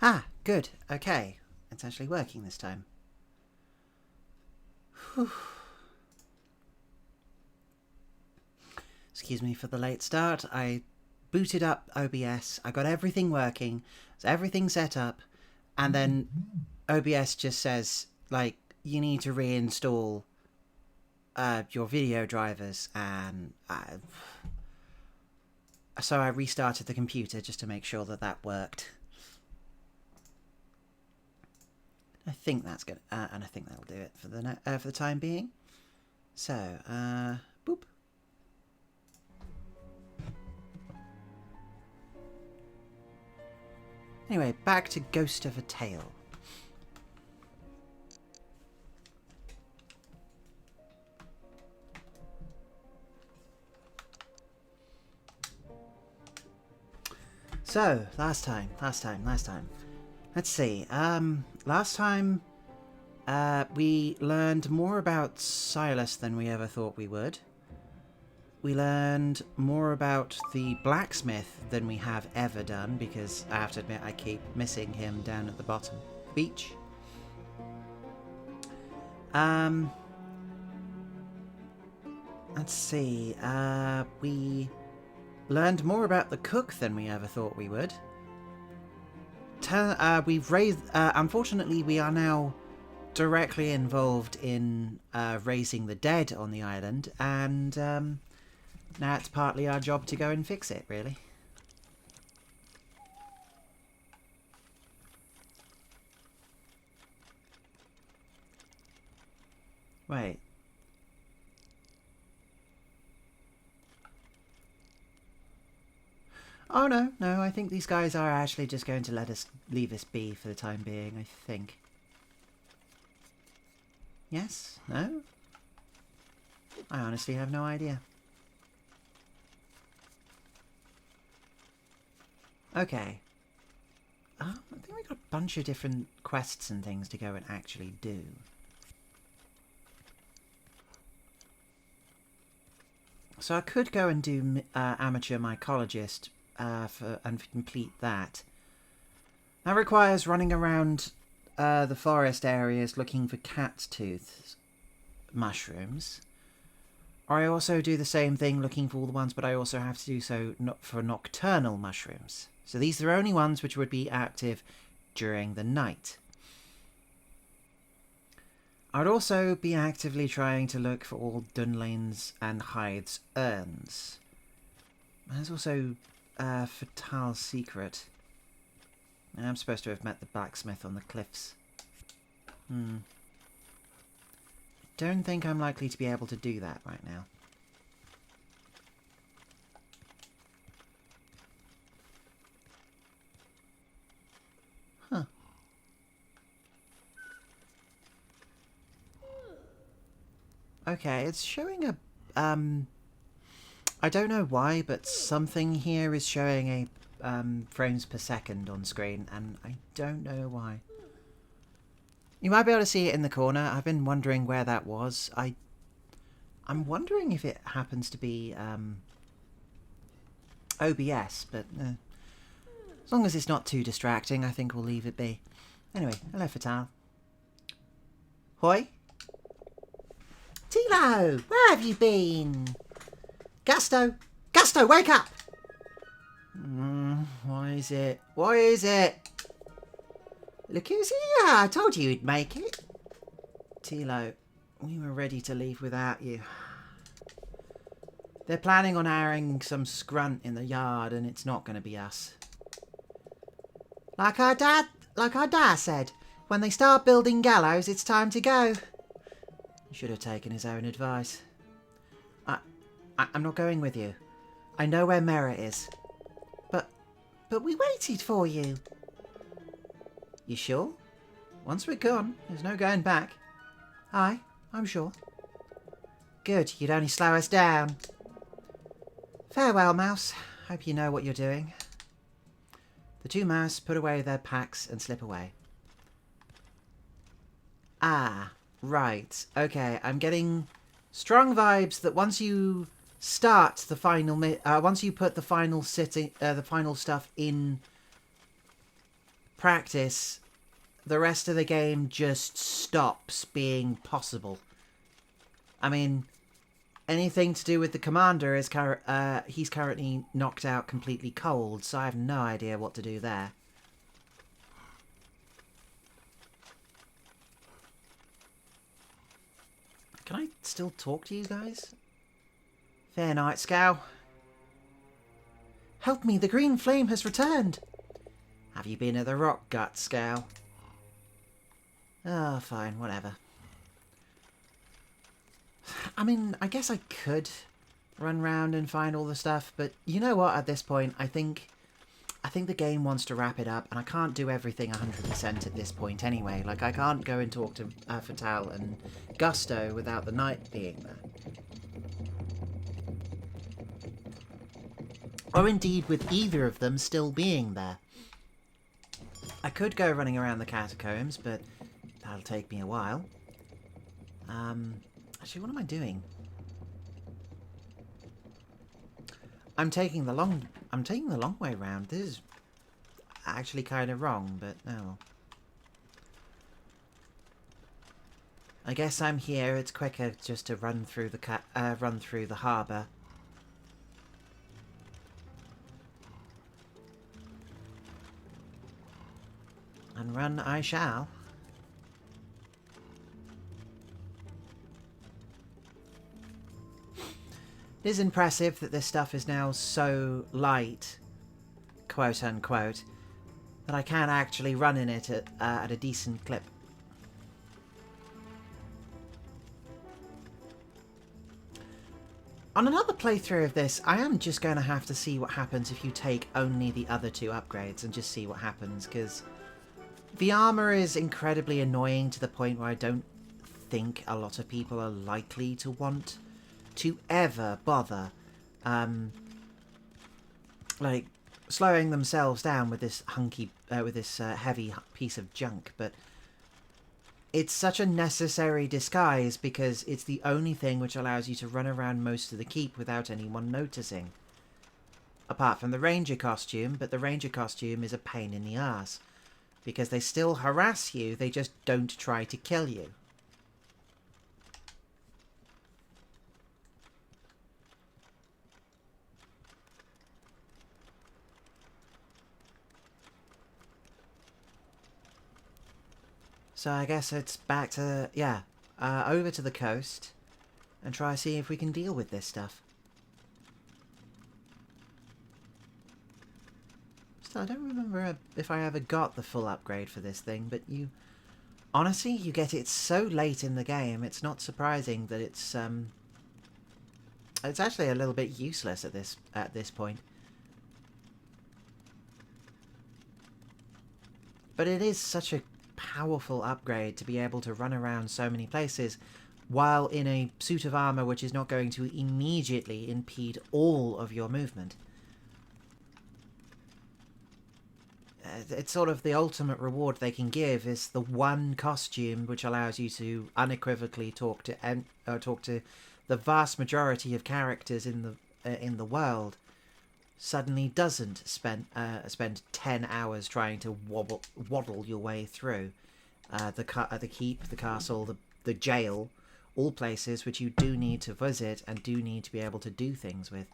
Ah, good. Okay. It's actually working this time. Whew. Excuse me for the late start. I booted up OBS. I got everything working. So everything set up. And then OBS just says, like, you need to reinstall your video drivers. And so I restarted the computer just to make sure that that worked. I think that's good. And I think that'll do it for the time being. So, boop. Anyway, back to Ghost of a Tale. So, last time. Let's see. Last time, we learned more about Silas than we ever thought we would. We learned more about the blacksmith than we have ever done, because I have to admit I keep missing him down at the bottom beach. Let's see. We learned more about the cook than we ever thought we would. We've raised... unfortunately, we are now directly involved in raising the dead on the island, and now it's partly our job to go and fix it, really. Wait. Oh, no, I think these guys are actually just going to leave us be for the time being, I think. Yes? No? I honestly have no idea. Okay. I think we got a bunch of different quests and things to go and actually do. So I could go and do amateur mycologist and complete that. That requires running around the forest areas looking for cat's tooth mushrooms. Or I also do the same thing looking for all the ones, but I also have to do so for nocturnal mushrooms. So these are the only ones which would be active during the night. I'd also be actively trying to look for all Dunlane's and Hyde's urns. There's also Fatal's secret. I'm supposed to have met the blacksmith on the cliffs. Don't think I'm likely to be able to do that right now. Huh. Okay, it's showing a... I don't know why, but something here is showing a frames per second on screen, and I don't know why. You might be able to see it in the corner. I've been wondering where that was. I'm wondering if it happens to be OBS, but as long as it's not too distracting, I think we'll leave it be. Anyway, hello, Fatal. Hoi? Tilo, where have you been? Gusto, wake up! What is it? What is it? Look who's here! I told you you'd make it. Tilo, we were ready to leave without you. They're planning on hiring some scrunt in the yard, and it's not going to be us. Like our dad said, when they start building gallows, it's time to go. He should have taken his own advice. I'm not going with you. I know where Merritt is. But we waited for you. You sure? Once we're gone, there's no going back. Aye, I'm sure. Good, you'd only slow us down. Farewell, Mouse. Hope you know what you're doing. The two mouse put away their packs and slip away. Ah, right. Okay, I'm getting strong vibes that once you start the final once you put the final stuff in practice, the rest of the game just stops being possible. I mean, anything to do with the commander is he's currently knocked out completely cold, so I have no idea what to do there. Can I still talk to you guys? Fair night, Scow. Help me, the green flame has returned. Have you been at the rock gut, Scow? Oh, fine, whatever. I mean, I guess I could run round and find all the stuff, but you know what, at this point, I think the game wants to wrap it up, and I can't do everything 100% at this point anyway. Like, I can't go and talk to Fatal and Gusto without the knight being there. Or indeed with either of them still being there. I could go running around the catacombs, but that'll take me a while. Actually, what am I doing? I'm taking the long way round. This is actually kind of wrong, but oh well. I guess I'm here. It's quicker just to run through the harbour. And run I shall. It is impressive that this stuff is now so light, quote unquote, that I can actually run in it at a decent clip. On another playthrough of this, I am just going to have to see what happens if you take only the other two upgrades and just see what happens, because the armor is incredibly annoying to the point where I don't think a lot of people are likely to want to ever bother like slowing themselves down with this heavy piece of junk. But it's such a necessary disguise because it's the only thing which allows you to run around most of the keep without anyone noticing, apart from the ranger costume. But the ranger costume is a pain in the ass because they still harass you, they just don't try to kill you. So I guess it's back to, over to the coast and try to see if we can deal with this stuff. Still, I don't remember if I ever got the full upgrade for this thing, but honestly, you get it so late in the game, it's not surprising that it's actually a little bit useless at this point. But it is such a powerful upgrade to be able to run around so many places while in a suit of armor which is not going to immediately impede all of your movement. It's sort of the ultimate reward they can give is the one costume which allows you to unequivocally talk to the vast majority of characters in the world. Suddenly doesn't spend 10 hours trying to waddle your way through the keep, the castle, the jail, all places which you do need to visit and do need to be able to do things with.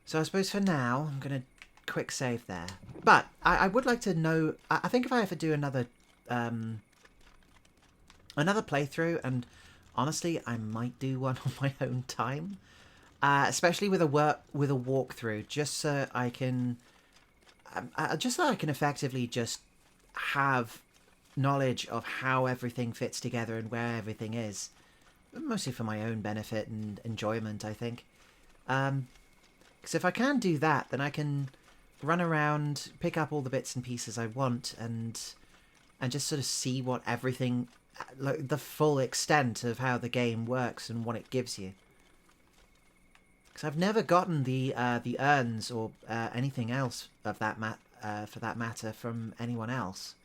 So I suppose for now I'm going to quick save there. But I would like to know, I think if I ever do another playthrough, and honestly I might do one on my own time. Especially with a walkthrough, just so I can effectively just have knowledge of how everything fits together and where everything is, mostly for my own benefit and enjoyment, I think. Because if I can do that, then I can run around, pick up all the bits and pieces I want, and just sort of see what everything, like the full extent of how the game works and what it gives you. I've never gotten the urns or anything else of that for that matter from anyone else.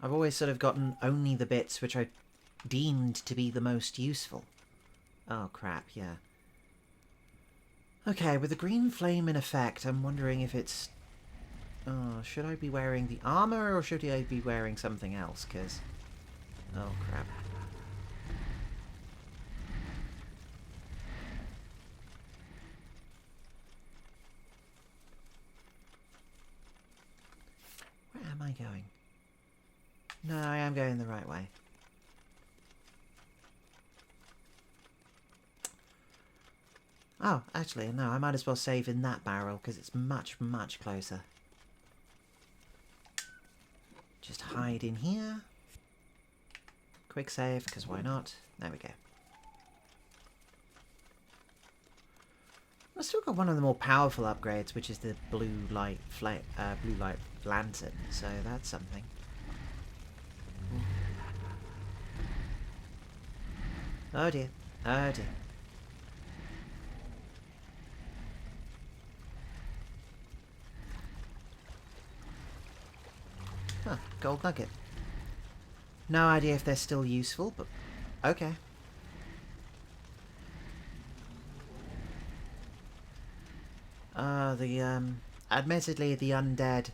I've always sort of gotten only the bits which I deemed to be the most useful. Oh crap, yeah. Okay, with the green flame in effect, I'm wondering if it's... Oh, should I be wearing the armor or should I be wearing something else? Because... Oh, crap. Where am I going? No, I am going the right way. Oh, actually, no, I might as well save in that barrel because it's much, much closer. Just hide in here. Quick save, because why not? There we go. I've still got one of the more powerful upgrades, which is the blue light lantern, so that's something. Oh dear, oh dear. Huh, gold nugget. No idea if they're still useful, but okay. Admittedly, the undead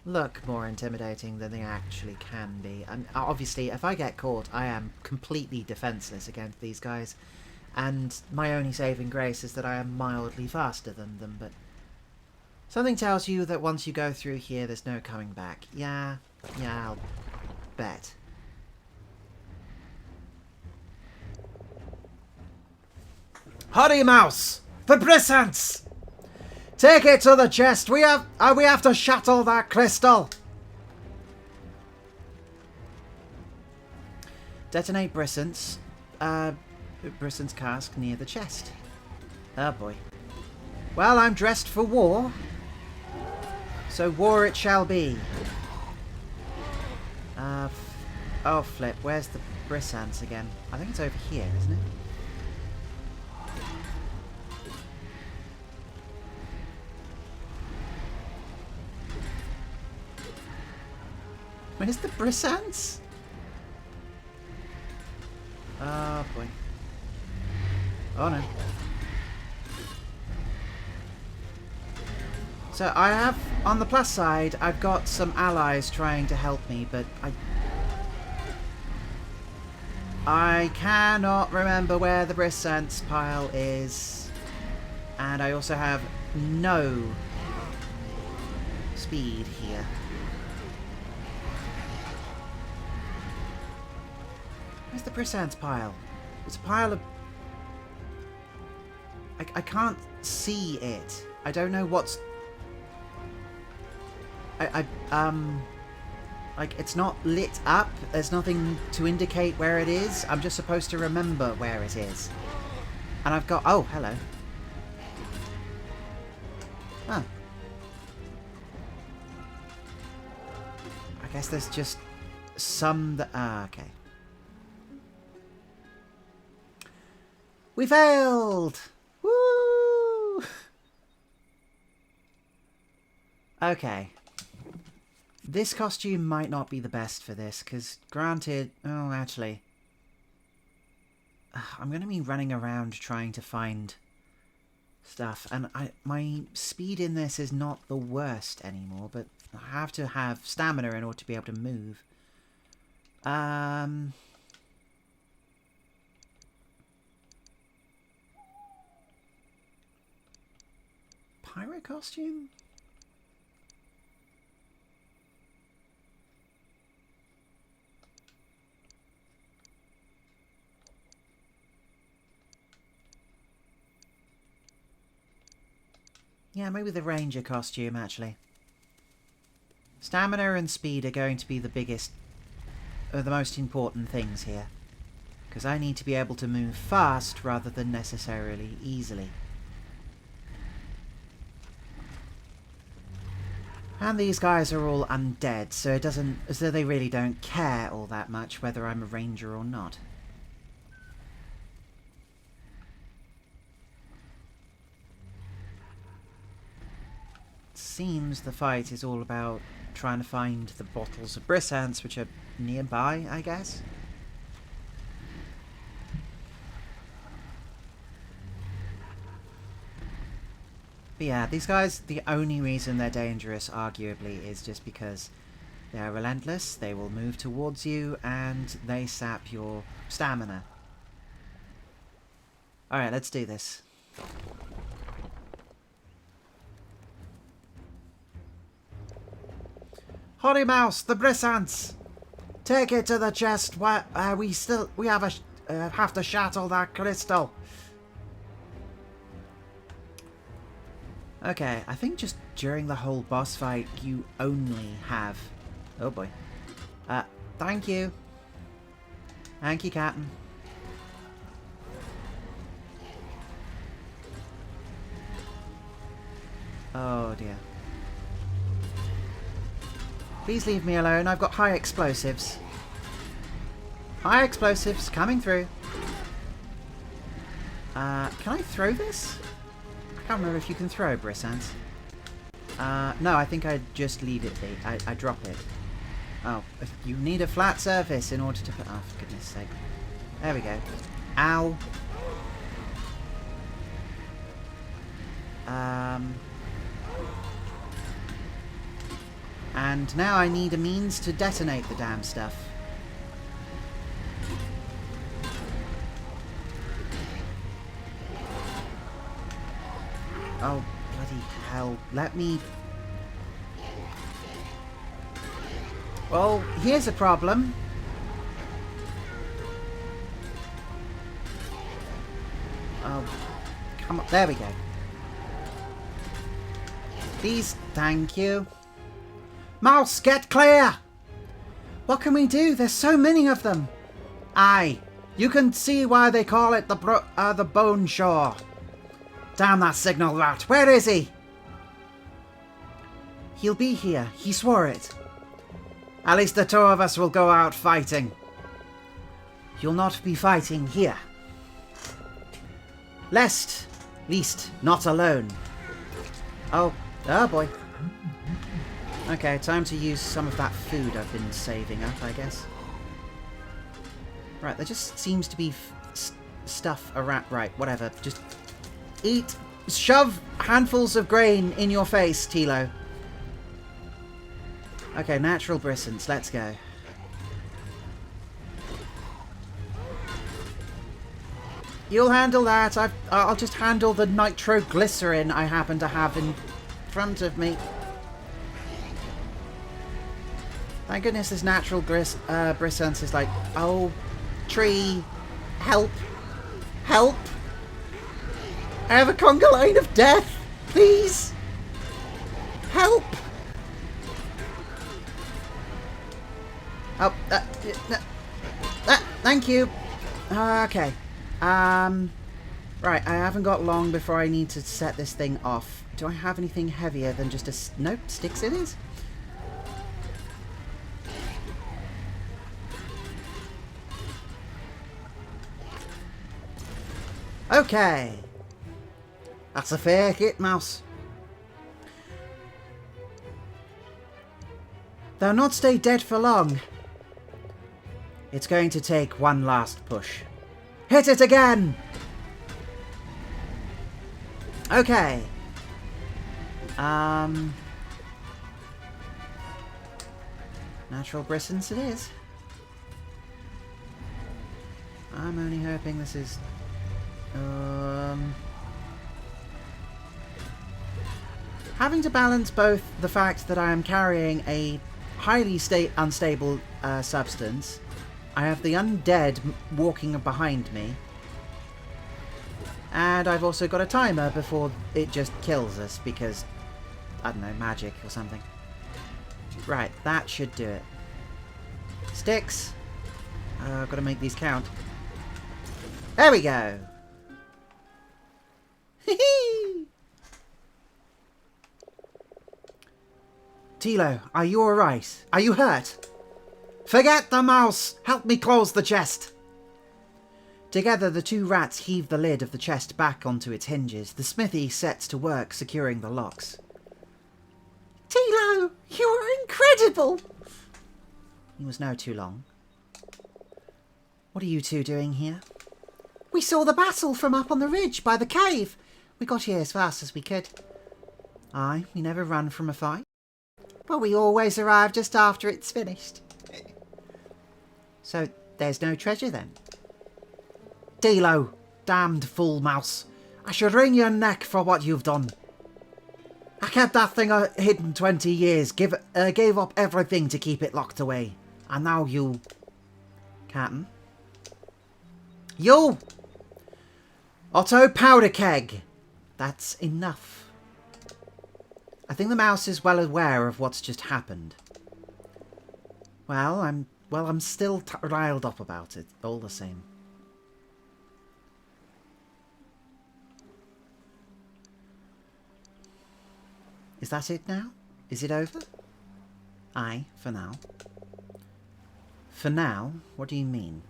look more intimidating than they actually can be. And obviously, if I get caught, I am completely defenseless against these guys. And my only saving grace is that I am mildly faster than them, but... Something tells you that once you go through here, there's no coming back. Yeah, I'll bet. Hurry, mouse! For presents! Take it to the chest. We have to shatter that crystal. Detonate Brisson's cask near the chest. Oh boy. Well, I'm dressed for war, so war it shall be. Oh flip. Where's the Brissons again? I think it's over here, isn't it? Where's the Brissons? Oh boy. Oh no. So I have, on the plus side, I've got some allies trying to help me, but I cannot remember where the Brissons pile is. And I also have no speed here. Where's the Brissons pile? It's a pile of... I can't see it. I don't know what's... Like, it's not lit up. There's nothing to indicate where it is. I'm just supposed to remember where it is. And I've got... Oh, hello. Huh. I guess there's just some that... Ah, okay. We failed! Woo! Okay. This costume might not be the best for this, because granted... Oh, actually... I'm going to be running around trying to find stuff, and my speed in this is not the worst anymore, but I have to have stamina in order to be able to move. Pyro costume? Yeah, maybe the ranger costume, actually. Stamina and speed are going to be the biggest, or the most important things here. Because I need to be able to move fast rather than necessarily easily. And these guys are all undead, so it doesn't... So they really don't care all that much whether I'm a ranger or not. Seems the fight is all about trying to find the bottles of Brissons, which are nearby, I guess. But yeah, these guys, the only reason they're dangerous, arguably, is just because they're relentless, they will move towards you, and they sap your stamina. Alright, let's do this. Holly Mouse, the Brissants! Take it to the chest where we have to shatter that crystal. Okay, I think just during the whole boss fight, you only have... Oh boy. Thank you. Thank you, Captain. Oh dear. Please leave me alone, I've got high explosives. High explosives coming through. Can I throw this? I can't remember if you can throw Brissants. No, I think I just leave it be. I drop it. Oh, you need a flat surface in order to put... Oh, for goodness sake. There we go. Ow. And now I need a means to detonate the damn stuff. Oh, bloody hell. Let me... Well, here's a problem. Oh, come on. There we go. Please, thank you. Mouse, get clear! What can we do? There's so many of them. Aye, you can see why they call it the Bone Shore. Damn that signal rat. Where is he? He'll be here. He swore it. At least the two of us will go out fighting. You'll not be fighting here. Least not alone. Oh boy. Okay, time to use some of that food I've been saving up, I guess. Right, there just seems to be stuff around. Right, whatever. Just eat. Shove handfuls of grain in your face, Tilo. Okay, natural brissants. Let's go. You'll handle that. I'll just handle the nitroglycerin I happen to have in front of me. Thank goodness this natural brissants is like, oh, tree, help, help. I have a conga line of death, please, help. Oh, thank you. Okay. Right, I haven't got long before I need to set this thing off. Do I have anything heavier than just a... Nope, sticks it is. Okay. That's a fair hit, mouse. They'll not stay dead for long. It's going to take one last push. Hit it again! Okay. Natural brissants it is. I'm only hoping this is... Having to balance both the fact that I am carrying a highly unstable substance, I have the undead walking behind me, and I've also got a timer before it just kills us because, I don't know, magic or something. Right, that should do it. Sticks! I've got to make these count. There we go! Hee-hee! Tilo, are you alright? Are you hurt? Forget the mouse! Help me close the chest! Together, the two rats heave the lid of the chest back onto its hinges. The smithy sets to work securing the locks. Tilo, you are incredible! He was no too long. What are you two doing here? We saw the battle from up on the ridge by the cave. We got here as fast as we could. Aye, we never ran from a fight. But we always arrive just after it's finished. So, there's no treasure then? Tilo, damned fool mouse. I should wring your neck for what you've done. I kept that thing hidden 20 years, gave up everything to keep it locked away. And now you... Captain? You! Otto Powder Keg! That's enough. I think the mouse is well aware of what's just happened. Well, I'm still riled up about it, all the same. Is that it now? Is it over? Aye, for now. For now? What do you mean?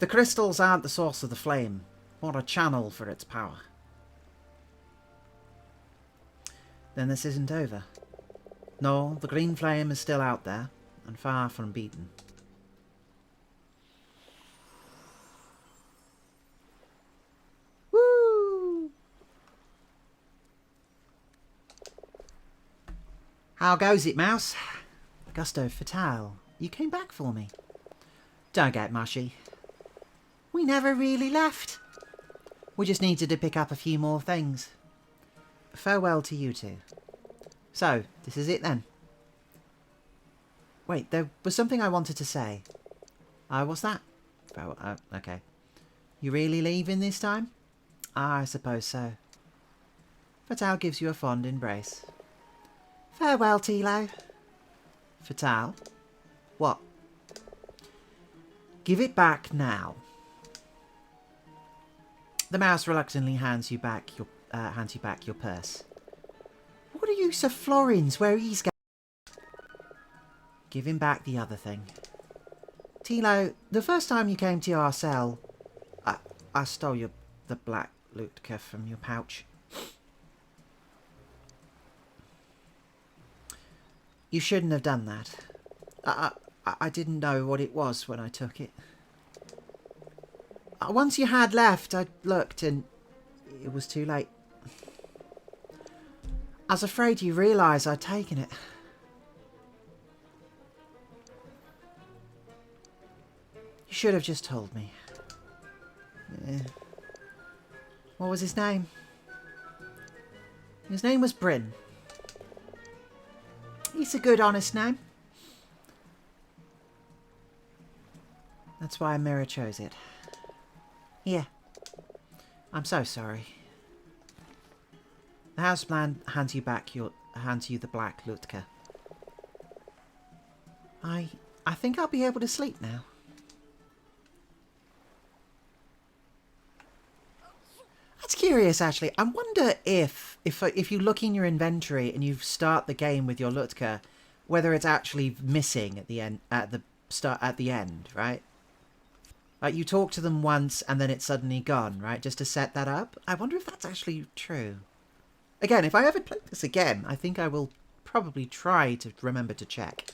The crystals aren't the source of the flame, or a channel for its power. Then this isn't over. No, the green flame is still out there, and far from beaten. Woo! How goes it, Mouse? Gusto Fatale, you came back for me. Don't get mushy. We never really left. We just needed to pick up a few more things. Farewell to you two. So, this is it then. Wait, there was something I wanted to say. What's that? Okay. You really leaving this time? I suppose so. Fatale gives you a fond embrace. Farewell, Tilo. Fatale? What? Give it back now. The mouse reluctantly hands you back your purse. What are use of florins where he's going? Give him back the other thing. Tilo, the first time you came to our cell, I stole the black Lutka from your pouch. You shouldn't have done that. I didn't know what it was when I took it. Once you had left, I looked and it was too late. I was afraid you realised I'd taken it. You should have just told me. Yeah. What was his name? His name was Bryn. It's a good, honest name. That's why Mira chose it. Here. I'm so sorry. The houseman hands you the black Lutka. I think I'll be able to sleep now. That's curious, actually. I wonder if you look in your inventory and you start the game with your Lutka, whether it's actually missing at the end, right? Like, you talk to them once and then it's suddenly gone, right? Just to set that up. I wonder if that's actually true. Again, if I ever play this again, I think I will probably try to remember to check.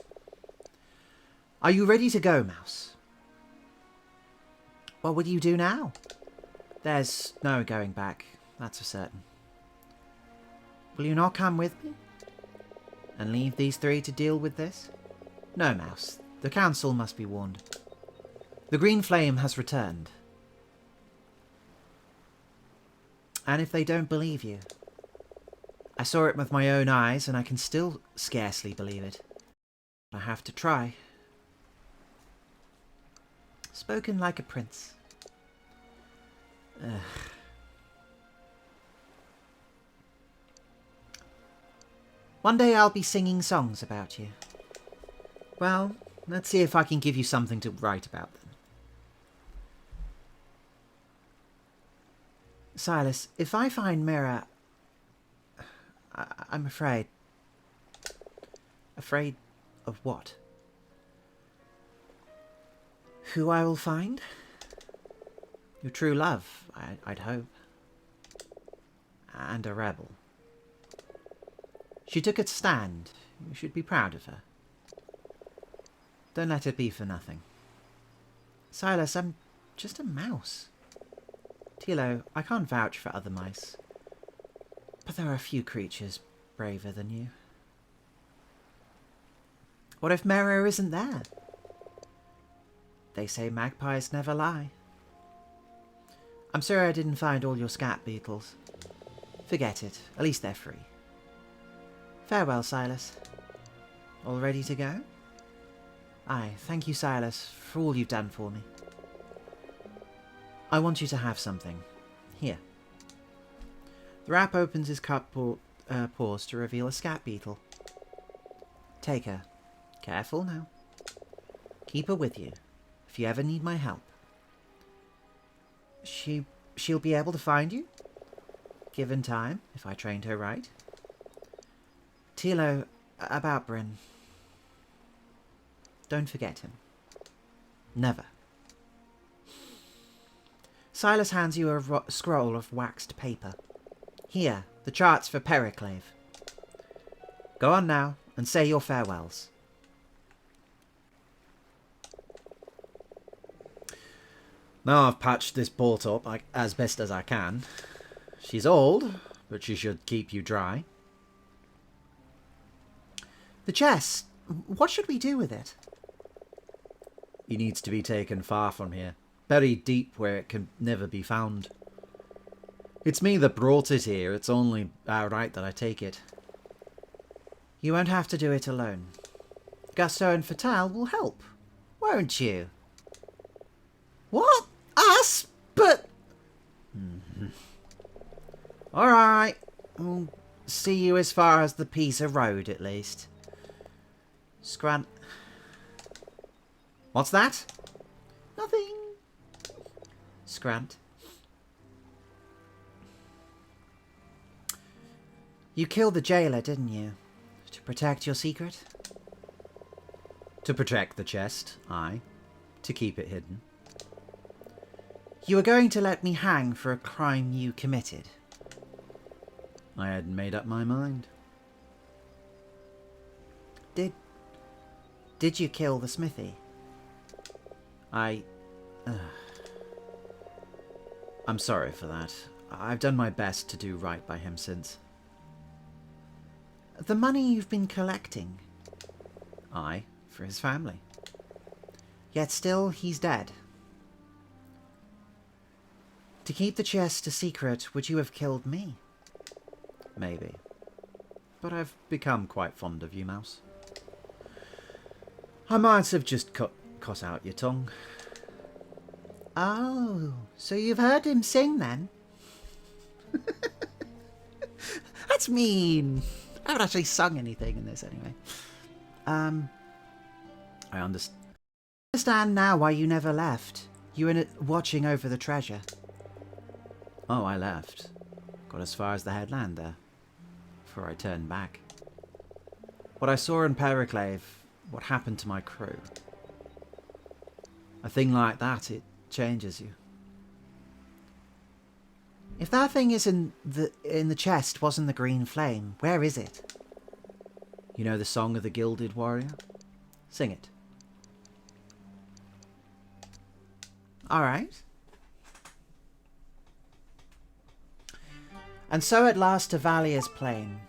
Are you ready to go, Mouse? What would you do now? There's no going back, that's for certain. Will you not come with me? And leave these three to deal with this? No, Mouse. The council must be warned. The green flame has returned. And if they don't believe you... I saw it with my own eyes, and I can still scarcely believe it. I have to try. Spoken like a prince. Ugh. One day I'll be singing songs about you. Well, let's see if I can give you something to write about them. Silas, if I find Mira... I'm afraid. Afraid of what? Who I will find? Your true love, I'd hope. And a rebel. She took a stand. You should be proud of her. Don't let it be for nothing. Silas, I'm just a mouse. Tilo, I can't vouch for other mice. But there are a few creatures braver than you. What if Mero isn't there? They say magpies never lie. I'm sorry I didn't find all your scat beetles. Forget it. At least they're free. Farewell, Silas. All ready to go? Aye, thank you, Silas, for all you've done for me. I want you to have something. Here. The rat opens his cup paws to reveal a scat beetle. Take her. Careful now. Keep her with you, if you ever need my help. She'll be able to find you? Given time, if I trained her right. Tilo, about Bryn. Don't forget him. Never. Silas hands you a scroll of waxed paper. Here, the charts for Periclave. Go on now, and say your farewells. Now I've patched this boat up as best as I can. She's old, but she should keep you dry. The chest, what should we do with it? He needs to be taken far from here, buried deep where it can never be found. It's me that brought it here, it's only right that I take it. You won't have to do it alone. Gusto and Fatal will help, won't you? What? Us? But... Alright, we'll see you as far as the piece of road at least. Scrant. What's that? Nothing. Scrant. You killed the jailer, didn't you? To protect your secret? To protect the chest, aye. To keep it hidden. You were going to let me hang for a crime you committed. I hadn't made up my mind. Did you kill the smithy? I'm sorry for that. I've done my best to do right by him since. The money you've been collecting? Aye, for his family. Yet still, he's dead. To keep the chest a secret, would you have killed me? Maybe. But I've become quite fond of you, Mouse. I might have just cut out your tongue. Oh, so you've heard him sing then? That's mean. I haven't actually sung anything in this anyway. I understand now why you never left. You were watching over the treasure. Oh, I left. Got as far as the headland there, before I turned back. What I saw in Periclave, what happened to my crew. A thing like that, it changes you. If that thing is in the chest wasn't the green flame, where is it? You know the song of the Gilded Warrior? Sing it. Alright. And so at last to Valia's plain.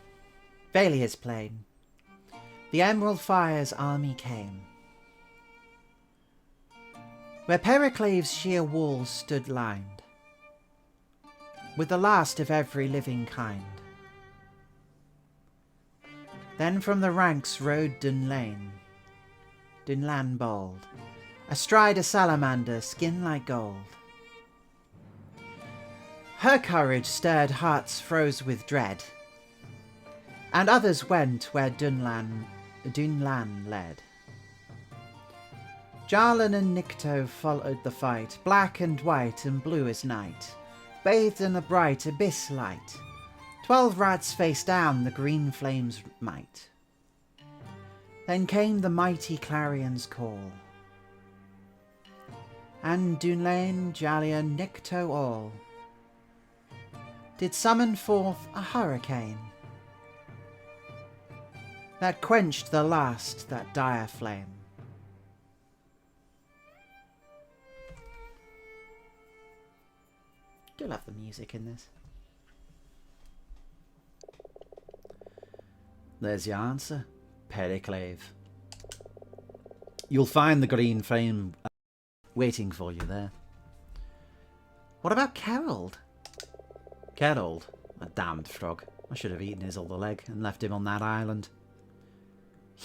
Valia's plain. The Emerald Fire's army came. Where Periclave's sheer walls stood lined, with the last of every living kind. Then from the ranks rode Dunlan bold, astride a salamander, skin like gold. Her courage stirred hearts froze with dread, and others went where Dunlan led. Jarlan and Nikto followed the fight, black and white and blue as night, bathed in the bright abyss light. 12 rats faced down the green flame's might. Then came the mighty clarion's call, and Dunlan, Jalian, Nikto all did summon forth a hurricane that quenched the last that dire flame. Do love the music in this. There's your answer. Periclave. You'll find the green flame waiting for you there. What about Kerold? Kerold? A damned frog. I should have eaten his other leg and left him on that island.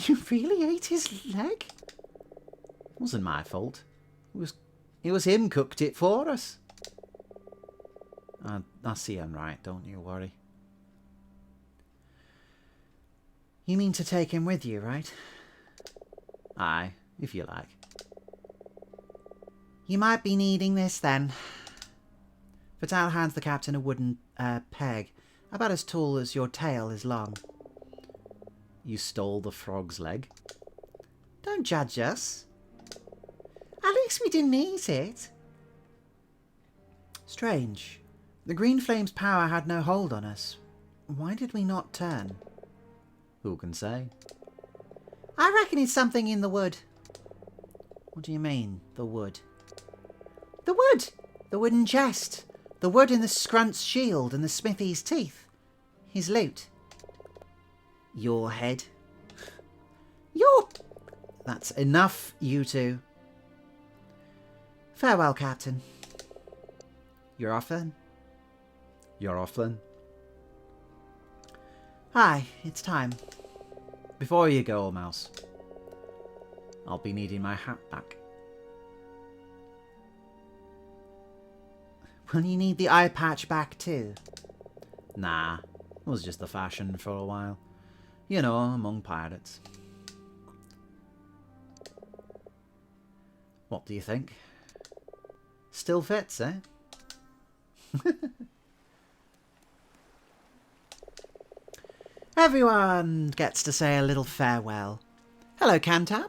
You really ate his leg? It wasn't my fault. It was him cooked it for us. I see him right, don't you worry. You mean to take him with you, right? Aye, if you like. You might be needing this then. Vital hands the captain a wooden peg, about as tall as your tail is long. You stole the frog's leg? Don't judge us. At least we didn't eat it. Strange. The green flame's power had no hold on us. Why did we not turn? Who can say? I reckon it's something in the wood. What do you mean, the wood? The wood! The wooden chest. The wood in the scrunt's shield and the smithy's teeth. His loot. Your head? Your... That's enough, you two. Farewell, Captain. You're off then? You're off then? Aye, it's time. Before you go, Mouse, I'll be needing my hat back. Will you need the eye patch back too? Nah, it was just the fashion for a while. You know, among pirates. What do you think? Still fits, eh? Everyone gets to say a little farewell. Hello, Cantab.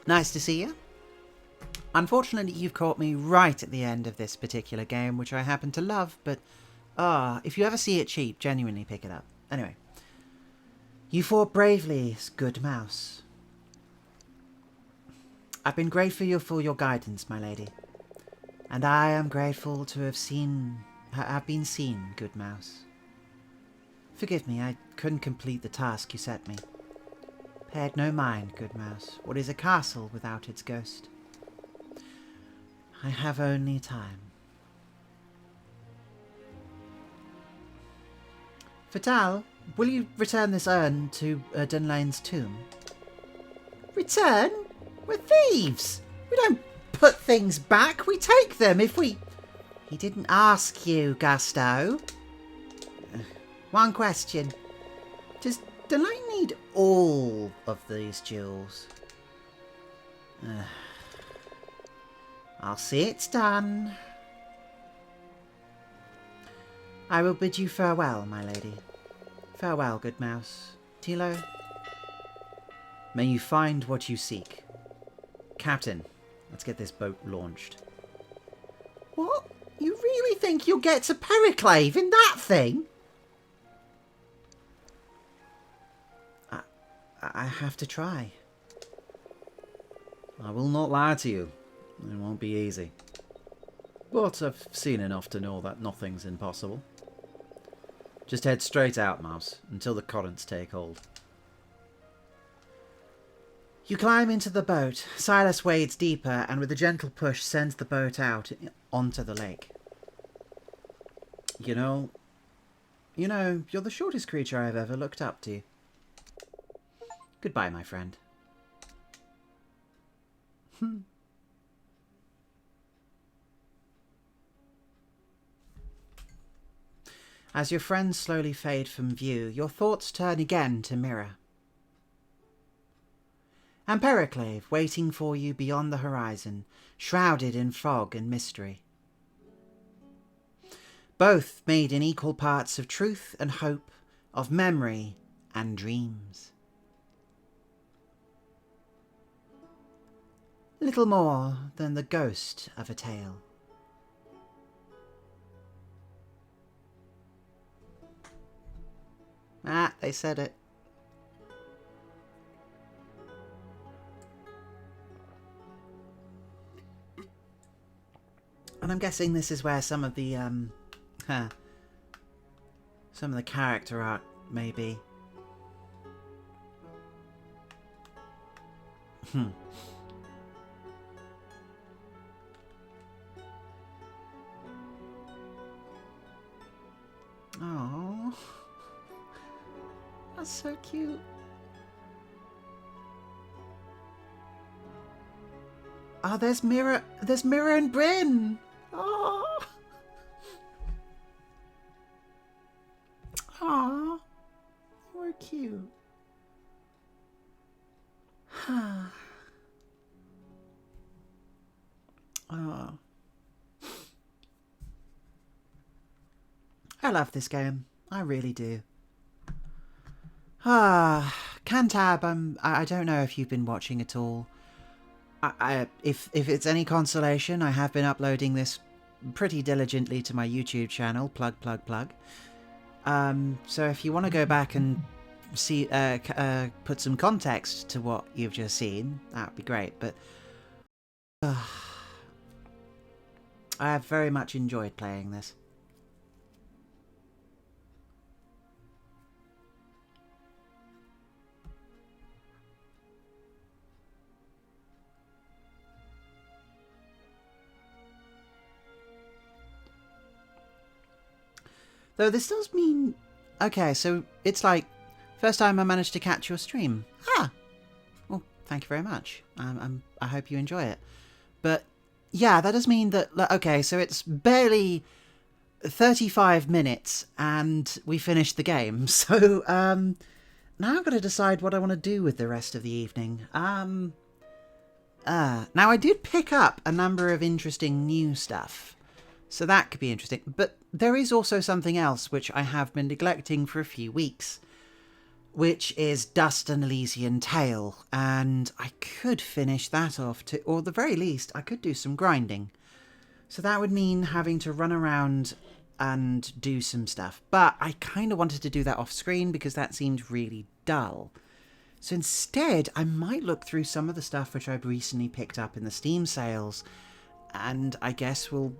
Nice to see you. Unfortunately, you've caught me right at the end of this particular game, which I happen to love, but if you ever see it cheap, genuinely pick it up. Anyway. You fought bravely, good mouse. I've been grateful for your guidance, my lady. And I am grateful to have been seen, good mouse. Forgive me, I couldn't complete the task you set me. Paid no mind, good mouse. What is a castle without its ghost? I have only time. Vital, will you return this urn to Dunlane's tomb? Return? We're thieves! We don't put things back, we take them if we... He didn't ask you, Gusto. One question. Does Dunlane need all of these jewels? I'll see it's done. I will bid you farewell, my lady. Farewell, good mouse. Tilo? May you find what you seek. Captain, let's get this boat launched. What? You really think you'll get to Periclave in that thing? I have to try. I will not lie to you. It won't be easy. But I've seen enough to know that nothing's impossible. Just head straight out, Mouse, until the currents take hold. You climb into the boat. Silas wades deeper and with a gentle push sends the boat out onto the lake. You know, you're the shortest creature I've ever looked up to. Goodbye, my friend. As your friends slowly fade from view, your thoughts turn again to Mirror. And Periclave waiting for you beyond the horizon, shrouded in fog and mystery. Both made in equal parts of truth and hope, of memory and dreams. Little more than the ghost of a tale. Ah, they said it. And I'm guessing this is where some of the Some of the character art, maybe. Oh, that's so cute. Oh, there's Mirror and Bryn. Oh, oh, we're cute. Oh. I love this game. I really do. Cantab, I don't know if you've been watching at all. If it's any consolation, I have been uploading this pretty diligently to my YouTube channel, plug. So if you want to go back and see, put some context to what you've just seen, that would be great. But I have very much enjoyed playing this. Though this does mean... Okay, so it's like... First time I managed to catch your stream. Well, thank you very much. I hope you enjoy it. But, yeah, that does mean that... Okay, so it's barely 35 minutes and we finished the game. So, now I've got to decide what I want to do with the rest of the evening. Now, I did pick up a number of interesting new stuff. So that could be interesting. But there is also something else which I have been neglecting for a few weeks, which is Dust and Elysian Tale. And I could finish that off, or at the very least, I could do some grinding. So that would mean having to run around and do some stuff. But I kind of wanted to do that off screen because that seemed really dull. So instead, I might look through some of the stuff which I've recently picked up in the Steam sales. And I guess we'll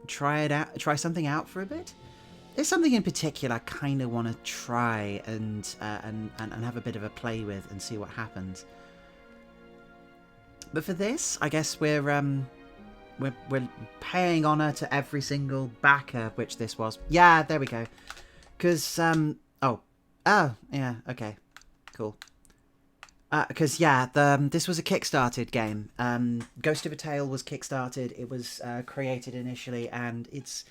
try something out for a bit. There's something in particular I kind of want to try and have a bit of a play with and see what happens. But for this, I guess we're paying honour to every single backer, which this was. Yeah, there we go. Because oh yeah, okay, cool. Because yeah, this was a kickstarted game. Ghost of a Tale was kickstarted. It was created initially, and it's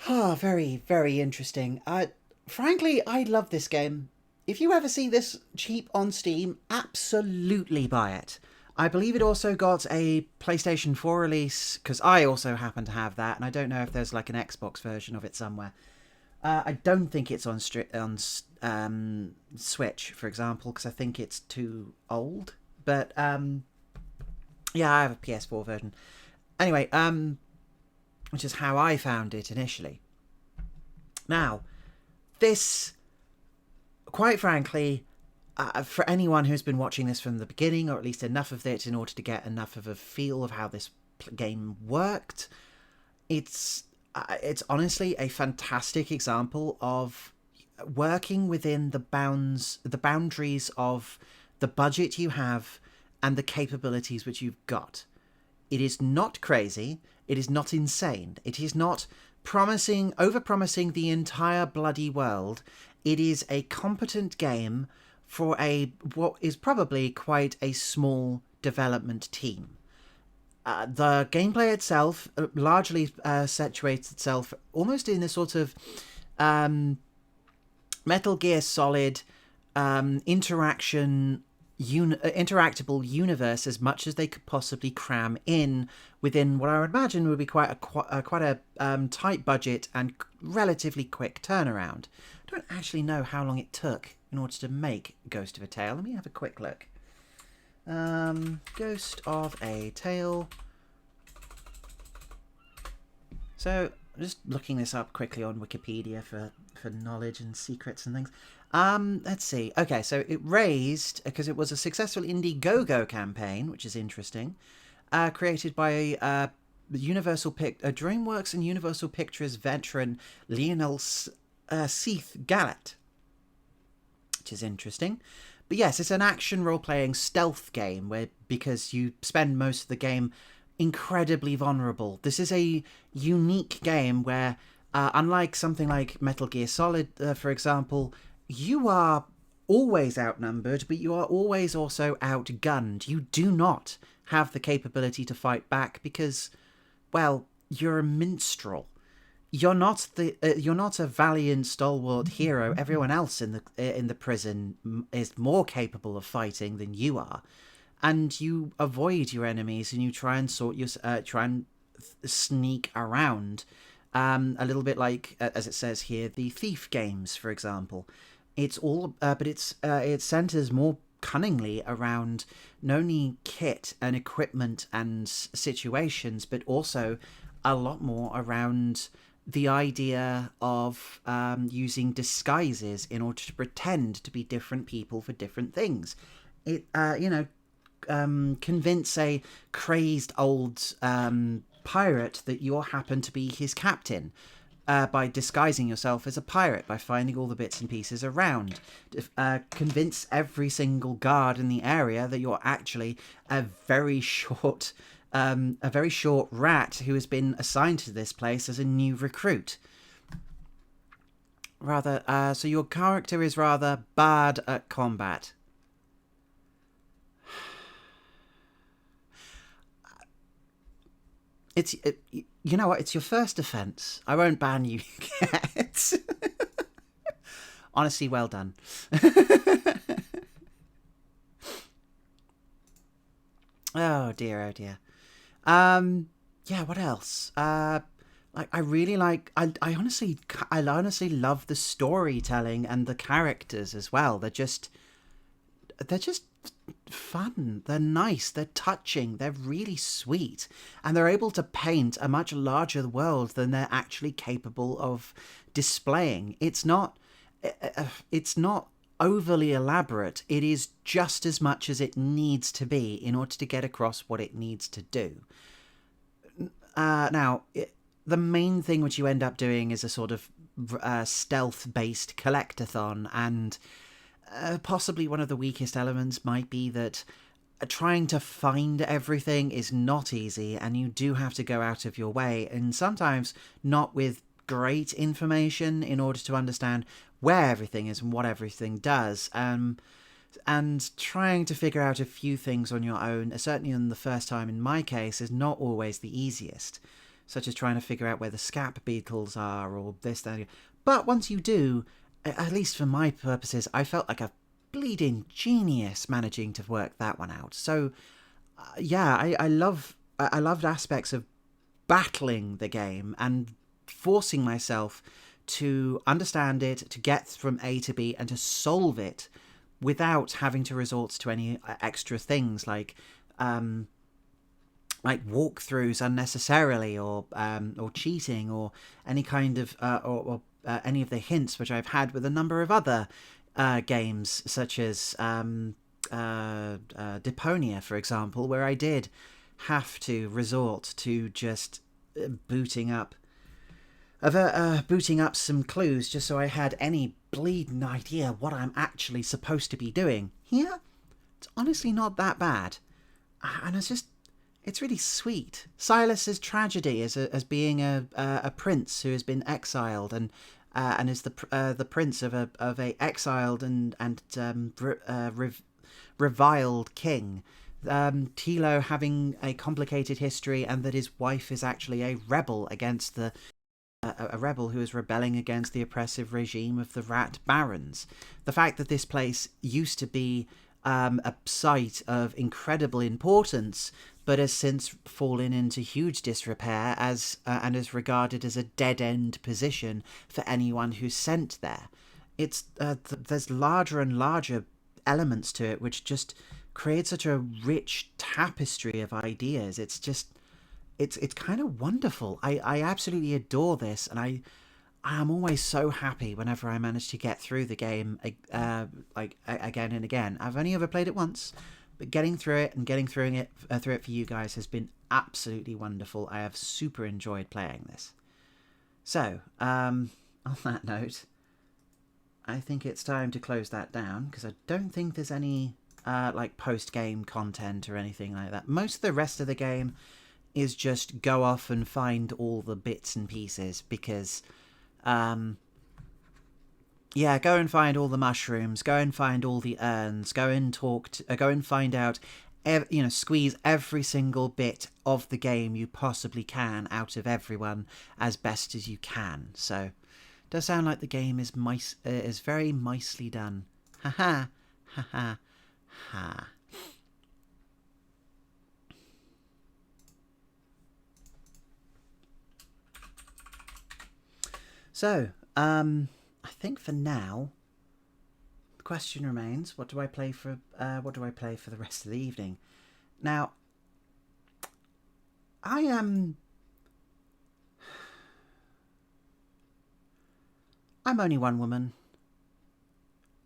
very, very interesting. Frankly, I love this game. If you ever see this cheap on Steam, absolutely buy it. I believe it also got a PlayStation 4 release, because I also happen to have that, and I don't know if there's like an Xbox version of it somewhere. I don't think it's on Switch, for example, because I think it's too old. But yeah, I have a PS4 version. Anyway, which is how I found it initially. Now, this, quite frankly, for anyone who's been watching this from the beginning, or at least enough of it in order to get enough of a feel of how this game worked, it's honestly a fantastic example of working within the boundaries of the budget you have and the capabilities which you've got. It is not crazy. It is not insane. It is not over-promising the entire bloody world. It is a competent game for what is probably quite a small development team. The gameplay itself largely situates itself almost in a sort of Metal Gear Solid interactable universe, as much as they could possibly cram in within what I would imagine would be quite a tight budget and relatively quick turnaround. I don't actually know how long it took in order to make Ghost of a Tale. Let me have a quick look. Ghost of a Tale. So, just looking this up quickly on Wikipedia for knowledge and secrets and things. Let's see. Okay, so it raised, because it was a successful Indiegogo campaign, which is interesting, created by DreamWorks and Universal Pictures veteran Lionel Seath Gallet, which is interesting. But yes, it's an action role-playing stealth game where, because you spend most of the game incredibly vulnerable. This is a unique game where, unlike something like Metal Gear Solid, for example, you are always outnumbered, but you are always also outgunned. You do not have the capability to fight back because, well, you're a minstrel. You're not a valiant stalwart hero. Everyone else in the prison is more capable of fighting than you are, and you avoid your enemies and you try and sneak around, a little bit like, as it says here, the Thief games, for example. It's all, but it centers more cunningly around not only kit and equipment and situations, but also a lot more around the idea of using disguises in order to pretend to be different people for different things. It, convince a crazed old pirate that you happen to be his captain. By disguising yourself as a pirate, by finding all the bits and pieces around. Convince every single guard in the area that you're actually a very short rat who has been assigned to this place as a new recruit. So your character is rather bad at combat. You know what? It's your first offence. I won't ban you yet. Honestly, well done. Oh dear, oh dear. Yeah. What else? I honestly love the storytelling and the characters as well. They're just fun, they're nice, they're touching, they're really sweet, and they're able to paint a much larger world than they're actually capable of displaying. It's not overly elaborate. It is just as much as it needs to be in order to get across what it needs to do. The main thing which you end up doing is a sort of stealth-based collectathon, and possibly one of the weakest elements might be that trying to find everything is not easy, and you do have to go out of your way, and sometimes not with great information, in order to understand where everything is and what everything does. And trying to figure out a few things on your own, certainly on the first time in my case, is not always the easiest, such as trying to figure out where the scap beetles are, or this, that. But once you do, at least for my purposes, I felt like a bleeding genius managing to work that one out. So, I loved aspects of battling the game and forcing myself to understand it, to get from A to B, and to solve it without having to resort to any extra things like walkthroughs unnecessarily, or cheating, or any kind of or any of the hints which I've had with a number of other games, such as Deponia, for example, where I did have to resort to just booting up some clues just so I had any bleeding idea what I'm actually supposed to be doing. Here, it's honestly not that bad, and it's really sweet. Silas's tragedy as being a prince who has been exiled and is the prince of a exiled and reviled king. Tilo having a complicated history, and that his wife is actually a rebel against a rebel who is rebelling against the oppressive regime of the Rat Barons. The fact that this place used to be a site of incredible importance, but has since fallen into huge disrepair and is regarded as a dead-end position for anyone who's sent there. It's there's larger and larger elements to it, which just create such a rich tapestry of ideas. It's kind of wonderful. I absolutely adore this, and I'm always so happy whenever I manage to get through the game, again and again. I've only ever played it once, but getting through it and getting through it for you guys has been absolutely wonderful. I have super enjoyed playing this. So, on that note, I think it's time to close that down, because I don't think there's any like post-game content or anything like that. Most of the rest of the game is just go off and find all the bits and pieces, because yeah, go and find all the mushrooms, go and find all the urns, go and go and find out, squeeze every single bit of the game you possibly can out of everyone as best as you can. So, it does sound like the game is very nicely done. Ha ha, ha ha, ha. So, I think for now, the question remains: what do I play for? What do I play for the rest of the evening? Now, I'm only one woman.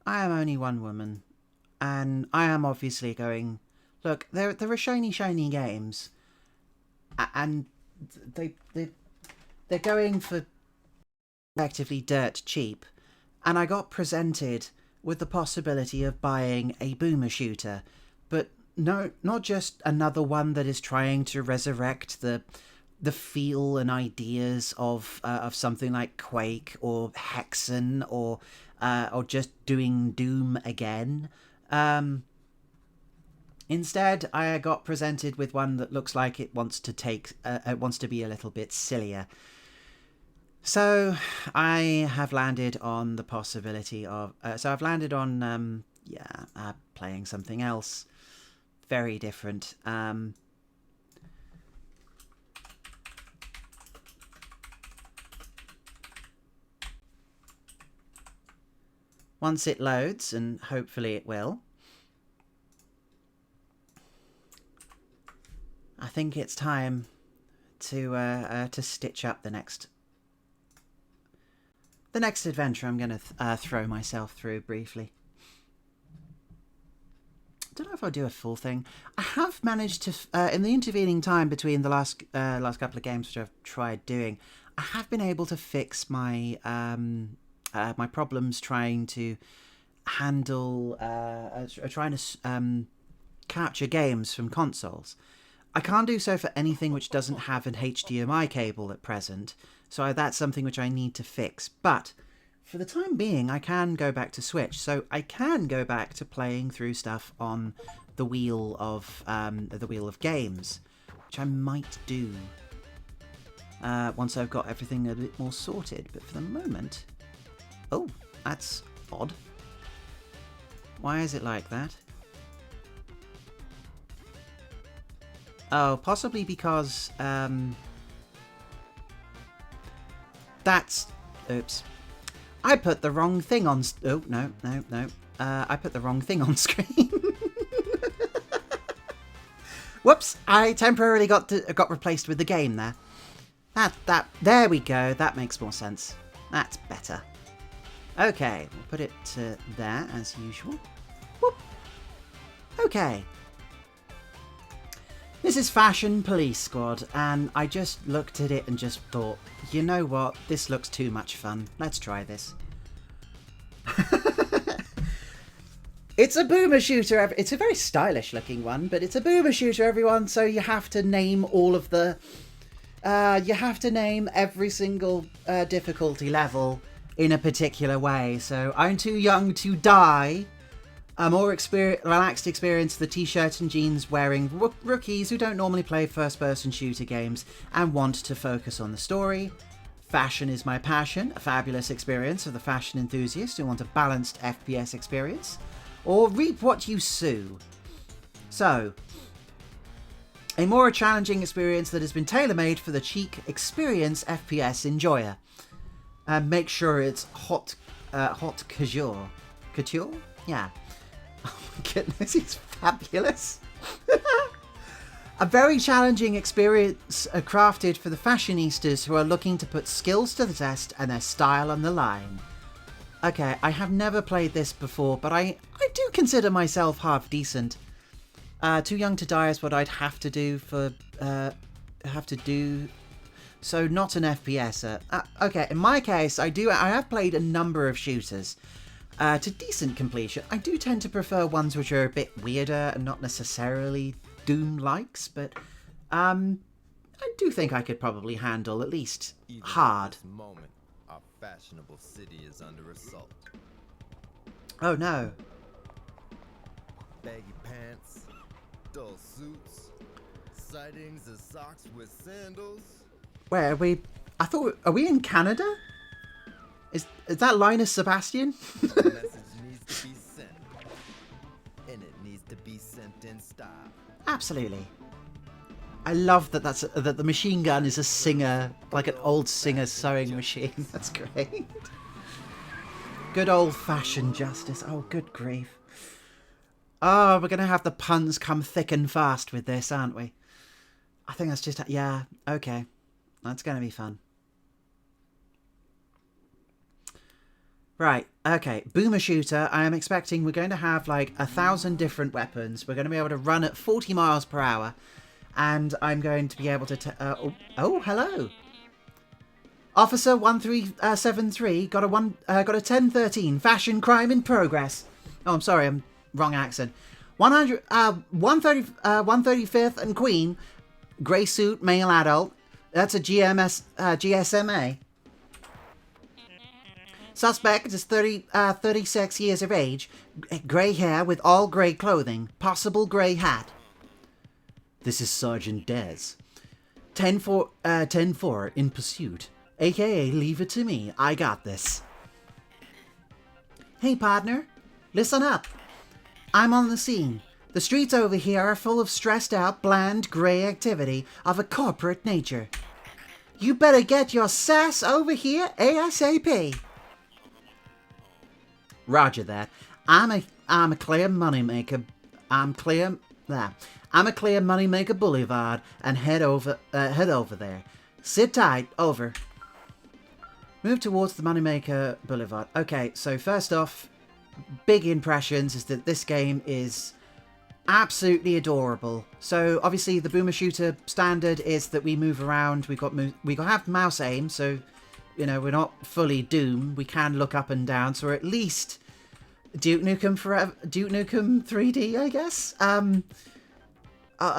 I am only one woman, and I am obviously going. Look, there are shiny games, and they're going for effectively dirt cheap, and I got presented with the possibility of buying a boomer shooter, but no, not just another one that is trying to resurrect the feel and ideas of something like Quake or Hexen or just doing Doom again. Instead, I got presented with one that looks like it wants to be a little bit sillier. So I have landed on the possibility of. I've landed on playing something else, very different. Once it loads, and hopefully it will, I think it's time to stitch up the next adventure I'm going to throw myself through briefly. I don't know if I'll do a full thing. I have managed to, in the intervening time between the last couple of games which I've tried doing, I have been able to fix my my problems trying to handle, trying to capture games from consoles. I can't do so for anything which doesn't have an HDMI cable at present, so that's something which I need to fix. But for the time being, I can go back to Switch, so I can go back to playing through stuff on the wheel of games, which I might do once I've got everything a bit more sorted. But for the moment, oh, that's odd. Why is it like that? Oh, possibly because, that's... Oops. I put the wrong thing on... Oh, no. I put the wrong thing on screen. Whoops! I temporarily got replaced with the game there. There we go. That makes more sense. That's better. Okay, we'll put it there, as usual. Whoop. Okay. This is Fashion Police Squad, and I just looked at it and just thought, you know what, this looks too much fun. Let's try this. It's a boomer shooter. It's a very stylish looking one, but it's a boomer shooter, everyone, so you have to name all of the... you have to name every single difficulty level in a particular way. So I'm too young to die. A more relaxed experience, the t-shirt and jeans wearing rookies who don't normally play first-person shooter games and want to focus on the story. Fashion is my passion, a fabulous experience for the fashion enthusiast who want a balanced FPS experience. Or reap what you sow. So, a more challenging experience that has been tailor-made for the cheek experience FPS enjoyer. And make sure it's hot couture. Couture? Yeah. Oh my goodness, he's fabulous. A very challenging experience crafted for the fashionistas who are looking to put skills to the test and their style on the line. Okay, I have never played this before, but I do consider myself half decent. Too young to die is what I'd have to do for... So not an FPS. Okay, in my case, I have played a number of shooters. to decent completion. I do tend to prefer ones which are a bit weirder and not necessarily Doom-likes, but I do think I could probably handle at least hard. At this moment, our fashionable city is under assault. Oh no. Baggy pants, dull suits, sightings of socks with sandals. Where are we? I thought, are we in Canada? Is that Linus Sebastian? The message needs to be sent, and it needs to be sent in style. Absolutely. I love that that the machine gun is a singer, like an old singer sewing machine. That's great. Good old-fashioned justice. Oh, good grief. Oh, we're going to have the puns come thick and fast with this, aren't we? I think that's just... Yeah, okay. That's going to be fun. Right, okay. Boomer shooter. I am expecting we're going to have like 1,000 different weapons. We're going to be able to run at 40 miles per hour. And I'm going to be able to... oh, hello. Officer 1373 got a 1013 fashion crime in progress. Oh, I'm sorry, I'm wrong accent. 135th and Queen, grey suit, male adult. That's a GSMA. Suspect is 36 years of age, grey hair with all grey clothing, possible grey hat. This is Sergeant Dez. 10-4 in pursuit. AKA, leave it to me. I got this. Hey, partner. Listen up. I'm on the scene. The streets over here are full of stressed out, bland, grey activity of a corporate nature. You better get your sass over here ASAP. Roger that. I'm a clear moneymaker. I'm a clear moneymaker boulevard and head over there. Sit tight. Over. Move towards the Moneymaker Boulevard. Okay, so first off, big impressions is that this game is absolutely adorable. So obviously the Boomer Shooter standard is that we move around. We got have mouse aim, so you know we're not fully Doom. We can look up and down, so we're at least Duke Nukem 3D, I guess. I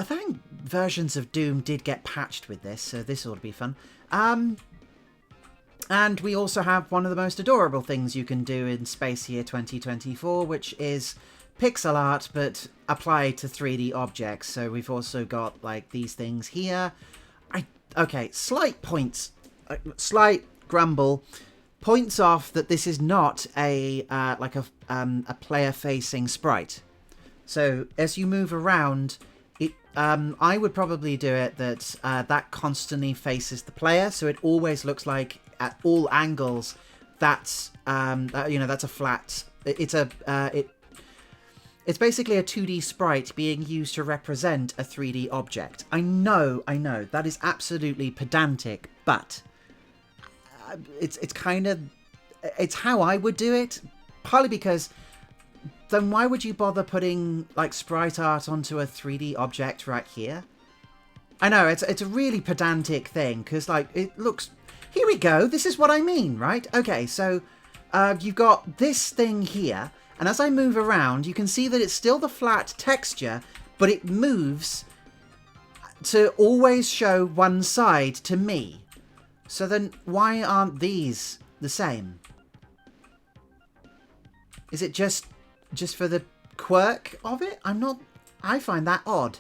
think versions of Doom did get patched with this, so this ought to be fun. And we also have one of the most adorable things you can do in Space Year 2024, which is pixel art, but applied to 3D objects. So we've also got, like, these things here. Okay, slight grumble. Points off that this is not a player-facing sprite. So as you move around... I would probably do it that that constantly faces the player, so it always looks like at all angles that's that's a flat. It's basically a 2D sprite being used to represent a 3D object. I know that is absolutely pedantic, but it's how I would do it. Partly because. Then why would you bother putting, like, sprite art onto a 3D object right here? I know, it's a really pedantic thing, because, like, it looks... Here we go, this is what I mean, right? Okay, so you've got this thing here, and as I move around, you can see that it's still the flat texture, but it moves to always show one side to me. So then, why aren't these the same? Is it just for the quirk of it? I find that odd.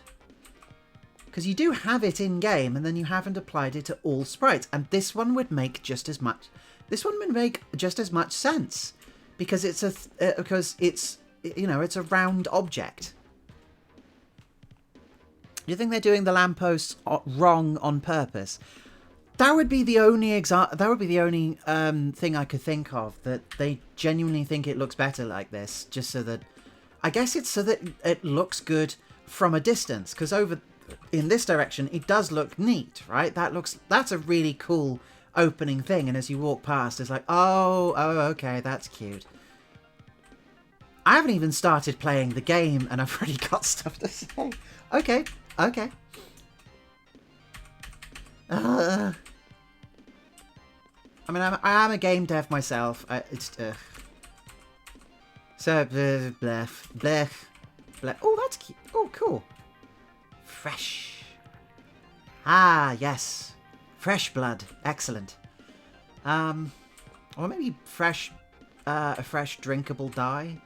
Because you do have it in game, and then you haven't applied it to all sprites. And this one would make just as much. This one would make just as much sense, because it's it's a round object. Do you think they're doing the lampposts wrong on purpose? That would be the only thing I could think of, that they genuinely think it looks better like this, just so that... I guess it's so that it looks good from a distance, because over in this direction, it does look neat, right? That's a really cool opening thing, and as you walk past, it's like, oh, okay, that's cute. I haven't even started playing the game, and I've already got stuff to say. Okay. I mean, I am a game dev myself. So, blech, blech, blech. Oh, that's cute. Oh, cool. Fresh. Ah, yes. Fresh blood. Excellent. Or maybe fresh, a fresh drinkable dye?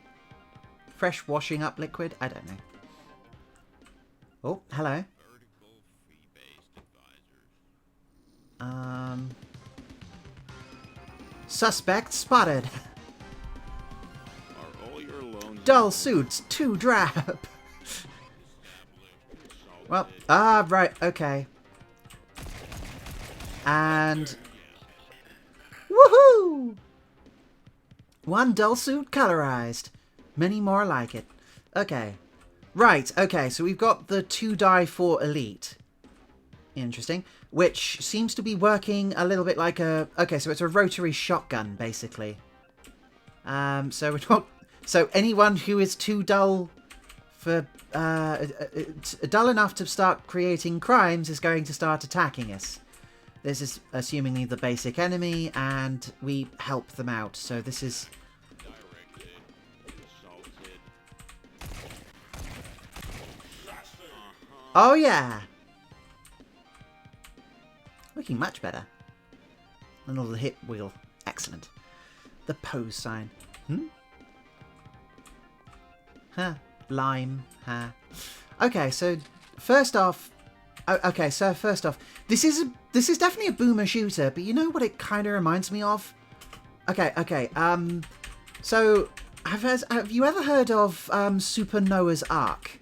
Fresh washing up liquid? I don't know. Oh, hello. Suspect spotted. Dull suits, too drab. Well, right, okay. And... woohoo! One dull suit colorized. Many more like it. Okay. Right, okay, so we've got the 2-die for elite. Interesting. Which seems to be working a little bit like a... okay, so it's a rotary shotgun, basically. So we're not... so anyone who is too dull for... dull enough to start creating crimes is going to start attacking us. This is assumingly the basic enemy, and we help them out. So this is... oh yeah! Looking much better. Another hit wheel. Excellent. The pose sign. Huh. Lime. Huh. Okay, so first off... okay, so first off, this is definitely a boomer shooter, but you know what it kind of reminds me of? Okay, so have you ever heard of Super Noah's Ark?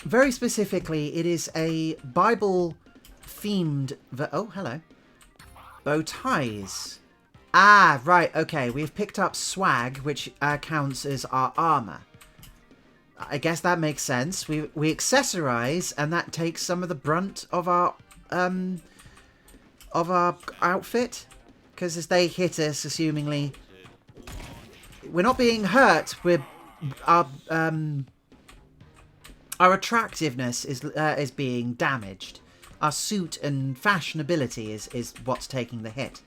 Very specifically, it is a Bible-themed... oh, hello. Bow ties. Ah, right, okay, we've picked up swag, which counts as our armor. I guess that makes sense. We accessorize, and that takes some of the brunt of our outfit, because as they hit us, assumingly, we're not being hurt. Our attractiveness is being damaged. Our suit and fashionability is what's taking the hit,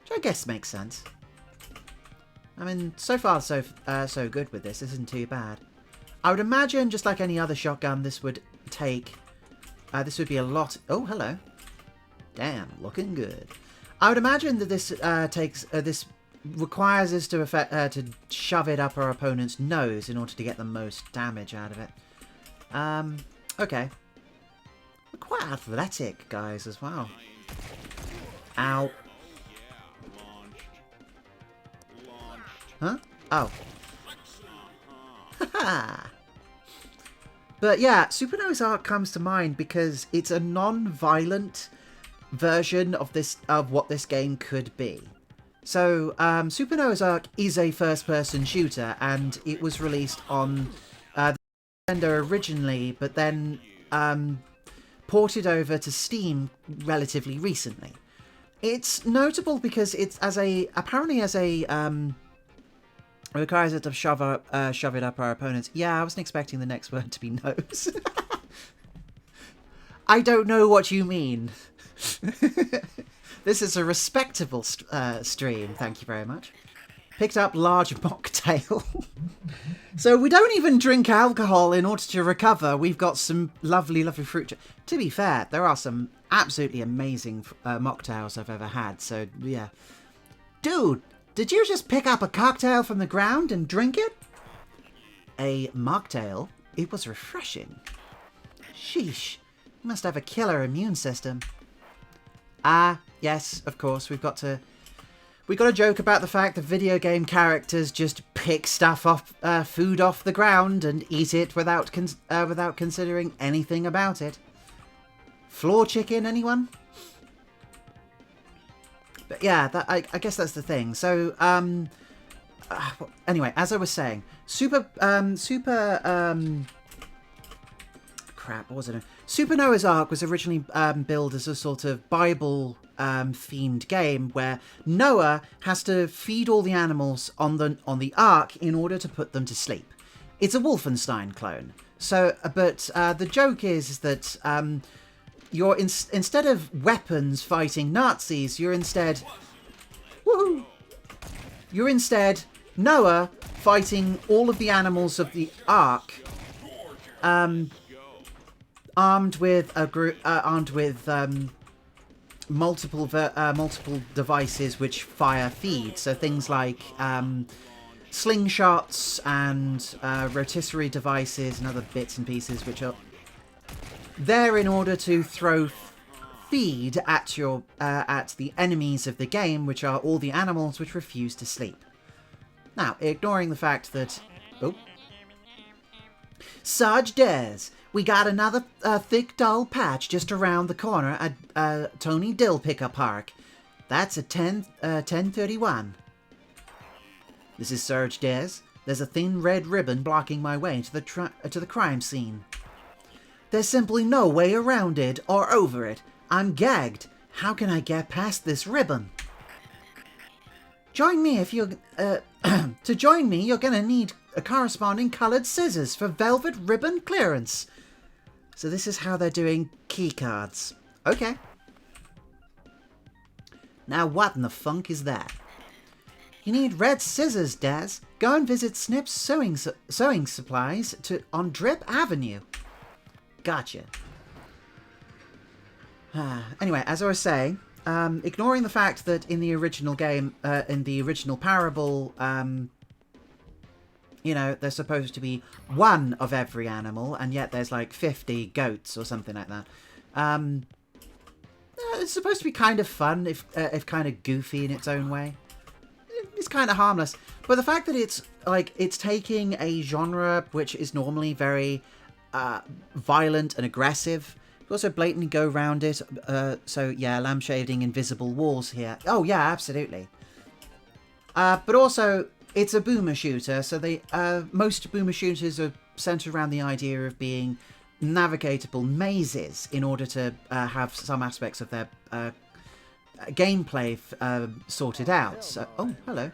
which I guess makes sense. I mean, so far so good with this. This isn't too bad. I would imagine, just like any other shotgun, this would take... this would be a lot... oh, hello. Damn, looking good. I would imagine that this this requires us to shove it up our opponent's nose in order to get the most damage out of it. Okay. We're quite athletic, guys, as well. Ow. Huh? Oh. Haha. But yeah, Super Noah's Ark comes to mind because it's a non-violent version of what this game could be. So, Super Noah's Ark is a first-person shooter, and it was released on the Nintendo originally, but then ported over to Steam relatively recently. It's notable because it's apparently as a requires it to shove it up our opponents. Yeah, I wasn't expecting the next word to be nose. I don't know what you mean. This is a respectable stream, thank you very much. Picked up large mocktail. So we don't even drink alcohol in order to recover. We've got some lovely, lovely fruit. To be fair, there are some absolutely amazing mocktails I've ever had. So, yeah. Dude, did you just pick up a cocktail from the ground and drink it? A mocktail? It was refreshing. Sheesh. You must have a killer immune system. Ah, yes, of course, we've got to joke about the fact that video game characters just pick stuff off, food off the ground and eat it without considering anything about it. Floor chicken, anyone? But yeah, I guess that's the thing. So, anyway, as I was saying, Super Noah's Ark was originally billed as a sort of Bible themed game where Noah has to feed all the animals on the Ark in order to put them to sleep. It's a Wolfenstein clone. So, but the joke is that you're instead of weapons fighting Nazis, you're instead Noah fighting all of the animals of the Ark, armed with multiple devices which fire feed. So things like slingshots and rotisserie devices and other bits and pieces which are there in order to throw feed at your at the enemies of the game, which are all the animals which refuse to sleep. Now, ignoring the fact that... Oh. Sarge Des, we got another thick, dull patch just around the corner at Tony Dill Pickup Park. That's at 10:31. This is Sarge Des. There's a thin red ribbon blocking my way to the crime scene. There's simply no way around it or over it. I'm gagged. How can I get past this ribbon? Join me if you're... to join me, you're gonna need a corresponding coloured scissors for velvet ribbon clearance. So this is how they're doing key cards. Okay. Now what in the funk is that? You need red scissors, Daz. Go and visit Snip's sewing supplies on Drip Avenue. Gotcha. Anyway, as I was saying, ignoring the fact that in the original game, in the original Parable, you know, there's supposed to be one of every animal, and yet there's like 50 goats or something like that. It's supposed to be kind of fun, if kind of goofy in its own way. It's kind of harmless, but the fact that it's like it's taking a genre which is normally very violent and aggressive. You also blatantly go around it. So yeah, lampshading invisible walls here. Oh yeah, absolutely. But also it's a boomer shooter, so they most boomer shooters are centered around the idea of being navigatable mazes in order to have some aspects of their gameplay sorted out. So, oh, hello.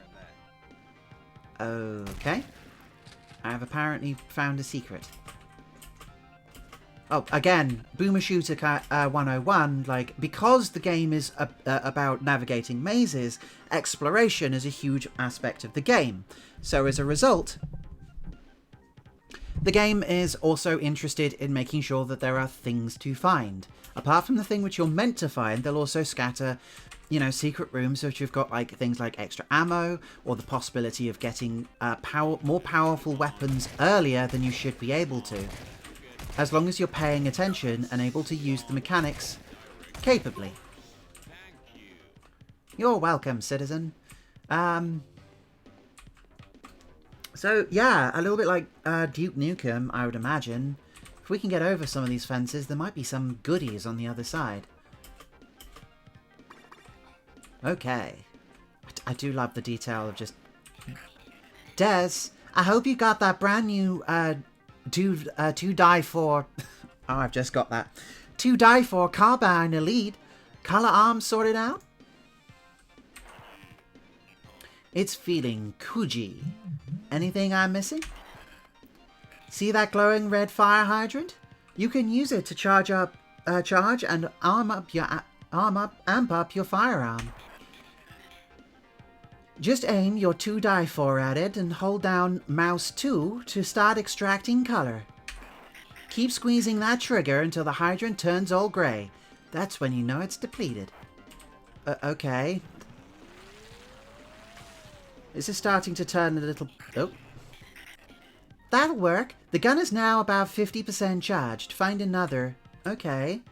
Okay. I have apparently found a secret. Oh, again, Boomer Shooter 101, like, because the game is about navigating mazes, exploration is a huge aspect of the game. So as a result, the game is also interested in making sure that there are things to find. Apart from the thing which you're meant to find, they'll also scatter, you know, secret rooms which you've got like things like extra ammo or the possibility of getting more powerful weapons earlier than you should be able to, as long as you're paying attention and able to use the mechanics capably. You're welcome, citizen. So yeah, a little bit like Duke Nukem, I would imagine. If we can get over some of these fences, there might be some goodies on the other side. Okay. I do love the detail of just... Des, I hope you got that brand new 2x4... oh, I've just got that. 2x4 Carbine Elite. Color arms sorted out? It's feeling Coogee. Anything I'm missing? See that glowing red fire hydrant? You can use it to charge and amp up your firearm. Just aim your 2x4 at it and hold down mouse 2 to start extracting color. Keep squeezing that trigger until the hydrant turns all grey. That's when you know it's depleted. Okay. This is starting to turn a little... Oh. That'll work. The gun is now about 50% charged. Find another. Okay.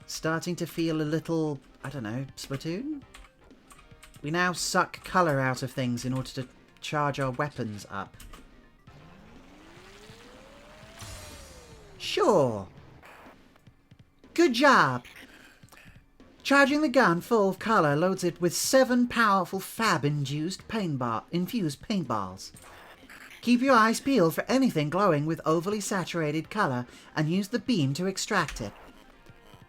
Starting to feel a little, I don't know, Splatoon? We now suck colour out of things in order to charge our weapons up. Sure. Good job. Charging the gun full of colour loads it with 7 powerful fab-infused paintballs. Keep your eyes peeled for anything glowing with overly saturated colour and use the beam to extract it.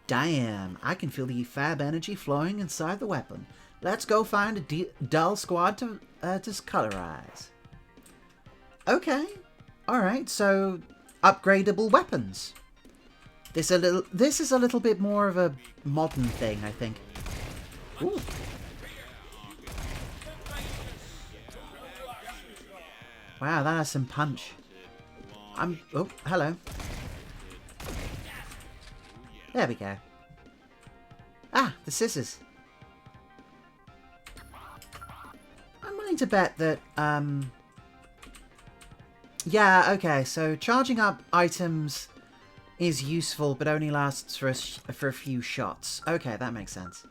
Damn, I can feel the fab energy flowing inside the weapon. Let's go find a dull squad to colorize. Okay, alright, so upgradable weapons. This is a little bit more of a modern thing, I think. Ooh. Wow, that has some punch. Oh, hello. There we go. Ah, the scissors. I'm willing to bet that, yeah, okay, so charging up items is useful, but only lasts for a few shots. Okay, that makes sense.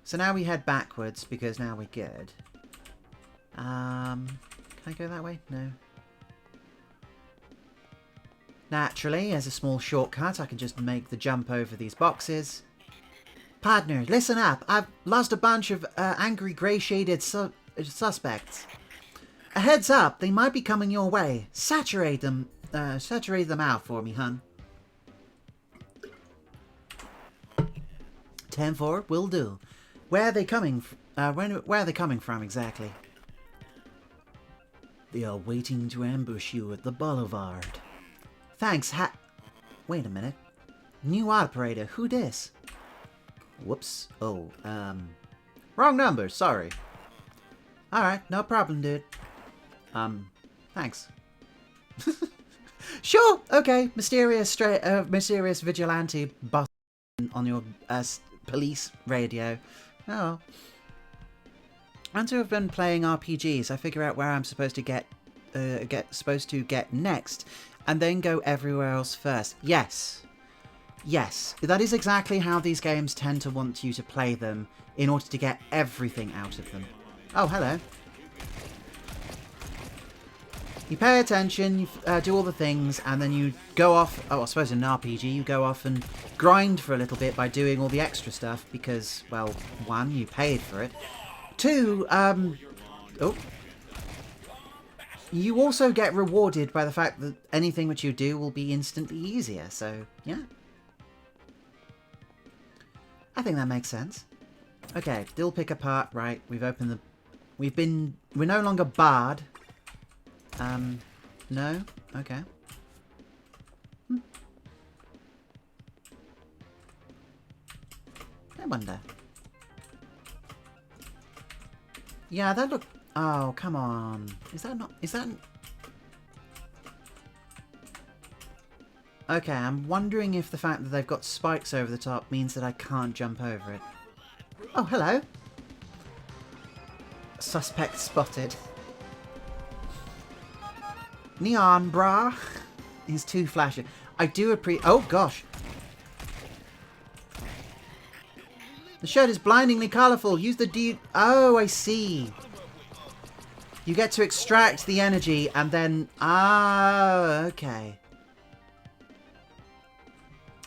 So now we head backwards, because now we're good. Can I go that way? No. Naturally, as a small shortcut, I can just make the jump over these boxes. Partner, listen up. I've lost a bunch of angry grey-shaded suspects. A heads up, they might be coming your way. Saturate them out for me, hun. 10-4, will do. Where are they coming? Where are they coming from exactly? They are waiting to ambush you at the boulevard. Thanks, Wait a minute. New operator, who dis? Whoops. Oh, wrong number, sorry. Alright, no problem, dude. Thanks. Sure, okay. Mysterious vigilante boss on your police radio. Oh. Once I've been playing RPGs, I figure out where I'm supposed to get next, and then go everywhere else first. Yes. Yes, that is exactly how these games tend to want you to play them, in order to get everything out of them. Oh, hello. You pay attention, you do all the things, and then you go off. Oh, I suppose in an RPG, you go off and grind for a little bit by doing all the extra stuff because, well, one, you paid for it. Two, you also get rewarded by the fact that anything which you do will be instantly easier. So, yeah. I think that makes sense. Okay, still pick apart. Right, we've opened the. We're no longer barred. No? Okay. I wonder. Yeah, that look. Oh, come on. Is that not. Is that. Okay, I'm wondering if the fact that they've got spikes over the top means that I can't jump over it. Oh, hello. Suspect spotted. Neon bra is too flashy. I do appreciate. Oh gosh. The shirt is blindingly colourful. Use the D. Oh, I see. You get to extract the energy and then. Ah, okay.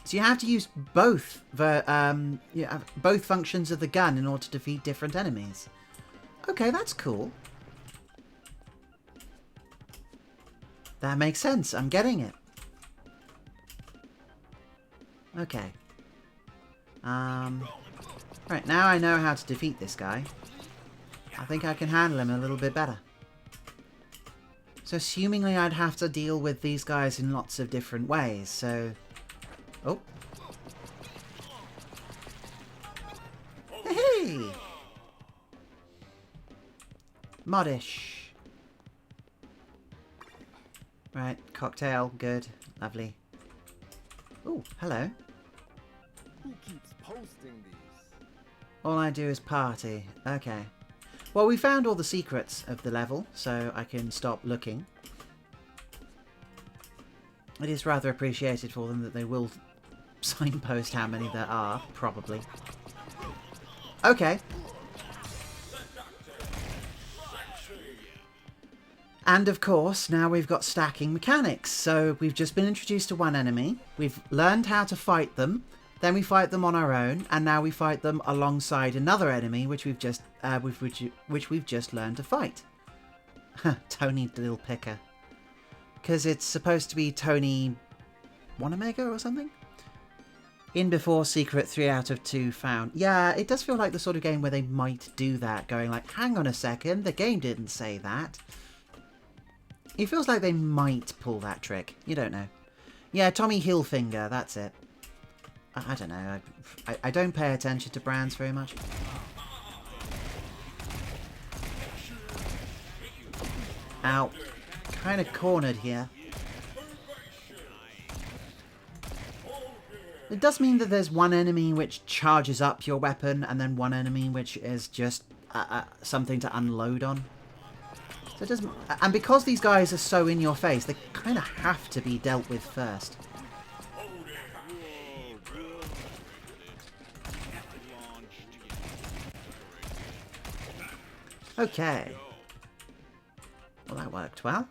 So you have to use both both functions of the gun in order to defeat different enemies. Okay, that's cool. That makes sense. I'm getting it. Okay. Right, now I know how to defeat this guy. I think I can handle him a little bit better. So assumingly I'd have to deal with these guys in lots of different ways, so... Oh. Hey! Modish. Right, cocktail, good, lovely. Oh, hello. Who keeps posting these? All I do is party. Okay. Well, we found all the secrets of the level, so I can stop looking. It is rather appreciated for them that they will signpost how many there are, probably. Okay. And of course, now we've got stacking mechanics. So we've just been introduced to one enemy. We've learned how to fight them. Then we fight them on our own, and now we fight them alongside another enemy, which we've just learned to fight. Tony Dill Picker, because it's supposed to be Tony Wanamaker or something. In before secret 3 out of 2 found. Yeah, it does feel like the sort of game where they might do that, going like, hang on a second, the game didn't say that. It feels like they might pull that trick. You don't know. Yeah, Tommy Hilfiger, that's it. I don't know. I don't pay attention to brands very much. Ow. Kind of cornered here. It does mean that there's one enemy which charges up your weapon, and then one enemy which is just something to unload on. So it doesn't, and because these guys are so in your face, they kind of have to be dealt with first. Okay. Well, that worked well.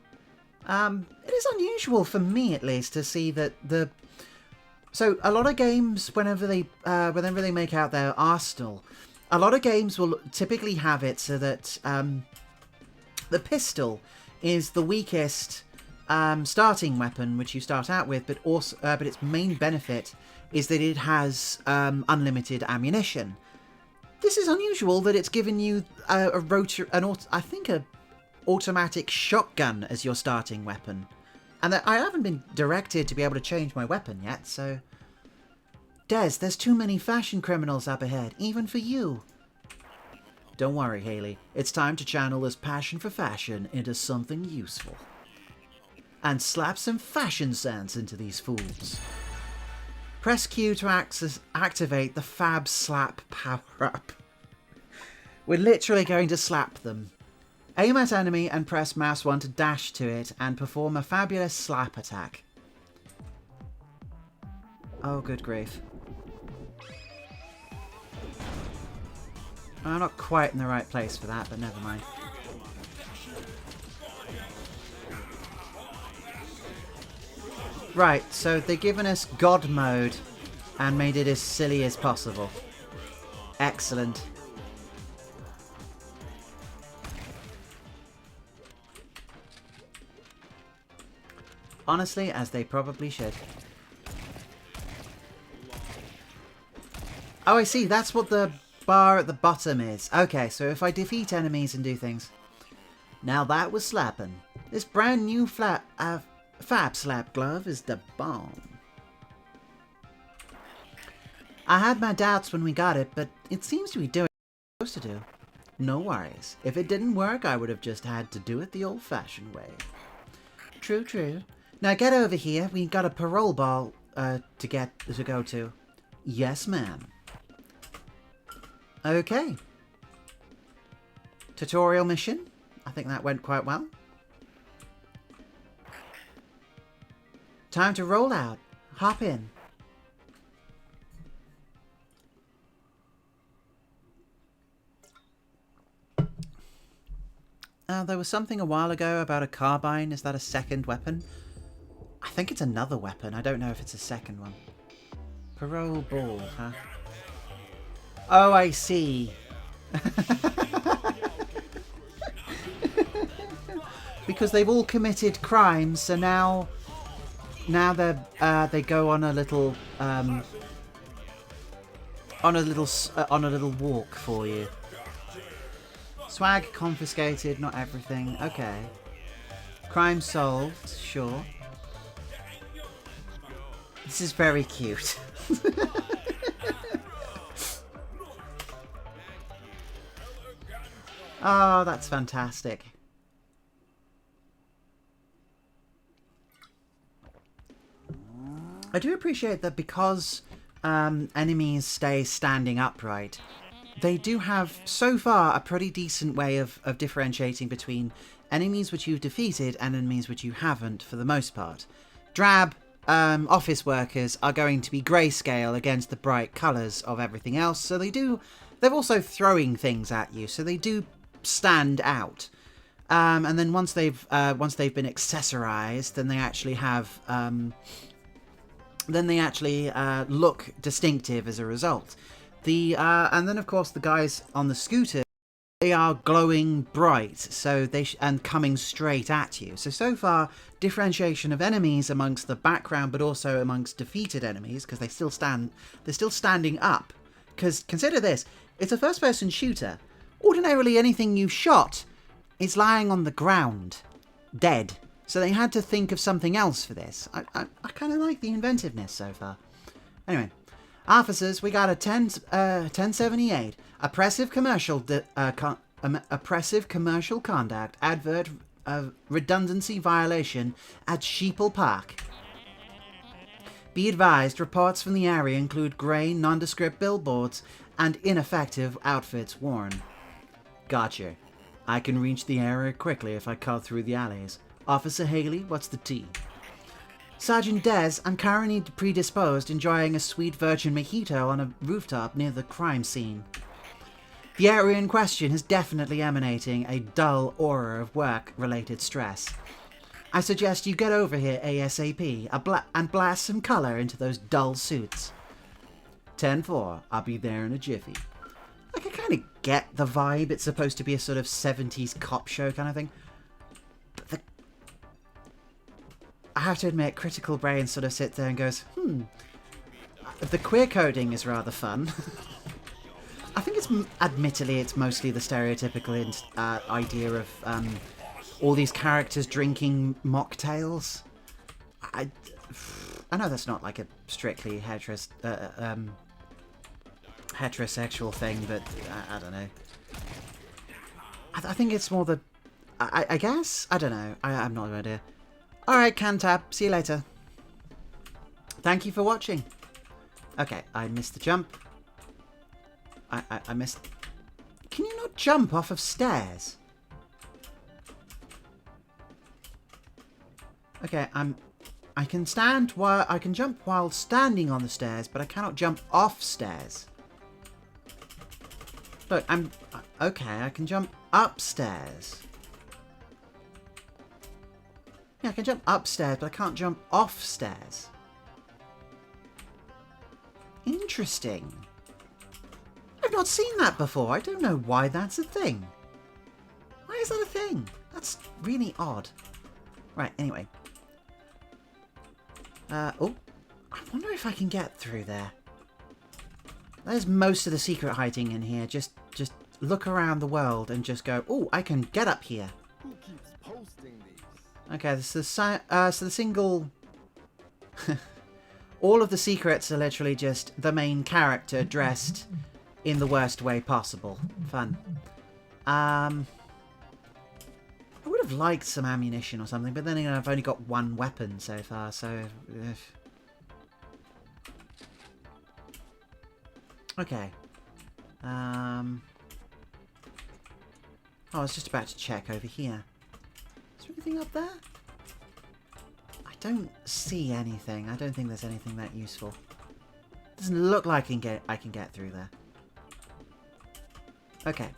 It is unusual for me, at least, to see that the... So, a lot of games, whenever they make out their arsenal, a lot of games will typically have it so that the pistol is the weakest starting weapon which you start out with, but also, but its main benefit is that it has unlimited ammunition. This is unusual that it's given you a automatic shotgun as your starting weapon. And I haven't been directed to be able to change my weapon yet, so... Des, there's too many fashion criminals up ahead, even for you. Don't worry, Haley. It's time to channel this passion for fashion into something useful. And slap some fashion sense into these fools. Press Q to activate the Fab Slap power-up. We're literally going to slap them. Aim at enemy and press mouse 1 to dash to it and perform a fabulous slap attack. Oh, good grief. I'm not quite in the right place for that, but never mind. Right, so they've given us God mode and made it as silly as possible. Excellent. Honestly, as they probably should. Oh, I see. That's what the bar at the bottom is. Okay, so if I defeat enemies and do things. Now that was slapping. This brand new Fab Slap glove is the bomb. I had my doubts when we got it, but it seems to be doing what it's supposed to do. No worries. If it didn't work, I would have just had to do it the old-fashioned way. True, true. Now get over here. We got a parole ball to go to. Yes, ma'am. Okay. Tutorial mission. I think that went quite well. Time to roll out. Hop in. There was something a while ago about a carbine. Is that a second weapon? I think it's another weapon. I don't know if it's a second one. Parole ball, huh? Oh, I see. Because they've all committed crimes, so now they go on a little walk for you. Swag confiscated, not everything. Okay. Crime solved, sure. This is very cute. Oh, that's fantastic. I do appreciate that because enemies stay standing upright, they do have, so far, a pretty decent way of differentiating between enemies which you've defeated and enemies which you haven't, for the most part. Drab office workers are going to be grayscale against the bright colours of everything else, so they're also throwing things at you, so they do stand out. And then once they've been accessorized, then they actually have look distinctive as a result. And then of course the guys on the scooter, they are glowing bright, so and coming straight at you. So far, differentiation of enemies amongst the background, but also amongst defeated enemies, because they're still standing up. Because consider this, it's a first-person shooter. Ordinarily, anything you shot is lying on the ground, dead. So they had to think of something else for this. I kind of like the inventiveness so far. Anyway, officers, we got a 1078. Oppressive commercial conduct. Advert redundancy violation at Sheeple Park. Be advised, reports from the area include grey, nondescript billboards and ineffective outfits worn. Gotcha. I can reach the area quickly if I cut through the alleys. Officer Haley, what's the tea? Sergeant Dez, I'm currently predisposed, enjoying a sweet virgin mojito on a rooftop near the crime scene. The area in question is definitely emanating a dull aura of work-related stress. I suggest you get over here ASAP and blast some colour into those dull suits. 10-4, I'll be there in a jiffy. Like, I kind of get the vibe. It's supposed to be a sort of 70s cop show kind of thing. But I have to admit, Critical Brain sort of sits there and goes, the queer coding is rather fun. I think admittedly, it's mostly the stereotypical idea of all these characters drinking mocktails. I know that's not like a strictly heterosexual thing, but I don't know. I think it's more the... I guess? I don't know. I have no idea. Alright, Cantab. See you later. Thank you for watching. Okay, I missed the jump. I missed... Can you not jump off of stairs? Okay, I can jump while standing on the stairs, but I cannot jump off stairs. Look, okay, I can jump upstairs. Yeah, I can jump upstairs, but I can't jump off stairs. Interesting. I've not seen that before. I don't know why that's a thing. Why is that a thing? That's really odd. Right, anyway. Oh, I wonder if I can get through there. There's most of the secret hiding in here. Just look around the world and just go, oh, I can get up here. Who keeps posting these? Okay, this is so the single... All of the secrets are literally just the main character dressed in the worst way possible. Fun. I would have liked some ammunition or something, but then again, I've only got one weapon so far, so... Okay. I was just about to check over here. Is there anything up there? I don't see anything. I don't think there's anything that useful. Doesn't look like I can get through there. Okay.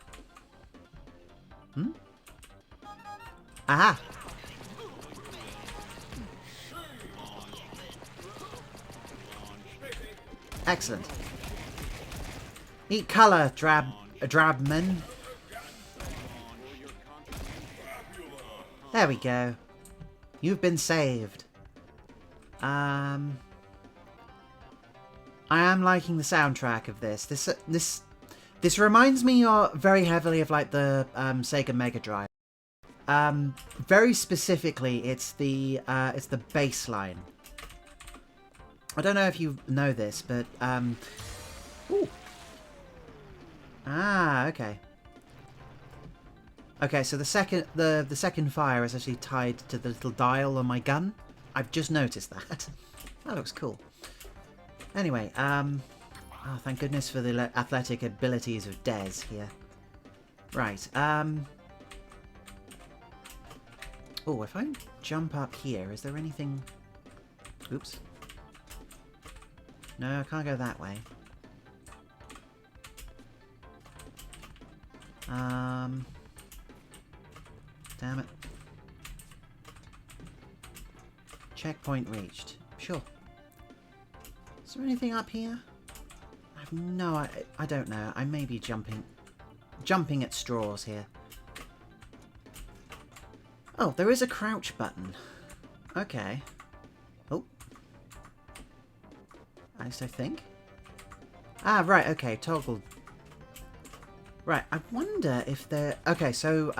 Aha! Excellent. Eat colour, drabman. There we go. You've been saved. I am liking the soundtrack of this. This reminds me very heavily of like the Sega Mega Drive. Very specifically, it's the bass line. I don't know if you know this, but ooh. Ah, okay. Okay, so the second fire is actually tied to the little dial on my gun. I've just noticed that. That looks cool. Anyway, oh, thank goodness for the athletic abilities of Dez here. Right, oh, if I jump up here, is there anything... Oops. No, I can't go that way. Damn it. Checkpoint reached. Sure. Is there anything up here? I have no... I don't know. I may be jumping at straws here. Oh, there is a crouch button. Okay. Oh. At least I think. Ah, right, okay. Toggle. Right, I wonder if there... Okay, so,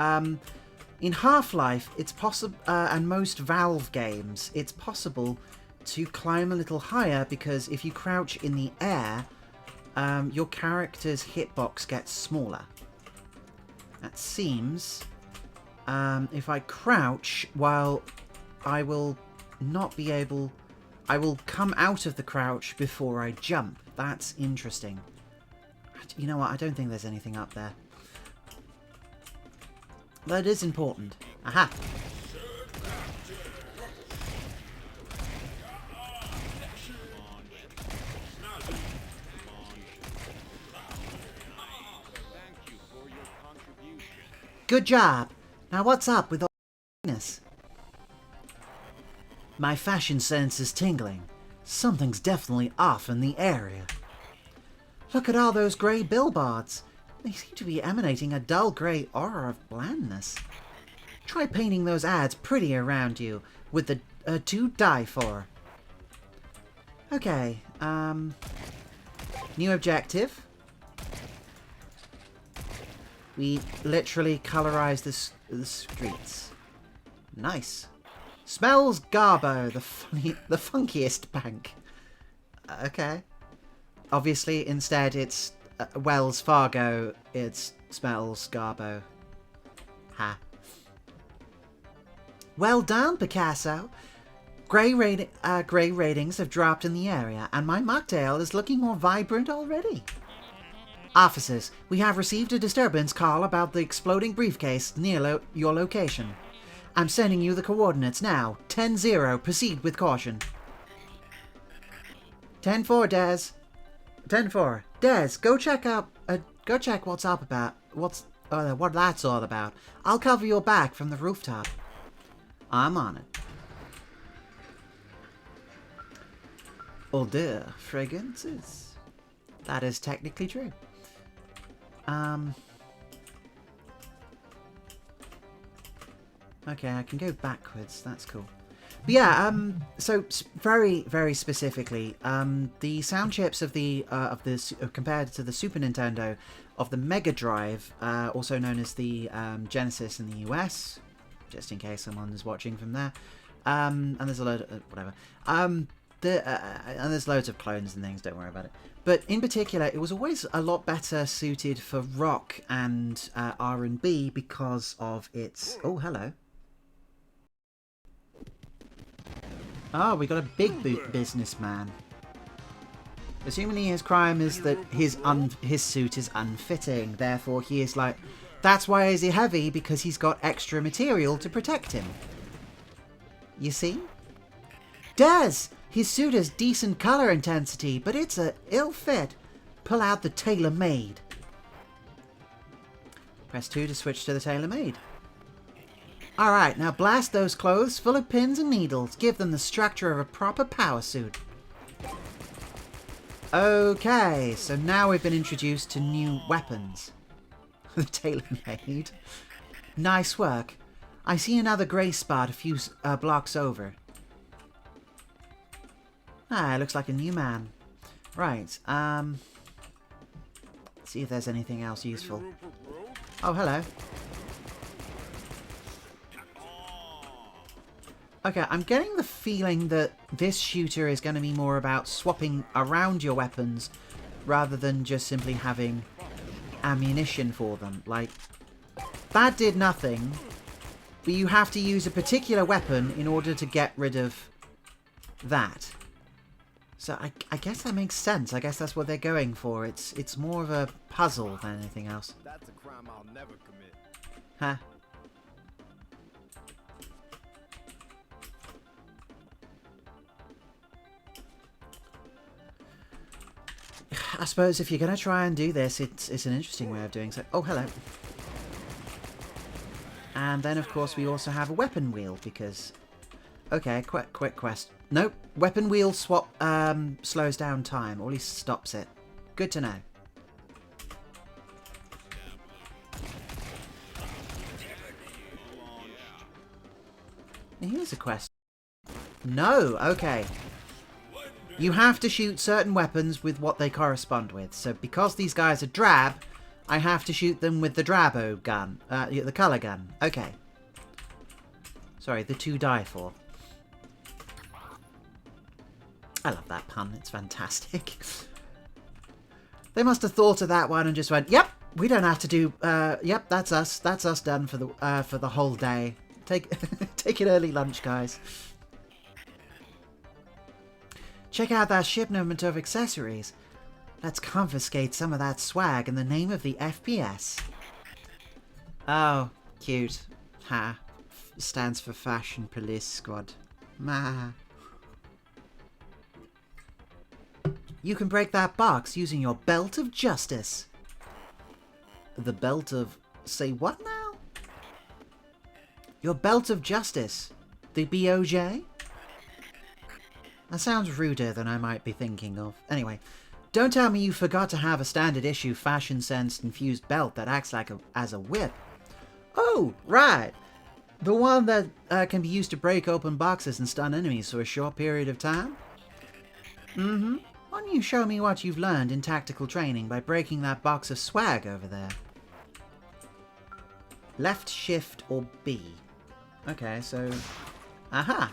in Half-Life, it's possible... and most Valve games, it's possible to climb a little higher because if you crouch in the air, your character's hitbox gets smaller. That seems if I crouch, while I will not be able... I will come out of the crouch before I jump. That's interesting. You know what? I don't think there's anything up there. That is important. Aha! Good job! Now what's up with all this? My fashion sense is tingling. Something's definitely off in the area. Look at all those grey billboards. They seem to be emanating a dull grey aura of blandness. Try painting those ads pretty around you with the to die for. Okay, new objective. We literally colorize the streets. Nice. Smells Garbo, the funkiest bank. Okay. Obviously, instead it's Wells Fargo. It smells Garbo. Ha. Well done, Picasso. Grey ratings have dropped in the area, and my mocktail is looking more vibrant already. Officers, we have received a disturbance call about the exploding briefcase near your location. I'm sending you the coordinates now. 10-0. Proceed with caution. 10-4, Des. 10-4. Des, go check what's up about. What that's all about. I'll cover your back from the rooftop. I'm on it. Eau de fragrances. That is technically true. Okay, I can go backwards. That's cool. But yeah, so very, very specifically, the sound chips of the compared to the Super Nintendo of the Mega Drive, also known as the Genesis in the US, just in case someone is watching from there, and there's a load of whatever, and there's loads of clones and things. Don't worry about it. But in particular, it was always a lot better suited for rock and R&B because of its. Oh, hello. Oh, we got a big boot businessman. Assuming his crime is that his suit is unfitting, therefore he is like, that's why is he heavy, because he's got extra material to protect him. You see? Des! His suit has decent color intensity, but it's a ill fit. Pull out the tailor-made. Press 2 to switch to the tailor-made. Alright, now blast those clothes full of pins and needles. Give them the structure of a proper power suit. Okay, so now we've been introduced to new weapons. The tailor-made. Nice work. I see another grey spot a few blocks over. Ah, looks like a new man. Right, let's see if there's anything else useful. Oh, hello. Okay, I'm getting the feeling that this shooter is going to be more about swapping around your weapons rather than just simply having ammunition for them. Like, that did nothing, but you have to use a particular weapon in order to get rid of that. So I guess that makes sense. I guess that's what they're going for. It's more of a puzzle than anything else. That's a crime I'll never commit. Huh. I suppose if you're going to try and do this, it's an interesting way of doing so. Oh, hello. And then, of course, we also have a weapon wheel, because... Okay, quick quest. Nope, weapon wheel swap slows down time, or at least stops it. Good to know. Here's a quest. No, okay. You have to shoot certain weapons with what they correspond with. So because these guys are drab, I have to shoot them with the Drabo gun. The colour gun. Okay. Sorry, the 2 die for. I love that pun. It's fantastic. They must have thought of that one and just went, yep, We don't have to do... yep, that's us. That's us done for the whole day. Take take an early lunch, guys. Check out that shipment of accessories. Let's confiscate some of that swag in the name of the FPS. Oh, cute. Ha. Stands for Fashion Police Squad. Ma. You can break that box using your belt of justice. The belt of... Say what now? Your belt of justice. The BOJ? That sounds ruder than I might be thinking of. Anyway, don't tell me you forgot to have a standard issue fashion sense infused belt that acts like as a whip. Oh, right. The one that can be used to break open boxes and stun enemies for a short period of time? Mm-hmm. Why don't you show me what you've learned in tactical training by breaking that box of swag over there? Left shift or B. Okay, so... Aha!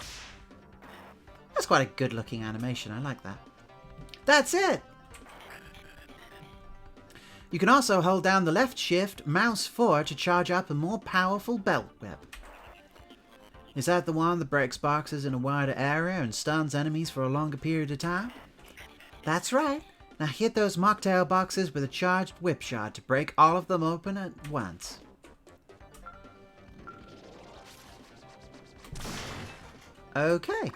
That's quite a good looking animation, I like that. That's it! You can also hold down the left shift, mouse 4 to charge up a more powerful belt whip. Is that the one that breaks boxes in a wider area and stuns enemies for a longer period of time? That's right. Now hit those mocktail boxes with a charged whip shot to break all of them open at once. Okay.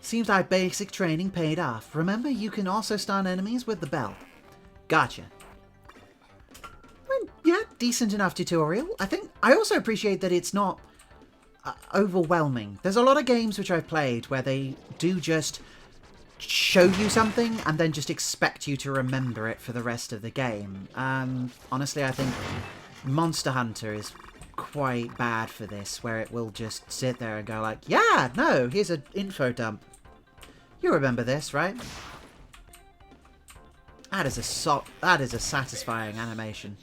Seems like basic training paid off. Remember, you can also stun enemies with the belt. Gotcha. Well, yeah, decent enough tutorial. I also appreciate that it's not overwhelming. There's a lot of games which I've played where they do just show you something and then just expect you to remember it for the rest of the game. Honestly, I think Monster Hunter is quite bad for this, where it will just sit there and go like, yeah, no, here's an info dump. You remember this, right? That is a satisfying animation.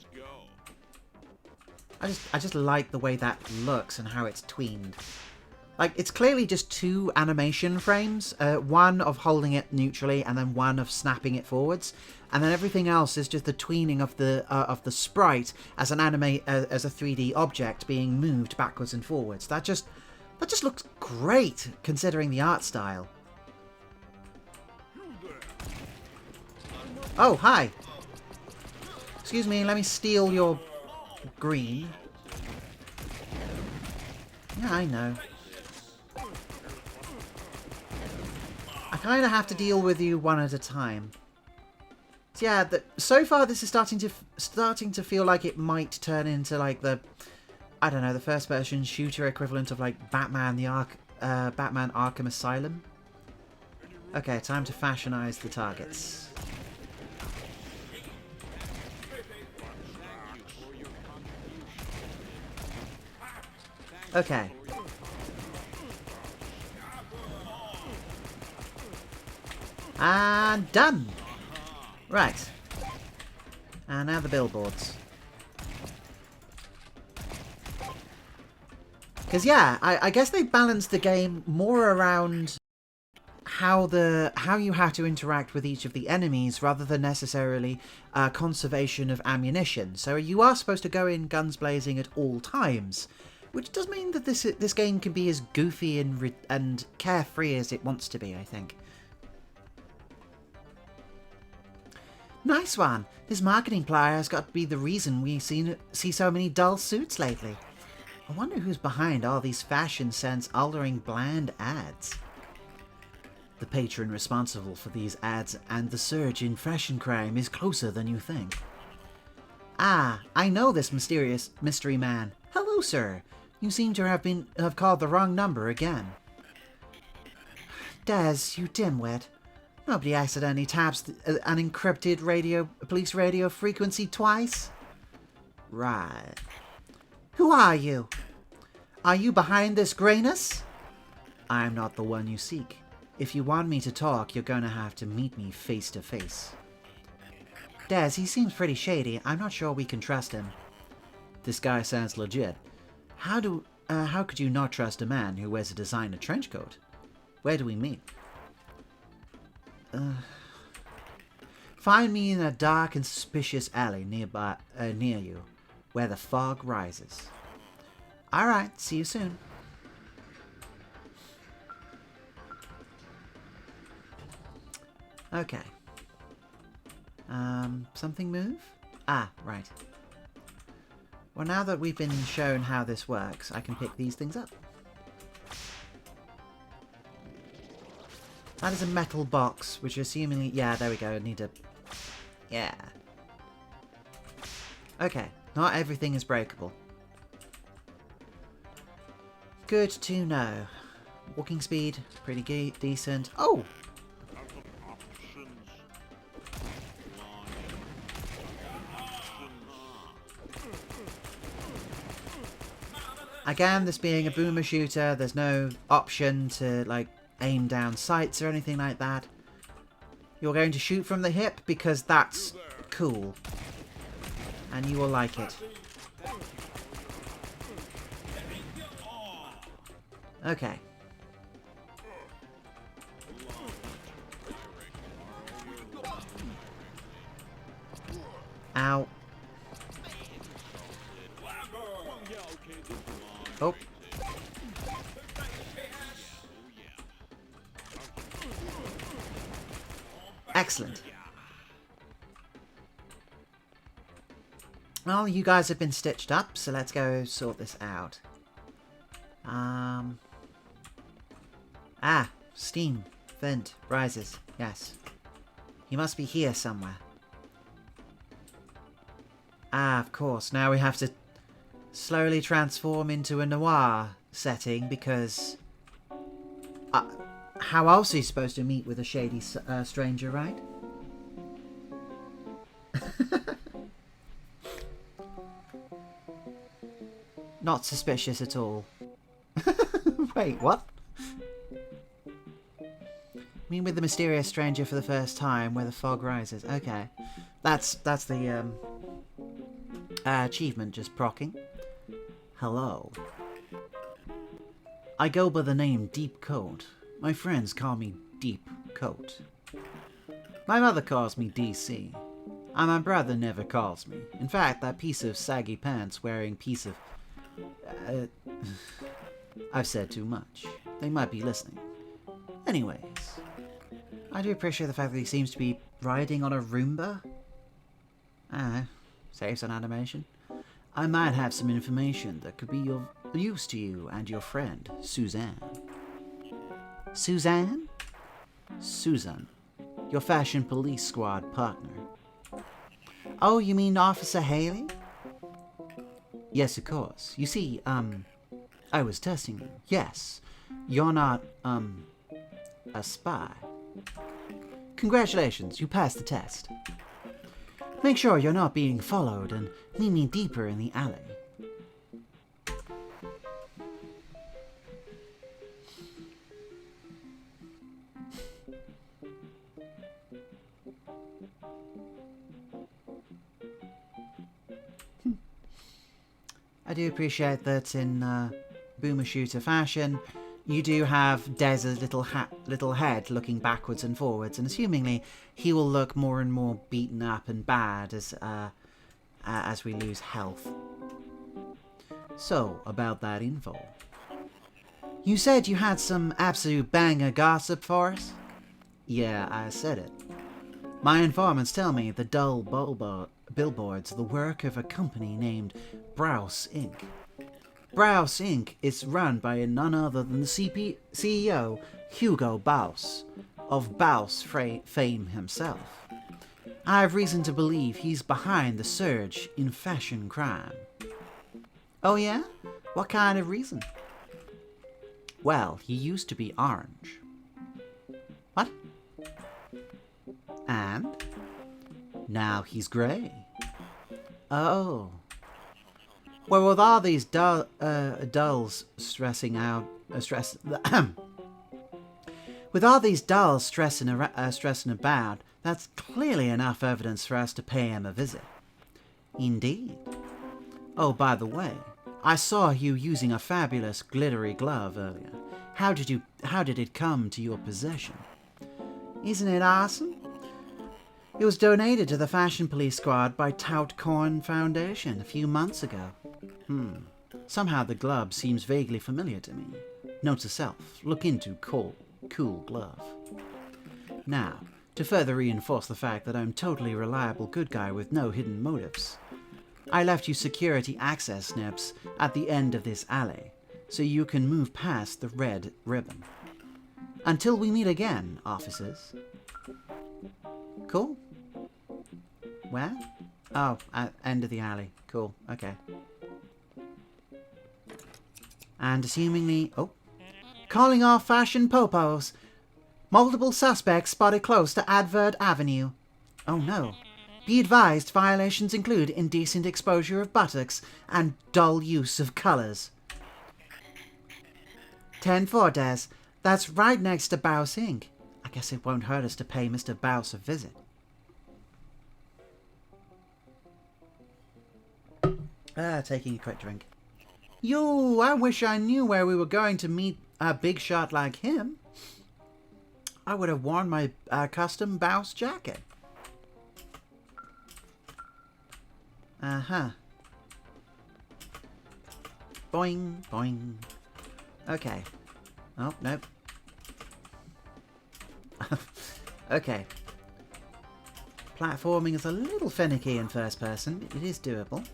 I just like the way that looks and how it's tweened. Like, it's clearly just two animation frames, one of holding it neutrally and then one of snapping it forwards, and then everything else is just the tweening of the sprite as as a 3D object being moved backwards and forwards. That just looks great considering the art style. Oh, hi. Excuse me, let me steal your green. Yeah, I know. I kind of have to deal with you one at a time. So yeah, so far this is starting to feel like it might turn into like the, I don't know, the first-person shooter equivalent of like Batman Arkham Asylum. Okay, time to fashionize the targets. Okay. And done! Right. And now the billboards. Because yeah, I guess they balanced the game more around how you have to interact with each of the enemies rather than necessarily conservation of ammunition. So you are supposed to go in guns blazing at all times, which does mean that this game can be as goofy and carefree as it wants to be, I think. Nice one. This marketing ply has got to be the reason we see so many dull suits lately. I wonder who's behind all these fashion sense altering bland ads. The patron responsible for these ads and the surge in fashion crime is closer than you think. Ah, I know this mysterious mystery man. Hello, sir. You seem to have called the wrong number again. Des, you dimwit. Nobody accidentally taps an encrypted police radio frequency twice. Right. Who are you? Are you behind this grayness? I'm not the one you seek. If you want me to talk, you're gonna have to meet me face to face. Des, he seems pretty shady. I'm not sure we can trust him. This guy sounds legit. How could you not trust a man who wears a designer trench coat? Where do we meet? Find me in a dark and suspicious alley near you, where the fog rises. Alright, see you soon. Okay. Something move? Ah, right. Well, now that we've been shown how this works, I can pick these things up. That is a metal box, which assumingly... Yeah, there we go. I need to... Yeah. Okay. Not everything is breakable. Good to know. Walking speed, pretty decent. Oh! Again, this being a boomer shooter, there's no option to, like, aim down sights or anything like that. You're going to shoot from the hip because that's cool. And you will like it. Okay. Ow. Oh. Excellent. Well, you guys have been stitched up, so let's go sort this out. Ah, steam. Vent. Rises. Yes. He must be here somewhere. Ah, of course. Now we have to slowly transform into a noir setting because... how else are you supposed to meet with a shady stranger, right? Not suspicious at all. Wait, what? Meet with the mysterious stranger for the first time where the fog rises. Okay. That's the achievement just procking. Hello. I go by the name Deep Coat. My friends call me Deep Coat. My mother calls me DC. And my brother never calls me. In fact, that piece of saggy pants wearing piece of... I've said too much. They might be listening. Anyways, I do appreciate the fact that he seems to be riding on a Roomba. Saves on animation. I might have some information that could be of use to you and your friend, Suzanne. Suzanne? Susan, your fashion police squad partner. Oh, you mean Officer Haley? Yes, of course. You see, I was testing you. Yes, you're not, a spy. Congratulations, you passed the test. Make sure you're not being followed and meet me deeper in the alley. I do appreciate that in boomer shooter fashion, you do have Dez's little head looking backwards and forwards, and assumingly he will look more and more beaten up and bad as we lose health. So, about that info. You said you had some absolute banger gossip for us? Yeah, I said it. My informants tell me the dull billboards are the work of a company named Browse Inc. Browse Inc. is run by none other than the CEO, Hugo Baus, of Baus fame himself. I have reason to believe he's behind the surge in fashion crime. Oh yeah? What kind of reason? Well, he used to be orange. What? And? Now he's grey. Oh. Well, with all these dulls stressing out, with all these dulls stressing about, that's clearly enough evidence for us to pay him a visit. Indeed. Oh, by the way, I saw you using a fabulous glittery glove earlier. How did it come to your possession? Isn't it awesome? It was donated to the Fashion Police Squad by Tout Corn Foundation a few months ago. Somehow the glove seems vaguely familiar to me. Note to self, look into cool glove. Now, to further reinforce the fact that I'm totally reliable good guy with no hidden motives, I left you security access snips at the end of this alley, so you can move past the red ribbon. Until we meet again, officers. Cool? Where? Oh, at end of the alley. Cool, okay. And assumingly... Oh. Calling off fashion popos. Multiple suspects spotted close to Advert Avenue. Oh no. Be advised, violations include indecent exposure of buttocks and dull use of colours. 10-4, Des. That's right next to Bouse Inc. I guess it won't hurt us to pay Mr. Bouse a visit. Taking a quick drink. Yo, I wish I knew where we were going to meet a big shot like him. I would have worn my custom Bouse jacket. Uh-huh. Boing, boing. Okay. Oh, nope. Okay. Platforming is a little finicky in first person. It is doable.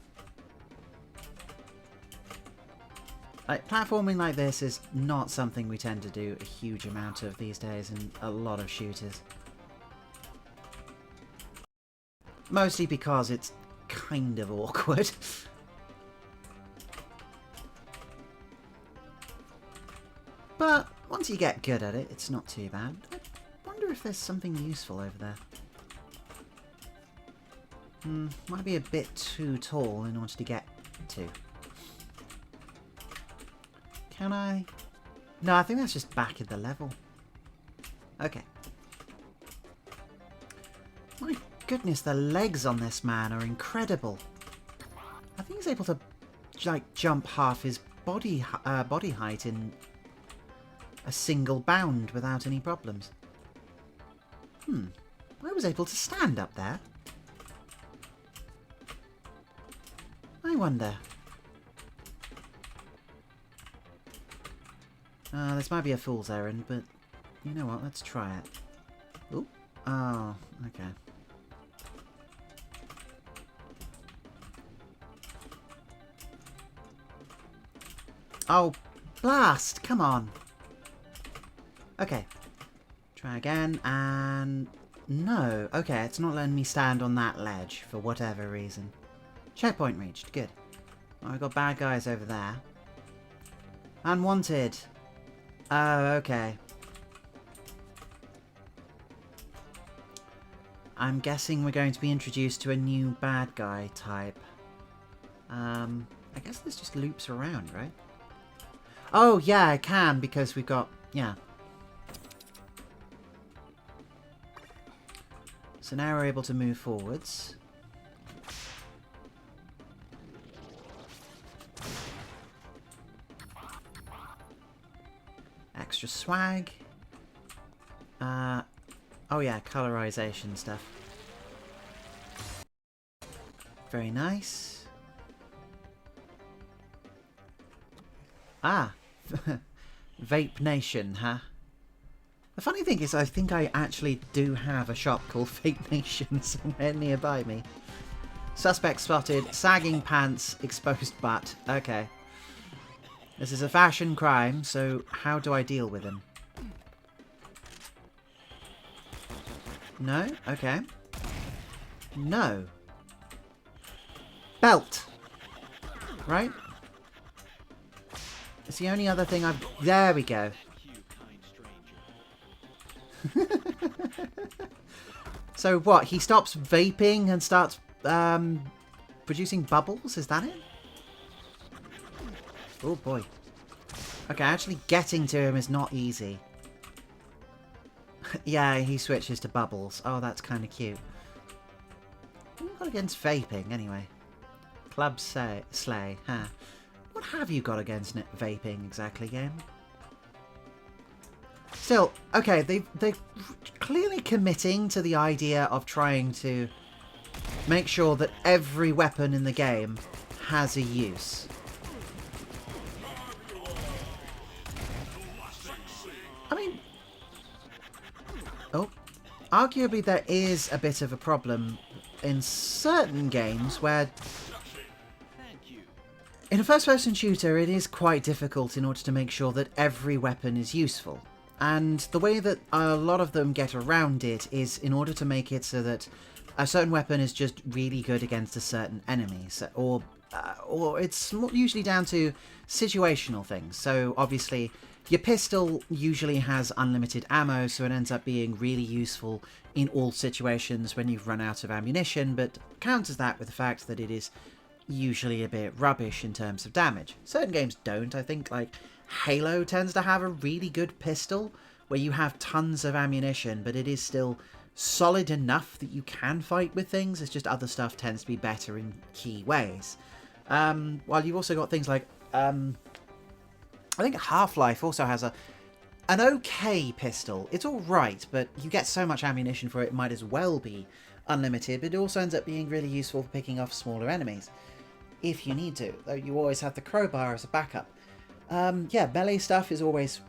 Platforming like this is not something we tend to do a huge amount of these days in a lot of shooters. Mostly because it's kind of awkward. But once you get good at it, it's not too bad. I wonder if there's something useful over there. Might be a bit too tall in order to get to. Can I? No, I think that's just back at the level. Okay. My goodness, the legs on this man are incredible. I think he's able to, like, jump half his body height in a single bound without any problems. I was able to stand up there. I wonder. This might be a fool's errand, but you know what? Let's try it. Ooh. Oh, okay. Oh, blast! Come on. Okay. Try again, and... No. Okay, it's not letting me stand on that ledge, for whatever reason. Checkpoint reached. Good. Oh, I've got bad guys over there. Unwanted. Oh, okay. I'm guessing we're going to be introduced to a new bad guy type. I guess this just loops around, right? Oh, yeah, I can, because we've got... Yeah. So now we're able to move forwards. Extra swag. Oh yeah, colorization stuff. Very nice. Ah, Vape Nation, huh? The funny thing is, I think I actually do have a shop called Vape Nation somewhere nearby me. Suspect spotted, sagging pants, exposed butt. Okay. This is a fashion crime, so how do I deal with him? No? Okay. No. Belt! Right? It's the only other thing I've... There we go. So what? He stops vaping and starts producing bubbles? Is that it? Oh boy. Okay, actually getting to him is not easy. Yeah, he switches to bubbles. Oh, that's kind of cute. What have you got against vaping, anyway? Club Slay, huh? What have you got against vaping, exactly, game? Still, okay, they're clearly committing to the idea of trying to make sure that every weapon in the game has a use. I mean, oh, arguably there is a bit of a problem in certain games where in a first-person shooter it is quite difficult in order to make sure that every weapon is useful. And the way that a lot of them get around it is in order to make it so that a certain weapon is just really good against a certain enemy, so, or it's usually down to situational things. So obviously, your pistol usually has unlimited ammo, so it ends up being really useful in all situations when you've run out of ammunition, but counters that with the fact that it is usually a bit rubbish in terms of damage. Certain games don't, I think, like Halo tends to have a really good pistol where you have tons of ammunition, but it is still solid enough that you can fight with things. It's just other stuff tends to be better in key ways. While you've also got things like, I think Half-Life also has an okay pistol. It's alright, but you get so much ammunition for it, it might as well be unlimited, but it also ends up being really useful for picking off smaller enemies, if you need to, though you always have the crowbar as a backup. Yeah, melee stuff is always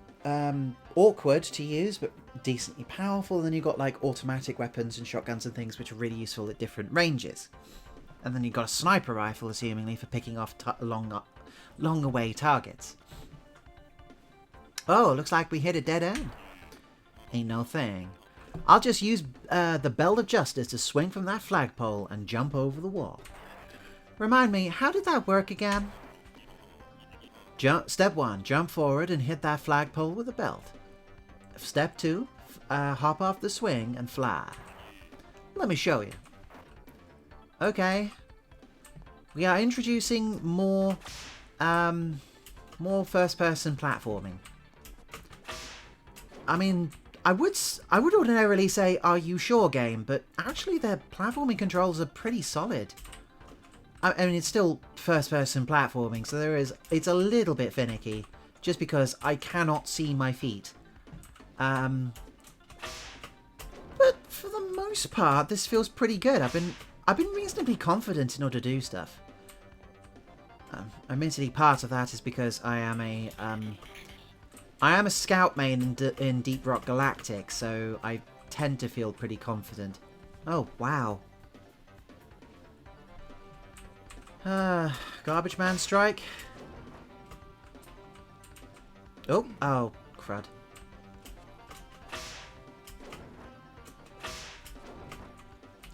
awkward to use, but decently powerful. Then you've got like automatic weapons and shotguns and things which are really useful at different ranges. And then you've got a sniper rifle, assumingly, for picking off long away targets. Oh, looks like we hit a dead end. Ain't no thing. I'll just use the belt of justice to swing from that flagpole and jump over the wall. Remind me, how did that work again? Step 1, jump forward and hit that flagpole with a belt. Step 2, hop off the swing and fly. Let me show you. Okay. We are introducing more first-person platforming. I mean, I would ordinarily say, "Are you sure?" game, but actually their platforming controls are pretty solid. I mean, it's still first-person platforming, so it's a little bit finicky, just because I cannot see my feet. But for the most part, this feels pretty good. I've been reasonably confident in order to do stuff. Admittedly, part of that is because I am a scout main in Deep Rock Galactic, so I tend to feel pretty confident. Oh, wow. Garbage man strike. Oh, crud.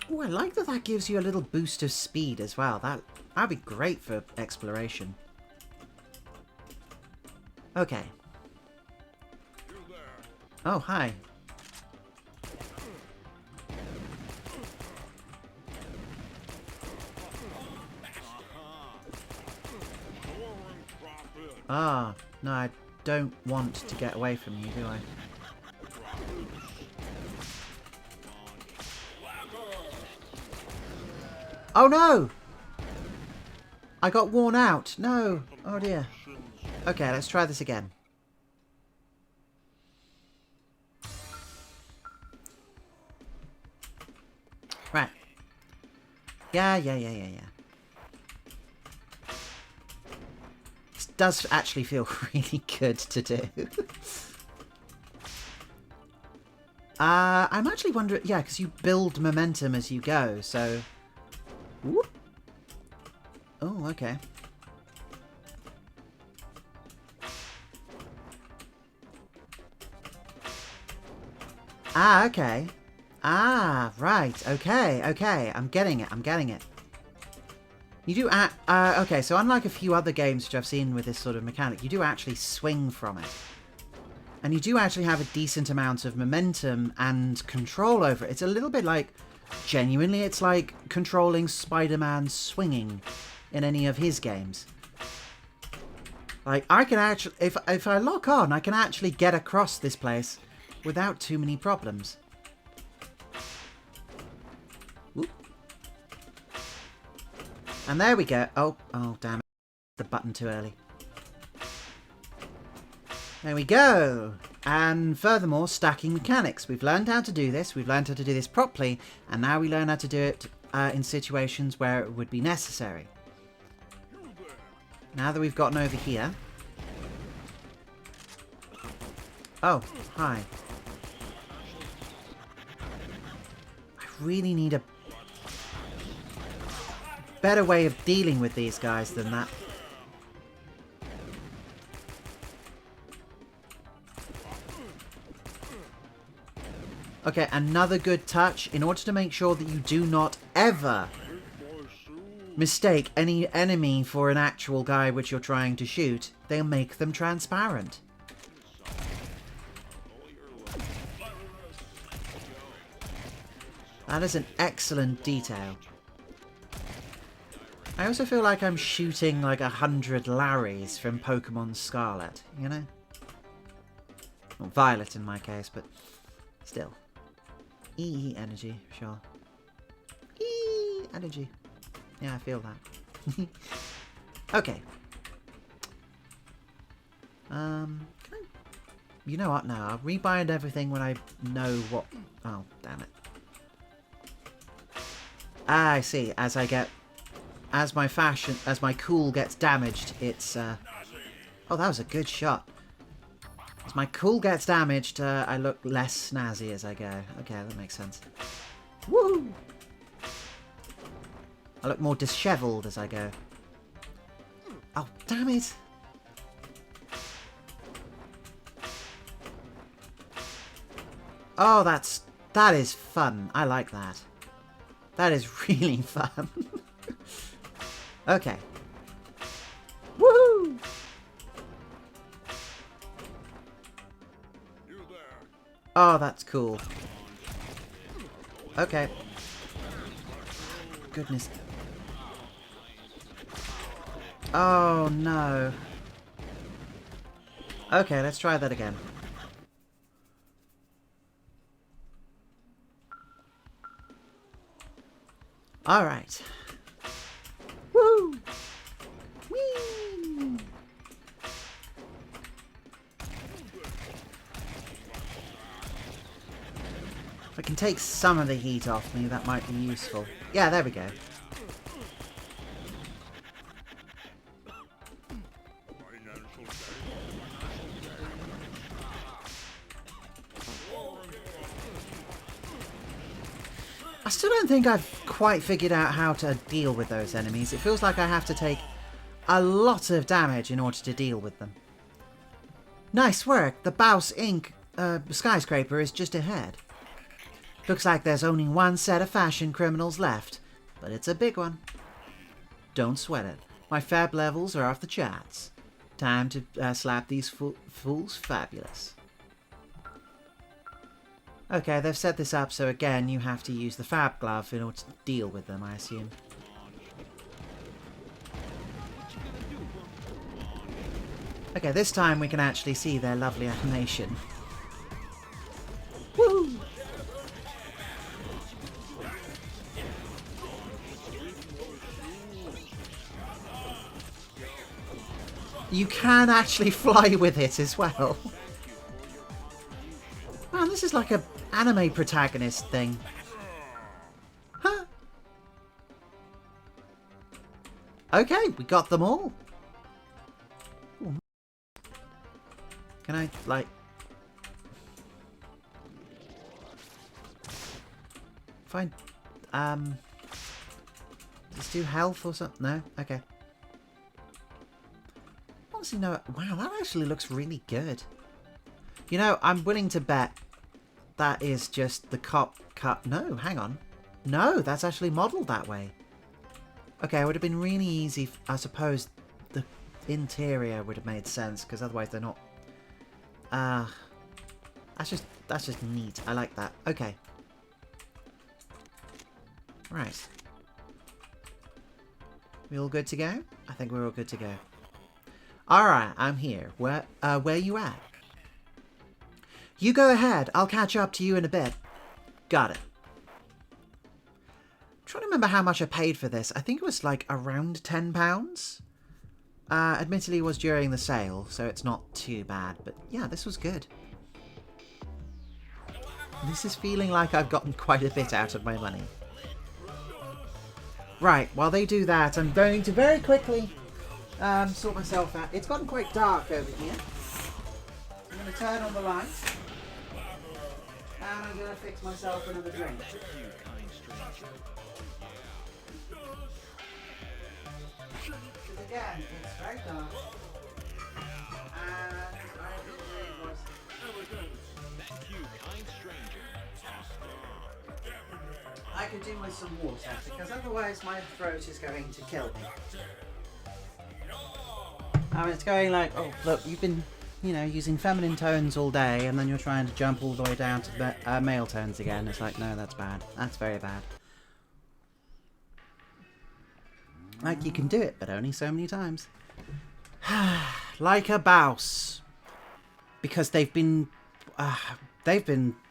Oh, I like that gives you a little boost of speed as well. That'd be great for exploration. Okay. Oh, hi. Ah, no, I don't want to get away from you, do I? Oh no! I got worn out. No. Oh dear. Okay, let's try this again. Right. Yeah. This does actually feel really good to do. I'm actually wondering... Yeah, because you build momentum as you go, so... Whoop. Oh, okay. Ah, okay. Ah, right. Okay. I'm getting it. You do okay, so unlike a few other games which I've seen with this sort of mechanic, you do actually swing from it. And you do actually have a decent amount of momentum and control over it. It's a little bit like... Genuinely, it's like controlling Spider-Man swinging in any of his games. Like, I can actually... If I lock on, I can actually get across this place without too many problems. Whoop. And there we go. Oh, damn it. The button too early. There we go. And furthermore, stacking mechanics. We've learned how to do this. We've learned how to do this properly. And now we learn how to do it in situations where it would be necessary. Now that we've gotten over here. Oh, hi. I really need a better way of dealing with these guys than that. Okay, another good touch. In order to make sure that you do not ever mistake any enemy for an actual guy which you're trying to shoot, they'll make them transparent. That is an excellent detail. I also feel like I'm shooting like 100 Larrys from Pokemon Scarlet, you know? Well, Violet in my case, but still. EE energy, sure. EE energy. Yeah, I feel that. Okay. You know what now? I'll rebind everything when I know what... Oh, damn it. Ah, I see. As my cool gets damaged, it's... Oh, that was a good shot. As my cool gets damaged, I look less snazzy as I go. Okay, that makes sense. Woo! I look more dishevelled as I go. Oh, damn it! Oh, that is fun. I like that. That is really fun. Okay. Woohoo! Oh, that's cool. Okay. Goodness. Oh, no. Okay, let's try that again. Alright. Woo! Whee! If I can take some of the heat off me, that might be useful. Yeah, there we go. I still don't think I've quite figured out how to deal with those enemies. It feels like I have to take a lot of damage in order to deal with them. Nice work. The Baus Inc. skyscraper is just ahead. Looks like there's only one set of fashion criminals left, but it's a big one. Don't sweat it. My fab levels are off the charts. Time to slap these fools fabulous. Okay, they've set this up, so again, you have to use the Fab Glove in order to deal with them, I assume. Okay, this time we can actually see their lovely animation. Woo! You can actually fly with it as well. Man, this is like an anime protagonist thing. Huh. Okay, we got them all. Ooh. Can I, like... Fine. Let's do health or something. No? Okay. Honestly, no. Wow, that actually looks really good. You know, I'm willing to bet that is just the cop cut. No, hang on. No, that's actually modelled that way. Okay, it would have been really easy. I suppose the interior would have made sense, because otherwise they're not... that's just neat. I like that. Okay. Right. We all good to go? I think we're all good to go. Alright, I'm here. Where you at? You go ahead. I'll catch up to you in a bit. Got it. I'm trying to remember how much I paid for this. I think it was like around £10. Admittedly, it was during the sale, so it's not too bad. But yeah, this was good. This is feeling like I've gotten quite a bit out of my money. Right, while they do that, I'm going to very quickly sort myself out. It's gotten quite dark over here. I'm going to turn on the lights. And I'm going to fix myself another drink. Because again, it's very dark. And I could do with some water, because otherwise my throat is going to kill me. I mean, it's going like, oh, look, you've been, you know, using feminine tones all day, and then you're trying to jump all the way down to male tones again. It's like, no, that's bad. That's very bad. Like, you can do it, but only so many times. Like a bouse. Because they've been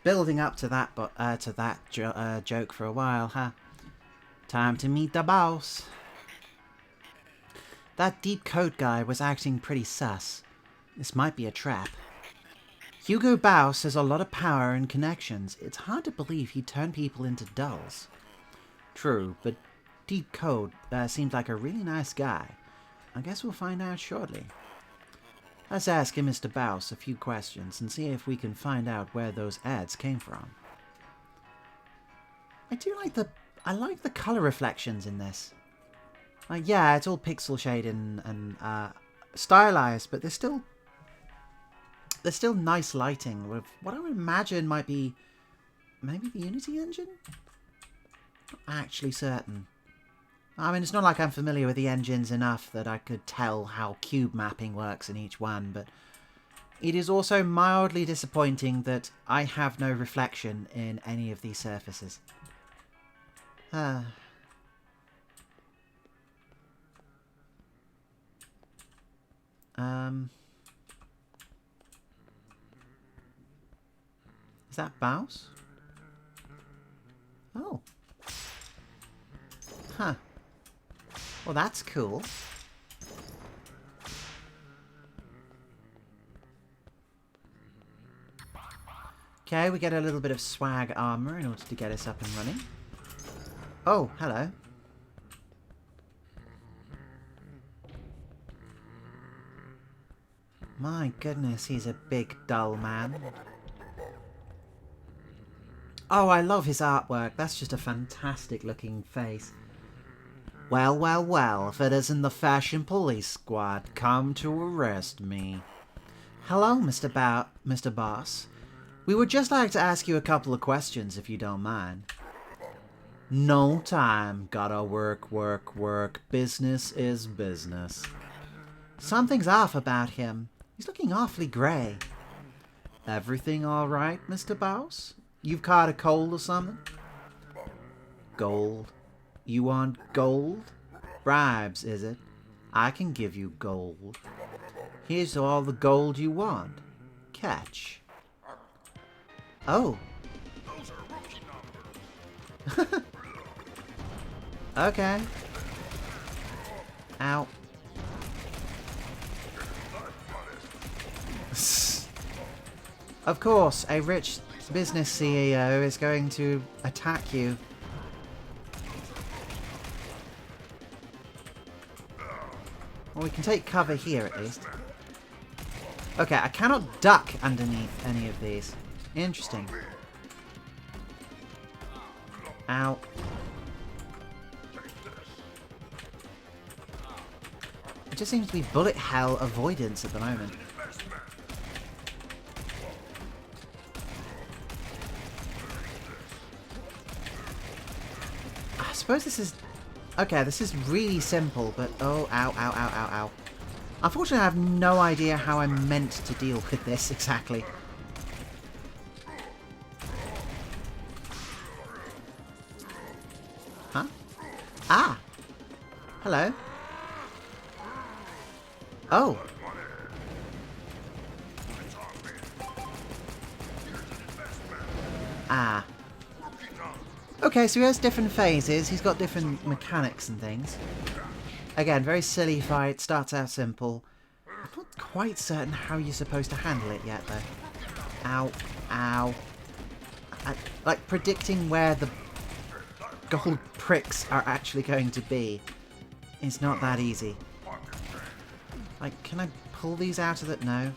building up to that joke for a while, huh? Time to meet the boss. That deep coat guy was acting pretty sus. This might be a trap. Hugo Baus has a lot of power and connections. It's hard to believe he'd turn people into dolls. True, but Deep Coat seems like a really nice guy. I guess we'll find out shortly. Let's ask him, Mr. Baus, a few questions and see if we can find out where those ads came from. I like the color reflections in this. Like, yeah, it's all pixel shaded and stylized, but there's still nice lighting with what I would imagine might be maybe the Unity engine? Not actually certain. I mean, it's not like I'm familiar with the engines enough that I could tell how cube mapping works in each one, but it is also mildly disappointing that I have no reflection in any of these surfaces. Is that Baus? Oh. Huh. Well, that's cool. Okay, we get a little bit of swag armor in order to get us up and running. Oh, hello. My goodness, he's a big, dull man. Oh, I love his artwork. That's just a fantastic looking face. Well, well, well, if it isn't the Fashion Police Squad, come to arrest me. Hello, Mr. Boss. We would just like to ask you a couple of questions, if you don't mind. No time. Gotta work, work, work. Business is business. Something's off about him. He's looking awfully grey. Everything all right, Mr. Boss? You've caught a cold or something? Gold. You want gold? Bribes, is it? I can give you gold. Here's all the gold you want. Catch. Oh. Okay. Ow. Of course, a rich business CEO is going to attack you. Well, we can take cover here at least. Okay, I cannot duck underneath any of these. Interesting. Ow. It just seems to be bullet hell avoidance at the moment. I suppose this is... Okay, this is really simple, but... Oh, ow, ow, ow, ow, ow. Unfortunately, I have no idea how I'm meant to deal with this exactly. Huh? Ah! Hello. Oh. Ah. Okay, so he has different phases. He's got different mechanics and things. Again, very silly fight. Starts out simple. I'm not quite certain how you're supposed to handle it yet, though. Ow. Ow. like, predicting where the gold pricks are actually going to be is not that easy. Like, can I pull these out of it? No.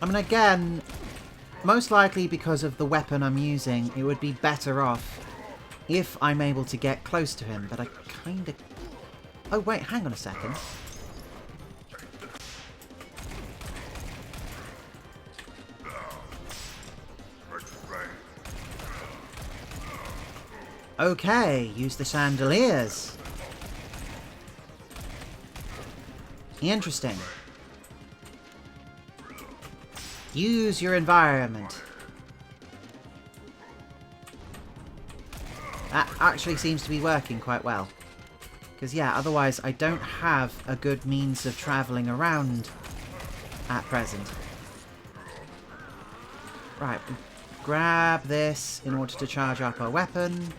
I mean, again, most likely because of the weapon I'm using, it would be better off if I'm able to get close to him, but I kind of... Oh, wait, hang on a second. Okay, use the chandeliers. Interesting. Use your environment. That actually seems to be working quite well. Because, yeah, otherwise I don't have a good means of travelling around at present. Right, grab this in order to charge up our weapon.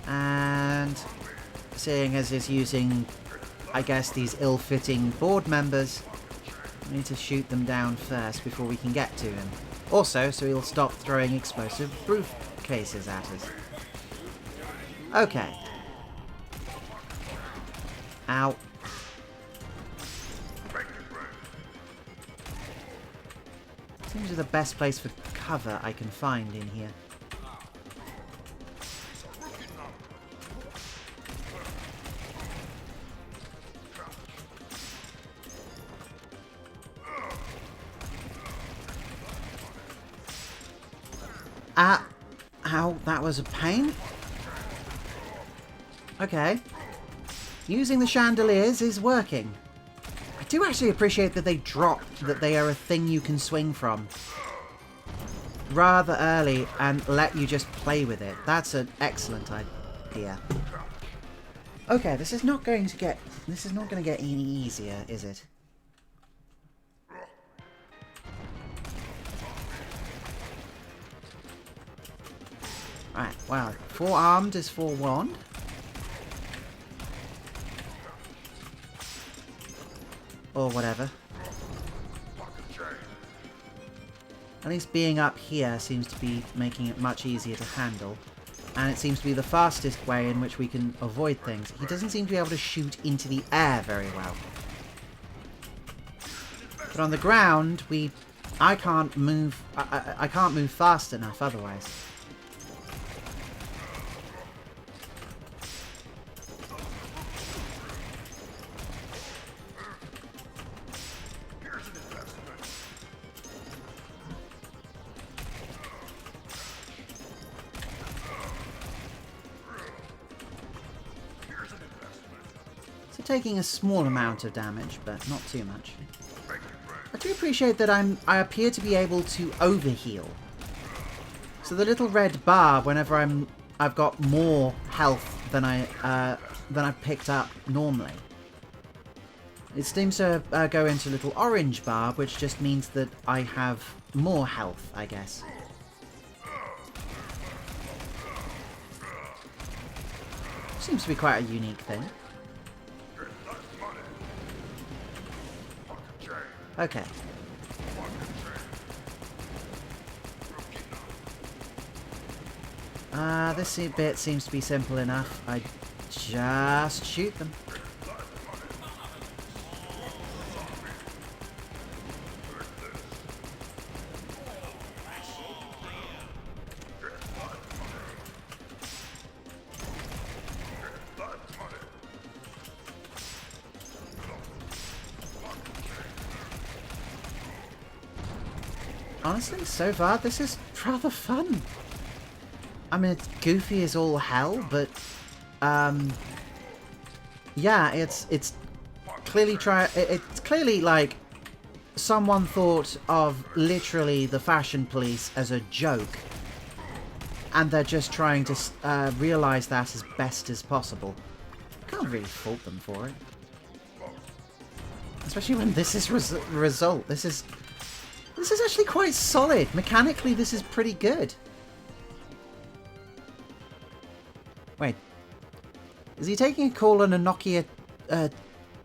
And seeing as is using, I guess, these ill-fitting board members, we need to shoot them down first before we can get to him. Also, so he'll stop throwing explosive briefcases at us. Okay. Ow. Seems to be the best place for cover I can find in here. Ow, that was a pain. Okay. Using the chandeliers is working. I do actually appreciate that they drop, that they are a thing you can swing from rather early and let you just play with it. That's an excellent idea. Okay, this is not going to get any easier, is it? Right, well, 4-armed is 4-wand. Or whatever. At least being up here seems to be making it much easier to handle. And it seems to be the fastest way in which we can avoid things. He doesn't seem to be able to shoot into the air very well. But on the ground, I can't move. I can't move fast enough otherwise. Taking a small amount of damage, but not too much. I do appreciate that I appear to be able to overheal. So the little red bar, whenever I've got more health than I've picked up normally, it seems to go into a little orange bar, which just means that I have more health, I guess. Seems to be quite a unique thing. Okay. This bit seems to be simple enough. I just shoot them. Honestly, so far, this is rather fun. I mean, it's goofy as all hell, but, yeah, it's clearly it's clearly, like, someone thought of literally the fashion police as a joke, and they're just trying to, realise that as best as possible. Can't really fault them for it. Especially when this is result. This is actually quite solid. Mechanically, this is pretty good. Wait. Is he taking a call on a Nokia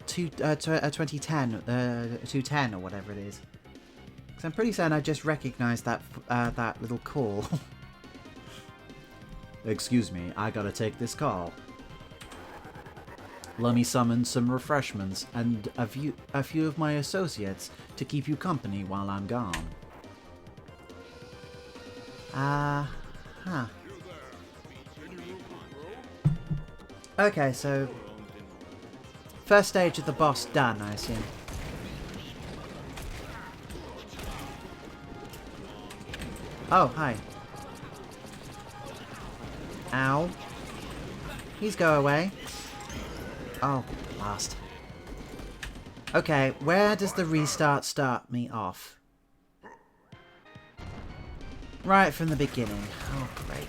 2010, 210 or whatever it is? Because I'm pretty certain I just recognised that little call. Excuse me, I gotta take this call. Let me summon some refreshments and a few of my associates to keep you company while I'm gone. Huh. Okay, so first stage of the boss done, I assume. Oh, hi. Ow. Please go away. Oh, blast. Okay, where does the restart start me off? Right from the beginning. Oh, great.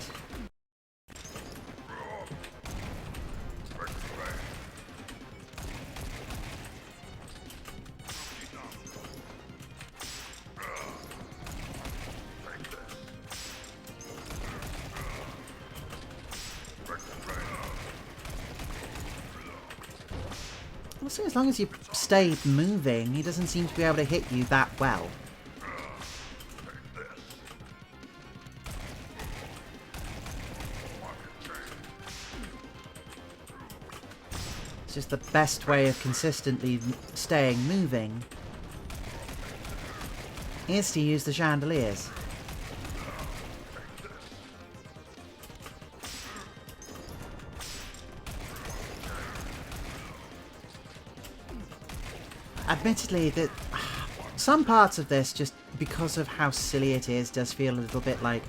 Well, see, as long as you stay moving, he doesn't seem to be able to hit you that well. It's just the best way of consistently staying moving is to use the chandeliers. Admittedly, that some parts of this, just because of how silly it is, does feel a little bit like,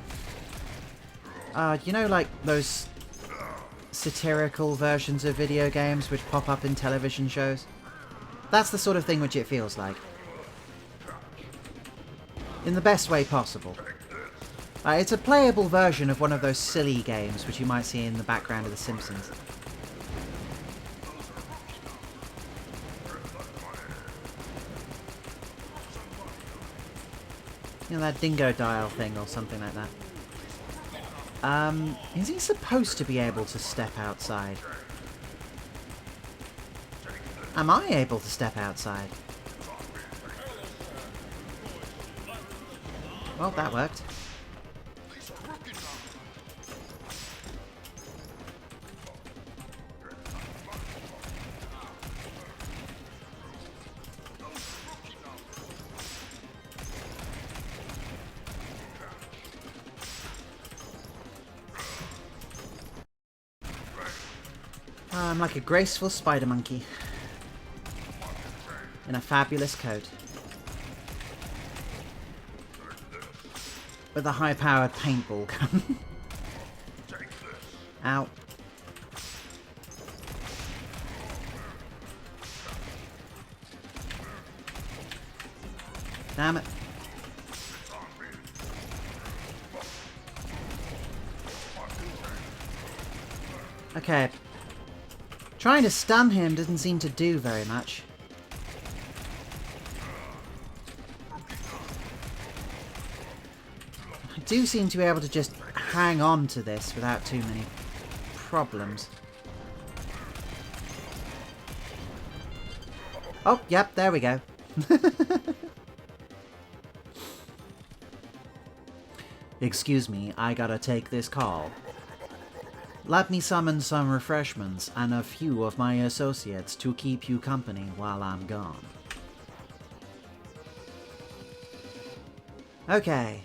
you know, like those satirical versions of video games which pop up in television shows? That's the sort of thing which it feels like. In the best way possible. It's a playable version of one of those silly games which you might see in the background of The Simpsons. You know, that dingo dial thing or something like that. Is he supposed to be able to step outside? Am I able to step outside? Well, that worked. I'm like a graceful spider monkey in a fabulous coat with a high-powered paintball gun. Ow. Damn it. Okay. Trying to stun him doesn't seem to do very much. I do seem to be able to just hang on to this without too many problems. Oh, yep, there we go. Excuse me, I gotta take this call. Let me summon some refreshments and a few of my associates to keep you company while I'm gone. Okay.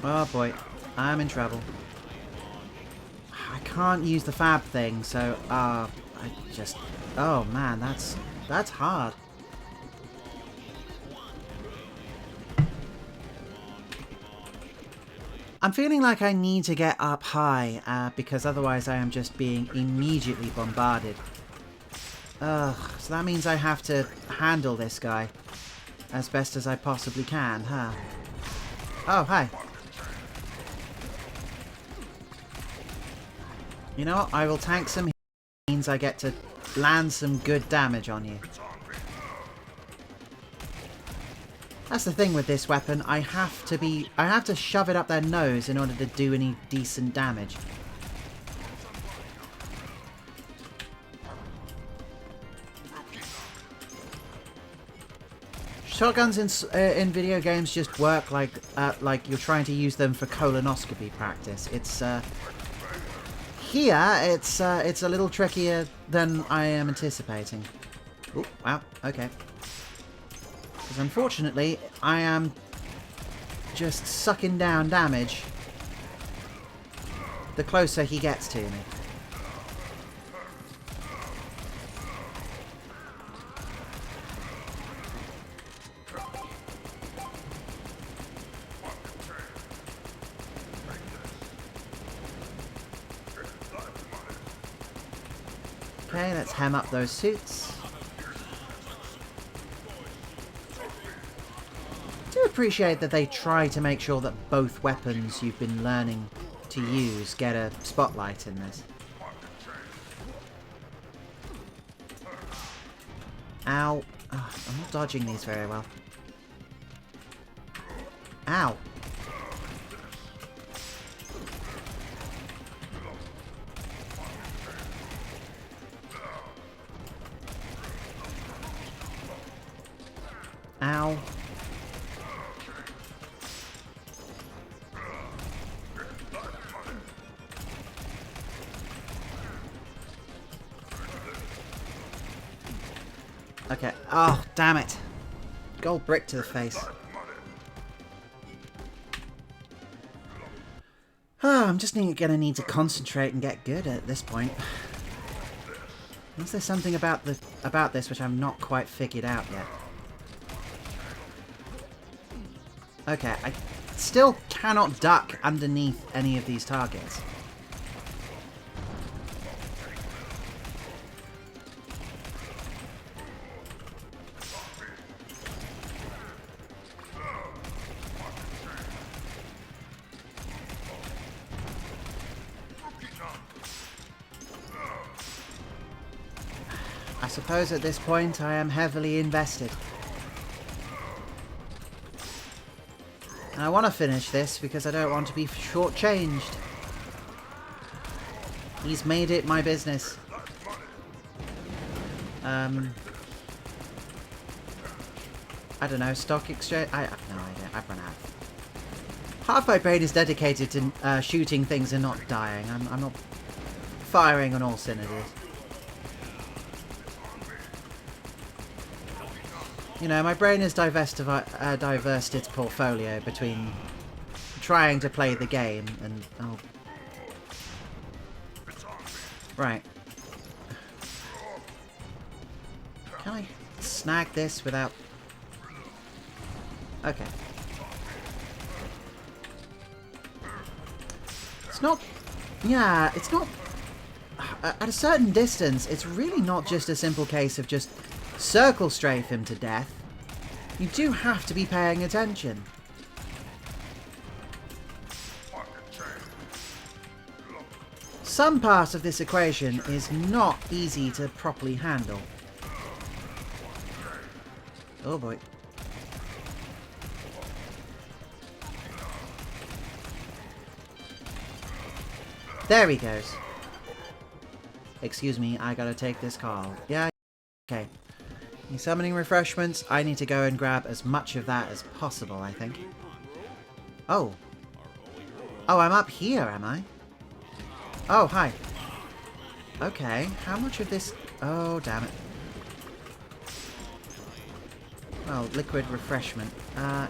Oh boy, I'm in trouble. I can't use the fab thing, so I just, oh man, that's hard. I'm feeling like I need to get up high, because otherwise I am just being immediately bombarded. Ugh, so that means I have to handle this guy as best as I possibly can, huh? Oh, hi. You know what? I will tank some. Means I get to land some good damage on you. That's the thing with this weapon. I have to shove it up their nose in order to do any decent damage. Shotguns in video games just work like you're trying to use them for colonoscopy practice. It's here it's a little trickier than I am anticipating. Oh wow, okay. Because unfortunately, I am just sucking down damage the closer he gets to me. Okay, let's hem up those suits. I do appreciate that they try to make sure that both weapons you've been learning to use get a spotlight in this. Ow. Oh, I'm not dodging these very well. Ow. Ow. Okay. Oh, damn it. Gold brick to the face. Oh, I'm just gonna need to concentrate and get good at this point. Unless there's something about this which I'm not quite figured out yet. Okay, I still cannot duck underneath any of these targets. I suppose at this point I am heavily invested. And I want to finish this because I don't want to be shortchanged. He's made it my business. I don't know, stock exchange? I have no idea, I've run out. Half my brain is dedicated to shooting things and not dying. I'm not firing on all cylinders. You know, my brain has diversified its portfolio between trying to play the game and... oh. Right. Can I snag this without... okay. It's not... yeah, it's not... at a certain distance, it's really not just a simple case of just circle strafe him to death. You do have to be paying attention. Some part of this equation is not easy to properly handle. Oh boy. There he goes. Excuse me, I gotta take this call. Yeah, okay. You're summoning refreshments. I need to go and grab as much of that as possible, I think. Oh. Oh, I'm up here, am I? Oh, hi. Okay, how much of this... oh, damn it. Well, liquid refreshment.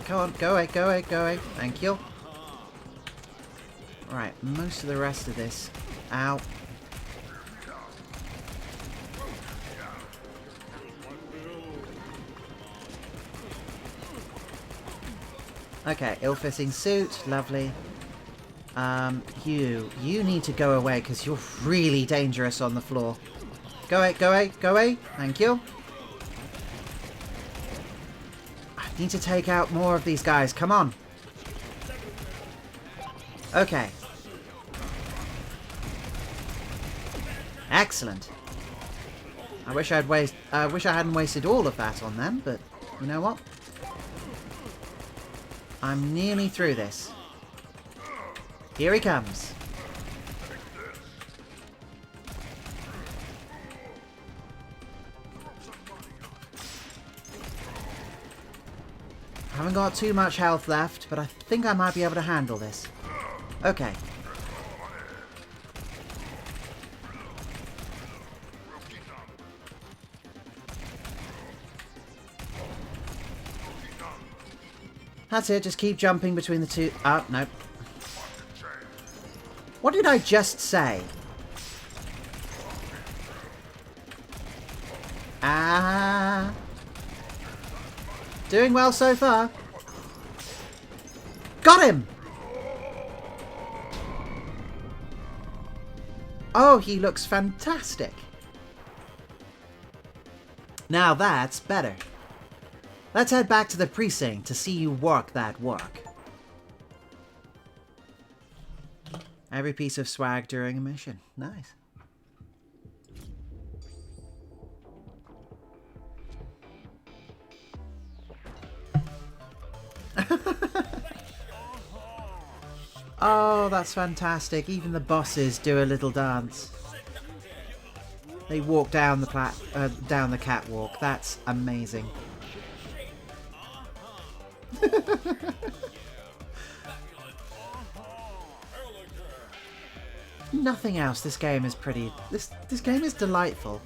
Go on, go away, go away, go away. Thank you. Right, most of the rest of this... ow. Okay, ill-fitting suit, lovely. You need to go away because you're really dangerous on the floor. Go away, go away, go away. Thank you. I need to take out more of these guys. Come on. Okay. Excellent. I wish I hadn't wasted all of that on them, but you know what? I'm nearly through this. Here he comes. I haven't got too much health left, but I think I might be able to handle this. Okay. That's it, just keep jumping between the two. Oh, no. What did I just say? Ah. Doing well so far. Got him! Oh, he looks fantastic. Now that's better. Let's head back to the precinct to see you work that work. Every piece of swag during a mission. Nice. Oh, that's fantastic. Even the bosses do a little dance. They walk down the catwalk. That's amazing. Nothing else. This game is pretty. This game is delightful.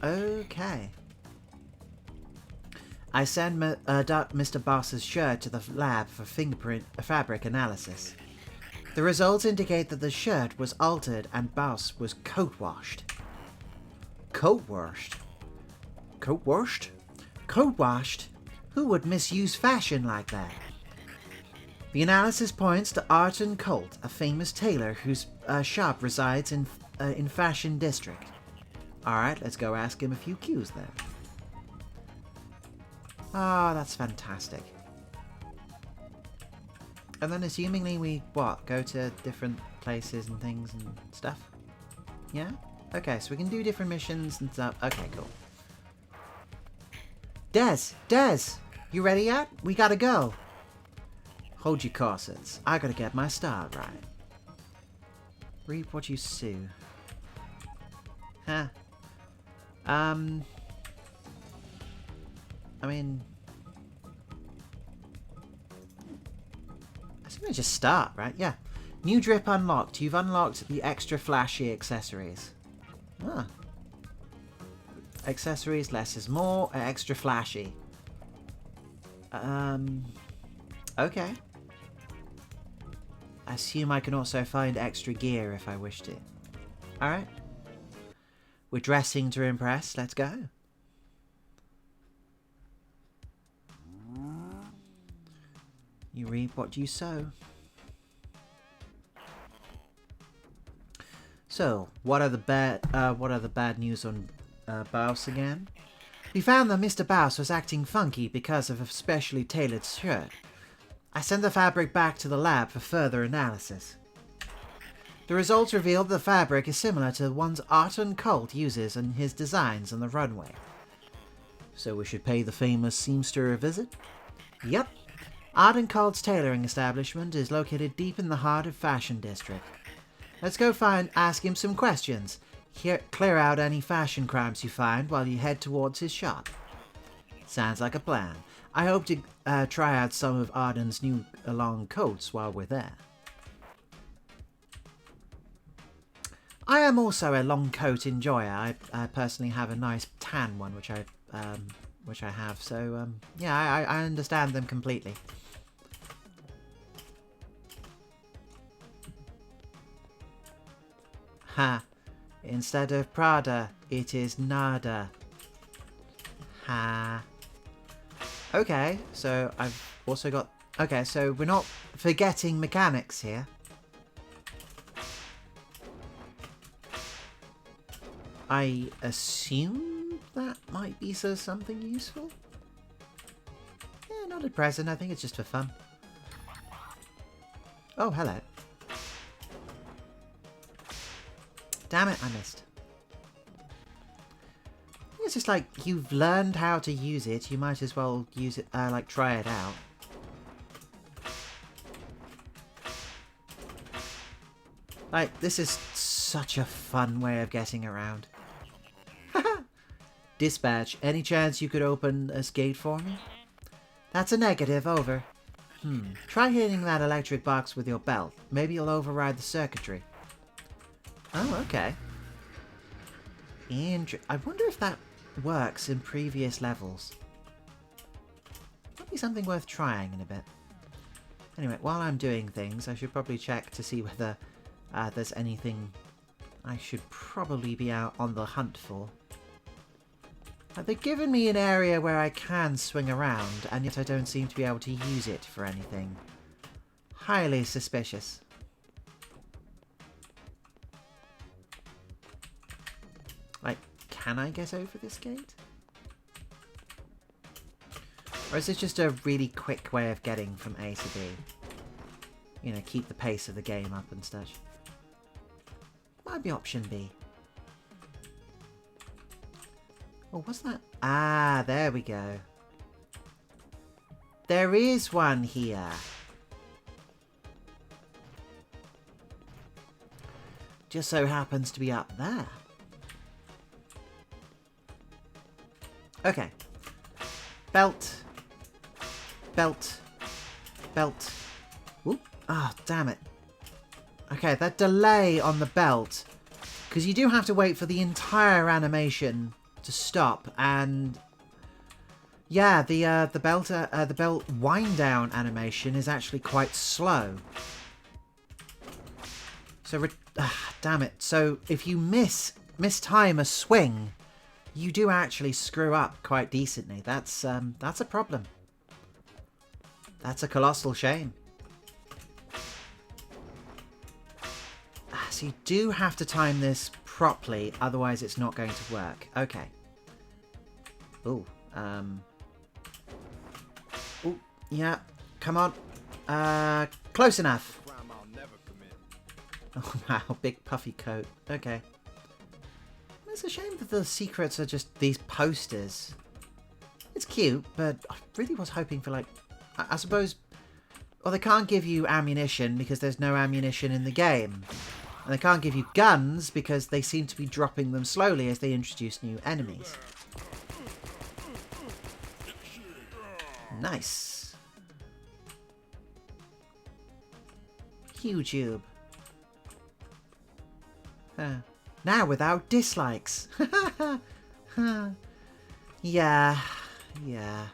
Okay. I send Mr. Boss's shirt to the lab for fingerprint fabric analysis. The results indicate that the shirt was altered and Boss was coat washed. Coat washed? Coat washed? Coat washed? Who would misuse fashion like that? The analysis points to Arton Colt, a famous tailor whose shop resides in Fashion District. Alright, let's go ask him a few cues then. Ah, that's fantastic. And then assumingly we, go to different places and things and stuff? Yeah? Okay, so we can do different missions and stuff. Okay, cool. Des! You ready yet? We gotta go. Hold your corsets. I gotta get my start right. Reap what you sow. Huh. I mean, I think we just start, right? Yeah. New drip unlocked. You've unlocked the extra flashy accessories. Ah. Accessories, less is more, extra flashy. Okay. I assume I can also find extra gear if I wish to. Alright. We're dressing to impress. Let's go. You reap what you sow. So, what are the bad news on Baus again? We found that Mr. Baus was acting funky because of a specially tailored shirt. I sent the fabric back to the lab for further analysis. The results revealed the fabric is similar to the ones Arton Colt uses in his designs on the runway. So we should pay the famous seamster a visit? Yep. Arton Colt's tailoring establishment is located deep in the heart of Fashion District. Let's go ask him some questions. Clear out any fashion crimes you find while you head towards his shop. Sounds like a plan. I hope to try out some of Arden's new long coats while we're there. I am also a long coat enjoyer. I personally have a nice tan one, which I have. So yeah, I understand them completely. Ha! Instead of Prada, it is nada. Ha! Okay, so I've also got... Okay, so we're not forgetting mechanics here. I assume that might be something useful? Yeah, not at present. I think it's just for fun. Oh, hello. Damn it, I missed. It's just like, you've learned how to use it, you might as well use it, like, try it out. Like, this is such a fun way of getting around. Dispatch, any chance you could open this gate for me? That's a negative, over. Try hitting that electric box with your belt. Maybe you'll override the circuitry. Oh, okay. I wonder if that works in previous levels. Might be something worth trying in a bit. Anyway, while I'm doing things, I should probably check to see whether there's anything I should probably be out on the hunt for. They've given me an area where I can swing around, and yet I don't seem to be able to use it for anything. Highly suspicious. Like, can I get over this gate? Or is this just a really quick way of getting from A to B? You know, keep the pace of the game up and such. Might be option B. Oh, what's that? Ah, there we go. There is one here. Just so happens to be up there. Okay. Belt. Belt. Belt. Whoop. Ah, damn it. Okay, that delay on the belt. Because you do have to wait for the entire animation to stop, and yeah, the belt wind down animation is actually quite slow. So damn it. So if you mistime a swing, you do actually screw up quite decently. That's a problem. That's a colossal shame. So you do have to time this properly, otherwise it's not going to work. Okay. Ooh, ooh, yeah, come on. Close enough. Oh wow, big puffy coat. Okay. It's a shame that the secrets are just these posters. It's cute, but I really was hoping for, like, I suppose... Well, they can't give you ammunition because there's no ammunition in the game. And they can't give you guns because they seem to be dropping them slowly as they introduce new enemies. Nice. YouTube. Now without dislikes. Yeah. Yeah.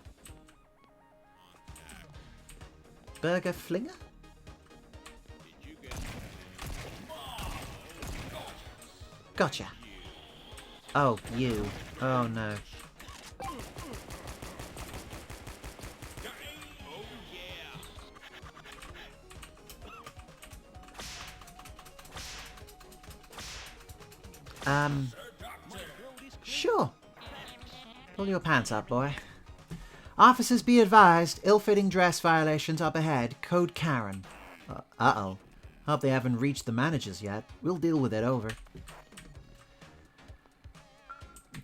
Burger flinger? Gotcha. Oh, you. Oh, no. Sure. Pull your pants up, boy. Officers be advised, ill-fitting dress violations up ahead. Code Karen. Uh-oh. Hope they haven't reached the managers yet. We'll deal with it, over.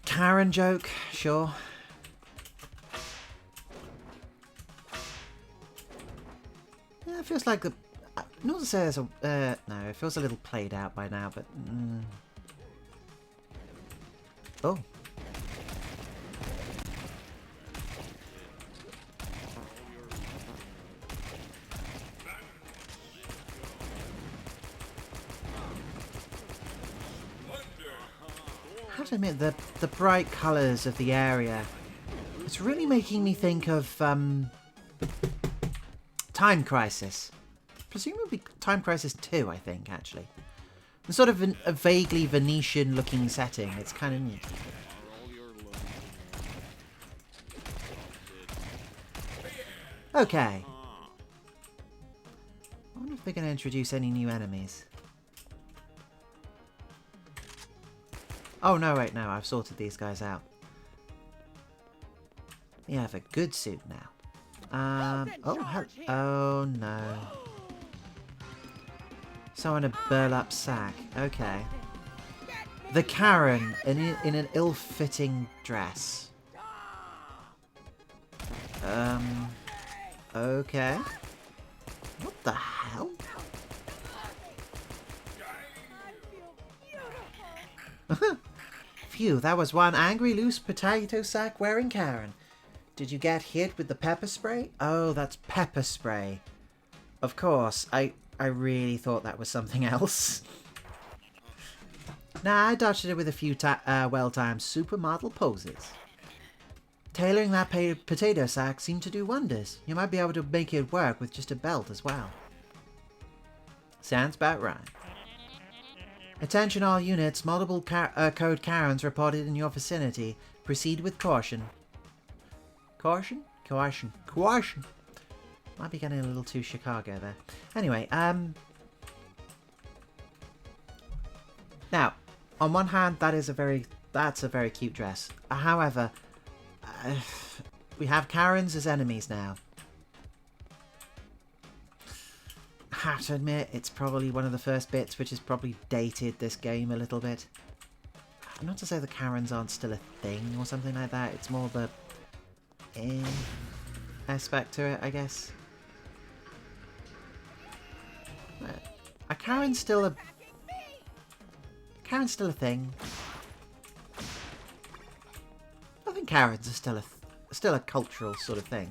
Karen joke, sure. Yeah, it feels like the... Not to say there's a... no, it feels a little played out by now, but... Oh. I have to admit, the bright colours of the area, it's really making me think of Time Crisis. Presumably Time Crisis 2, I think, actually. It's sort of a vaguely Venetian-looking setting. It's kind of neat. Okay. I wonder if they're going to introduce any new enemies. Oh, no, wait, no. I've sorted these guys out. You have a good suit now. Oh, oh, no. So in a burlap sack. Okay. The Karen in an ill-fitting dress. Okay. What the hell? Phew, that was one angry loose potato sack wearing Karen. Did you get hit with the pepper spray? Oh, that's pepper spray. Of course, I really thought that was something else. Nah, I dodged it with a few well-timed supermodel poses. Tailoring that potato sack seemed to do wonders. You might be able to make it work with just a belt as well. Sounds about right. Attention all units, multiple code Karens reported in your vicinity. Proceed with caution. Caution? Caution. Caution! Might be getting a little too Chicago there. Anyway, now, on one hand, that's a very cute dress. However, we have Karens as enemies now. I have to admit, it's probably one of the first bits which has probably dated this game a little bit. Not to say the Karens aren't still a thing or something like that. It's more of a aspect to it, I guess. Are Karens still a... Karen's still a thing? I think Karens are still a cultural sort of thing.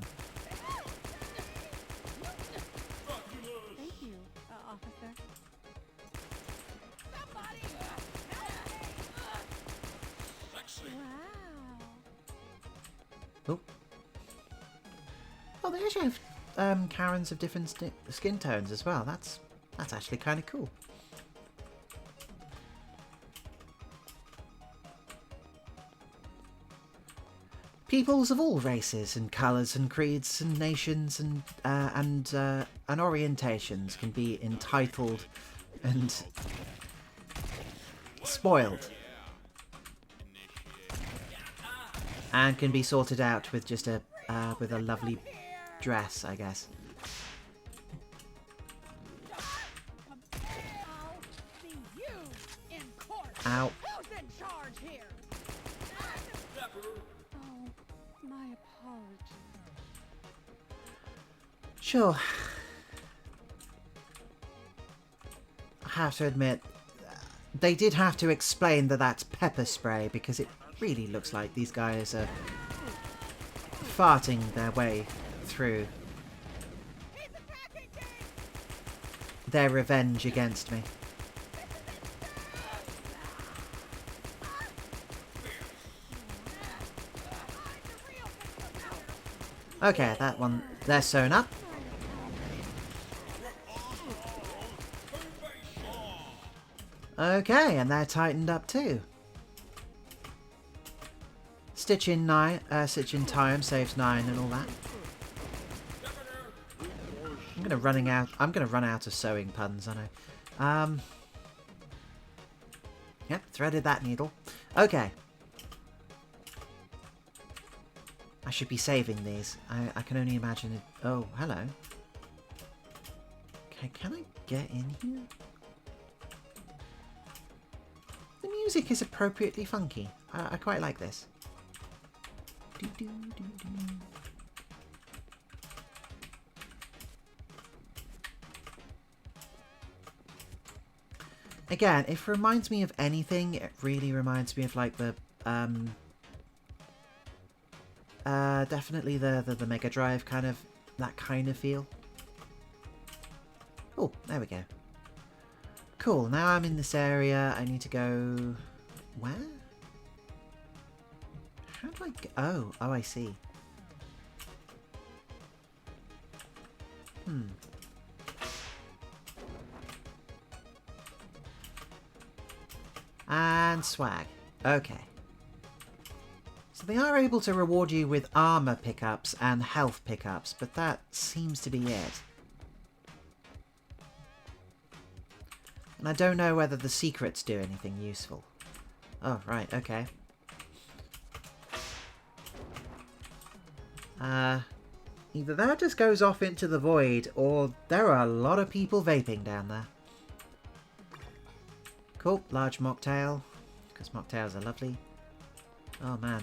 Thank you, officer. Wow. Oh. Oh, they actually have Karens of different skin tones as well. That's actually kind of cool. Peoples of all races and colours and creeds and nations and orientations can be entitled and spoiled, and can be sorted out with just a lovely dress, I guess. Ow. Who's in charge here? Oh, my apologies. Sure. I have to admit, they did have to explain that that's pepper spray, because it really looks like these guys are farting their way through their revenge against me. Okay, that one, they're sewn up. Okay, and they're tightened up too. Stitch in time saves 9 and all that. I'm gonna run out of sewing puns, I know. Yep, threaded that needle. Okay. I should be saving these. I can only imagine it. Oh, hello. Okay, can I get in here? The music is appropriately funky. I quite like this. Again, if it reminds me of anything, it really reminds me of like the definitely the Mega Drive kind of, that kind of feel. Oh, there we go. Cool, now I'm in this area. I need to go... Where? How do I go? Oh, I see. And swag. Okay. So they are able to reward you with armor pickups and health pickups, but that seems to be it. And I don't know whether the secrets do anything useful. Oh, right, okay. Either that just goes off into the void, or there are a lot of people vaping down there. Cool, large mocktail, because mocktails are lovely. Oh man.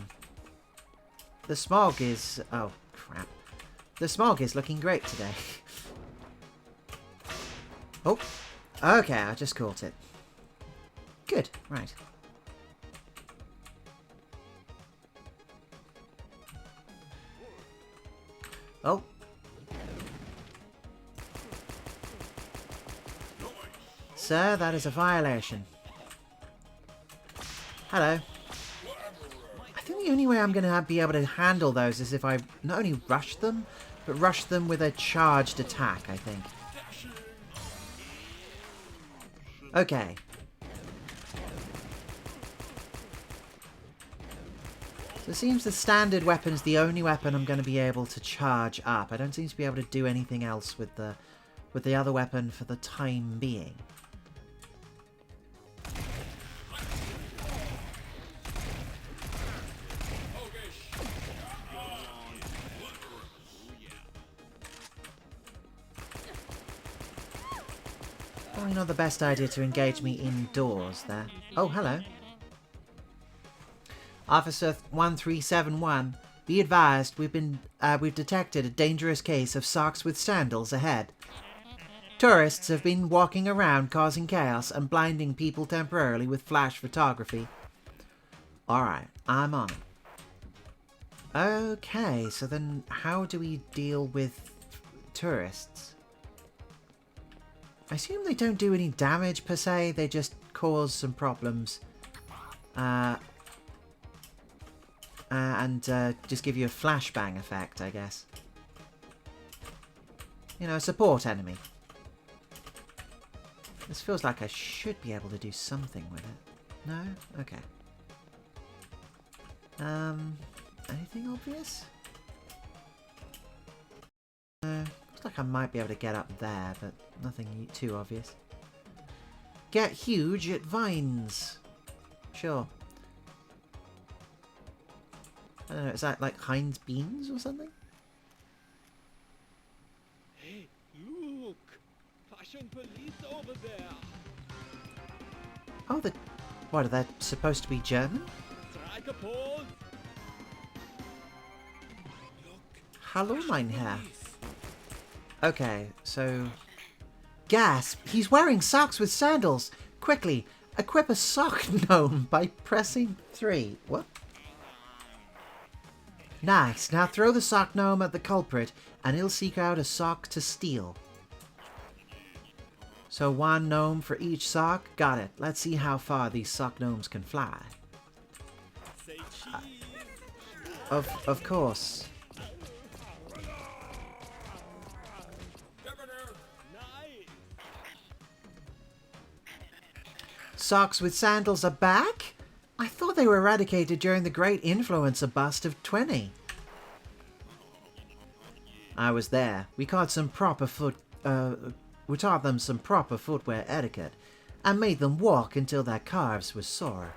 The smog is... oh, crap. The smog is looking great today. Oh, okay, I just caught it. Good, right. Oh. Sir, that is a violation. Hello. I think the only way I'm going to be able to handle those is if I not only rush them, but rush them with a charged attack, I think. Okay. So it seems the standard weapon's the only weapon I'm going to be able to charge up. I don't seem to be able to do anything else with the other weapon for the time being. Probably not the best idea to engage me indoors there. Oh, hello. Officer 1371, be advised we've detected a dangerous case of socks with sandals ahead. Tourists have been walking around causing chaos and blinding people temporarily with flash photography. Alright, I'm on it. Okay, so then how do we deal with tourists? I assume they don't do any damage per se, they just cause some problems. And just give you a flashbang effect, I guess. You know, a support enemy. This feels like I should be able to do something with it. No? Okay. Anything obvious? Looks like I might be able to get up there, but nothing too obvious. Get huge at vines. Sure. I don't know, is that like Heinz beans or something? Hey, look! Fashion police over there! Oh, what, are they supposed to be German? Strike a pose! Look! Hallo, mein Herr. Okay, so... Gasp! He's wearing socks with sandals! Quickly, equip a sock gnome by pressing 3. What? Nice. Now throw the sock gnome at the culprit, and he'll seek out a sock to steal. So 1 gnome for each sock? Got it. Let's see how far these sock gnomes can fly. Say cheese! Of course. Nice! Socks with sandals are back? I thought they were eradicated during the great influencer bust of 20. I was there. We taught them some proper footwear etiquette, and made them walk until their calves were sore.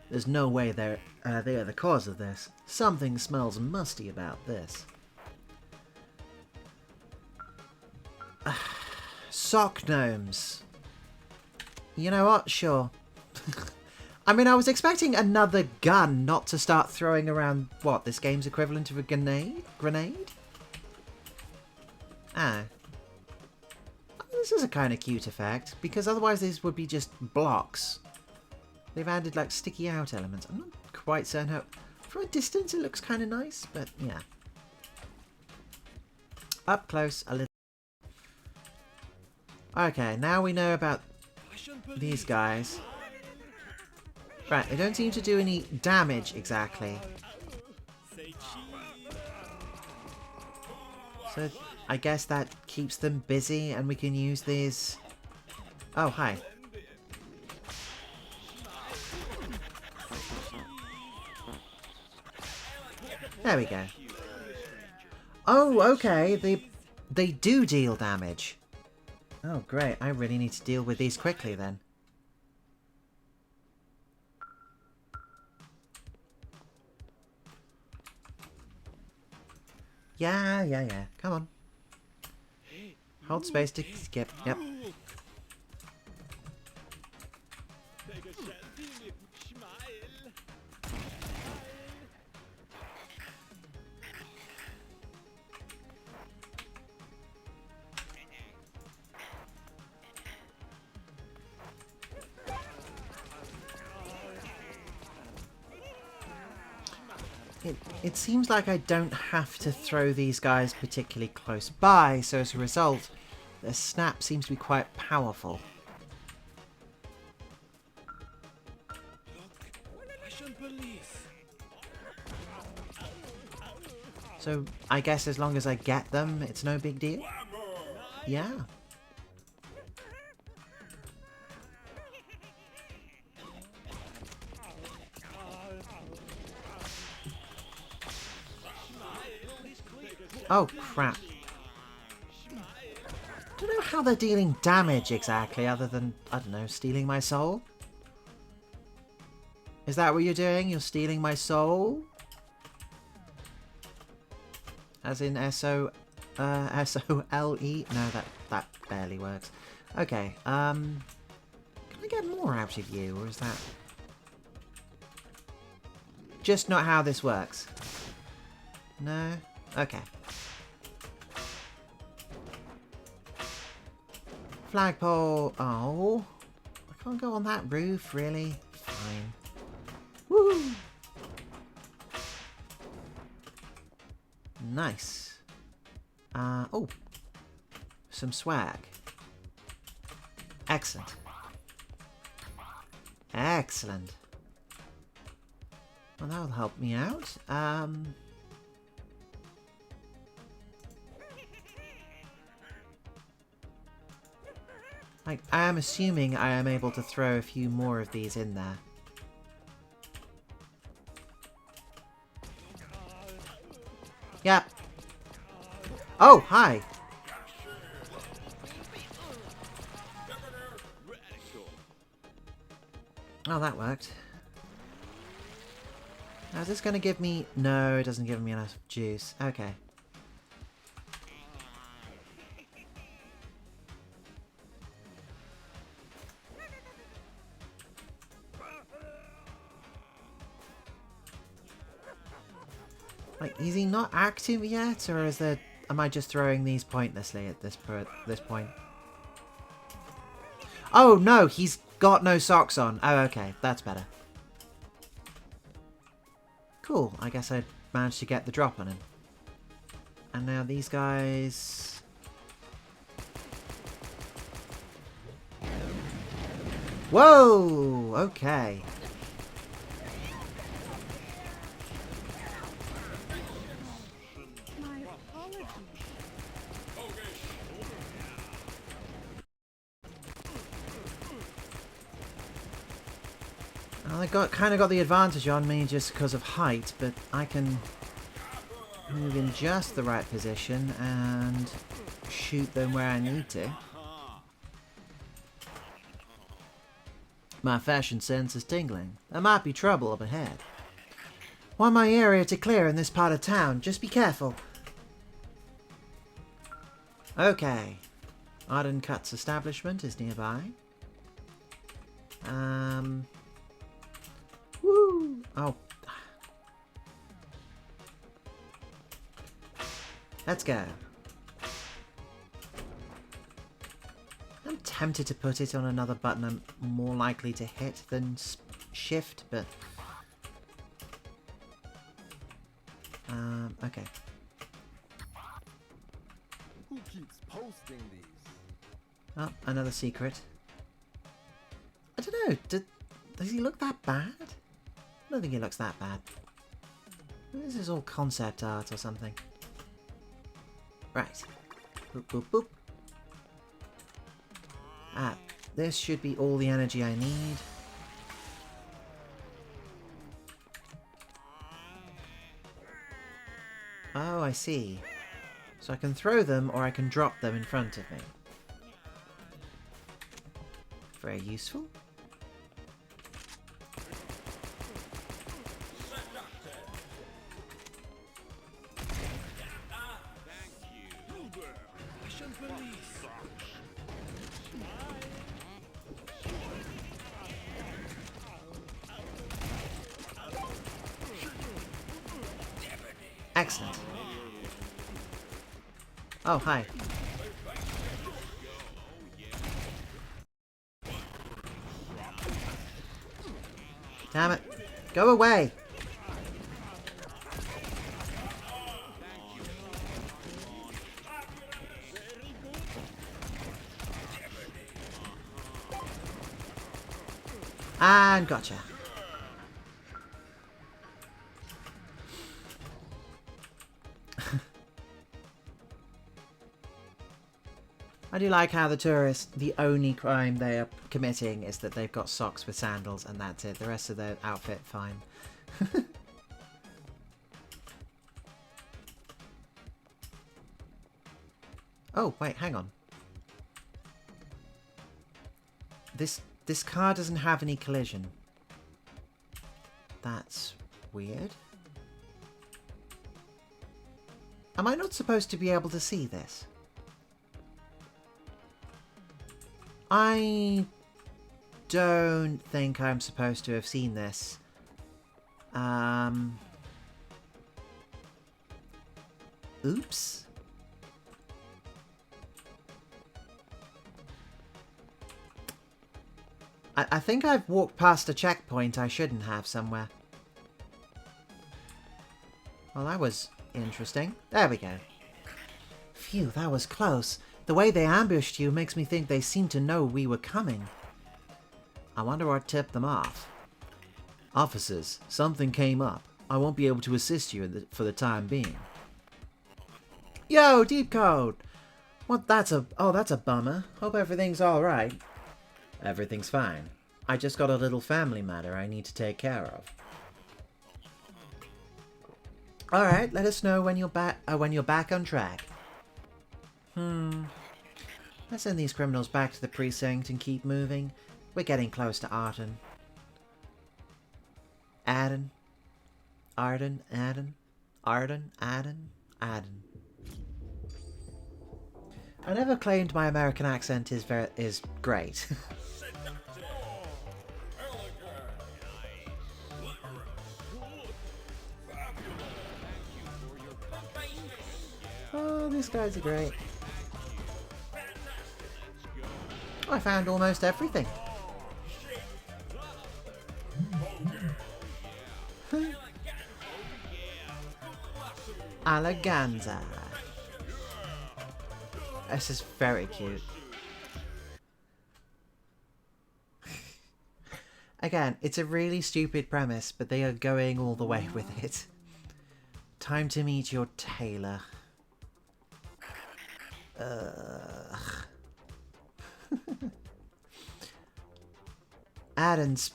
There's no way they are the cause of this. Something smells musty about this. Sock gnomes. You know what? Sure. I mean, I was expecting another gun, not to start throwing around, what, this game's equivalent of a grenade? Ah. This is a kind of cute effect, because otherwise these would be just blocks. They've added, like, sticky out elements. I'm not quite certain how... From a distance it looks kind of nice, but yeah. Up close, a little... Okay, now we know about these guys. Right, they don't seem to do any damage exactly. Say cheese! So I guess that keeps them busy and we can use these... Oh, hi. There we go. Oh, okay, they do deal damage. Oh, great, I really need to deal with these quickly then. Yeah. Come on. Hold space to skip. Yep. Say it seems like I don't have to throw these guys particularly close by, so as a result, their snap seems to be quite powerful. Russian police. So I guess as long as I get them, it's no big deal? Yeah. Oh, crap. I don't know how they're dealing damage exactly, other than, I don't know, stealing my soul? Is that what you're doing? You're stealing my soul? As in S-O-L-E? No, that barely works. Okay, can I get more out of you, or is that just not how this works? No? Okay. Flagpole. Oh. I can't go on that roof, really? Fine. Woo! Nice. Oh. Some swag. Excellent. Excellent. Well, that'll help me out. I am assuming I am able to throw a few more of these in there. Yep. Oh, hi. Oh, that worked. Now, is this going to give me... No, it doesn't give me enough juice. Okay. Like, is he not active yet, or is there... Am I just throwing these pointlessly at this point? Oh, no, he's got no socks on. Oh, okay, that's better. Cool, I guess I managed to get the drop on him. And now these guys... Whoa! Okay. My apologies. Well, they kind of got the advantage on me just because of height, but I can move in just the right position and shoot them where I need to. My fashion sense is tingling. There might be trouble up ahead. Want my area to clear in this part of town. Just be careful. Okay. Arden Cut's establishment is nearby. Woo! Oh. Let's go. I'm tempted to put it on another button I'm more likely to hit than shift, but... okay. Who keeps posting these? Oh, another secret. I don't know, does he look that bad? I don't think he looks that bad. This is all concept art or something. Right. Boop, boop, boop. Ah, this should be all the energy I need. Oh, I see. So I can throw them or I can drop them in front of me. Very useful. Excellent. Oh, hi. Damn it. Go away. And gotcha. I do like how the tourists, the only crime they are committing is that they've got socks with sandals and that's it. The rest of their outfit, fine. Oh, wait, hang on. This car doesn't have any collision. That's weird. Am I not supposed to be able to see this? I don't think I'm supposed to have seen this. Oops. I think I've walked past a checkpoint I shouldn't have somewhere. Well, that was interesting. There we go. Phew, that was close. The way they ambushed you makes me think they seemed to know we were coming. I wonder what tipped them off. Officers, something came up. I won't be able to assist you for the time being. Yo, Deep Code! What, that's a bummer. Hope everything's alright. Everything's fine. I just got a little family matter I need to take care of. Alright, let us know when you're back on track. Let's send these criminals back to the precinct and keep moving. We're getting close to Arden. Arden. I never claimed my American accent is great. Oh, these guys are great. I found almost everything. Alleganza. This is very cute. Again, it's a really stupid premise, but they are going all the way with it. Time to meet your tailor. Aden's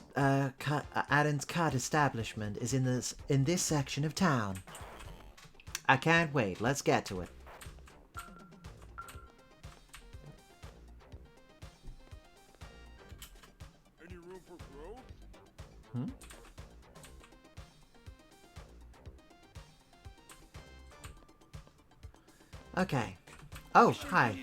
cut establishment is in this section of town. I can't wait. Let's get to it. Any room for growth? Okay. Oh, hi.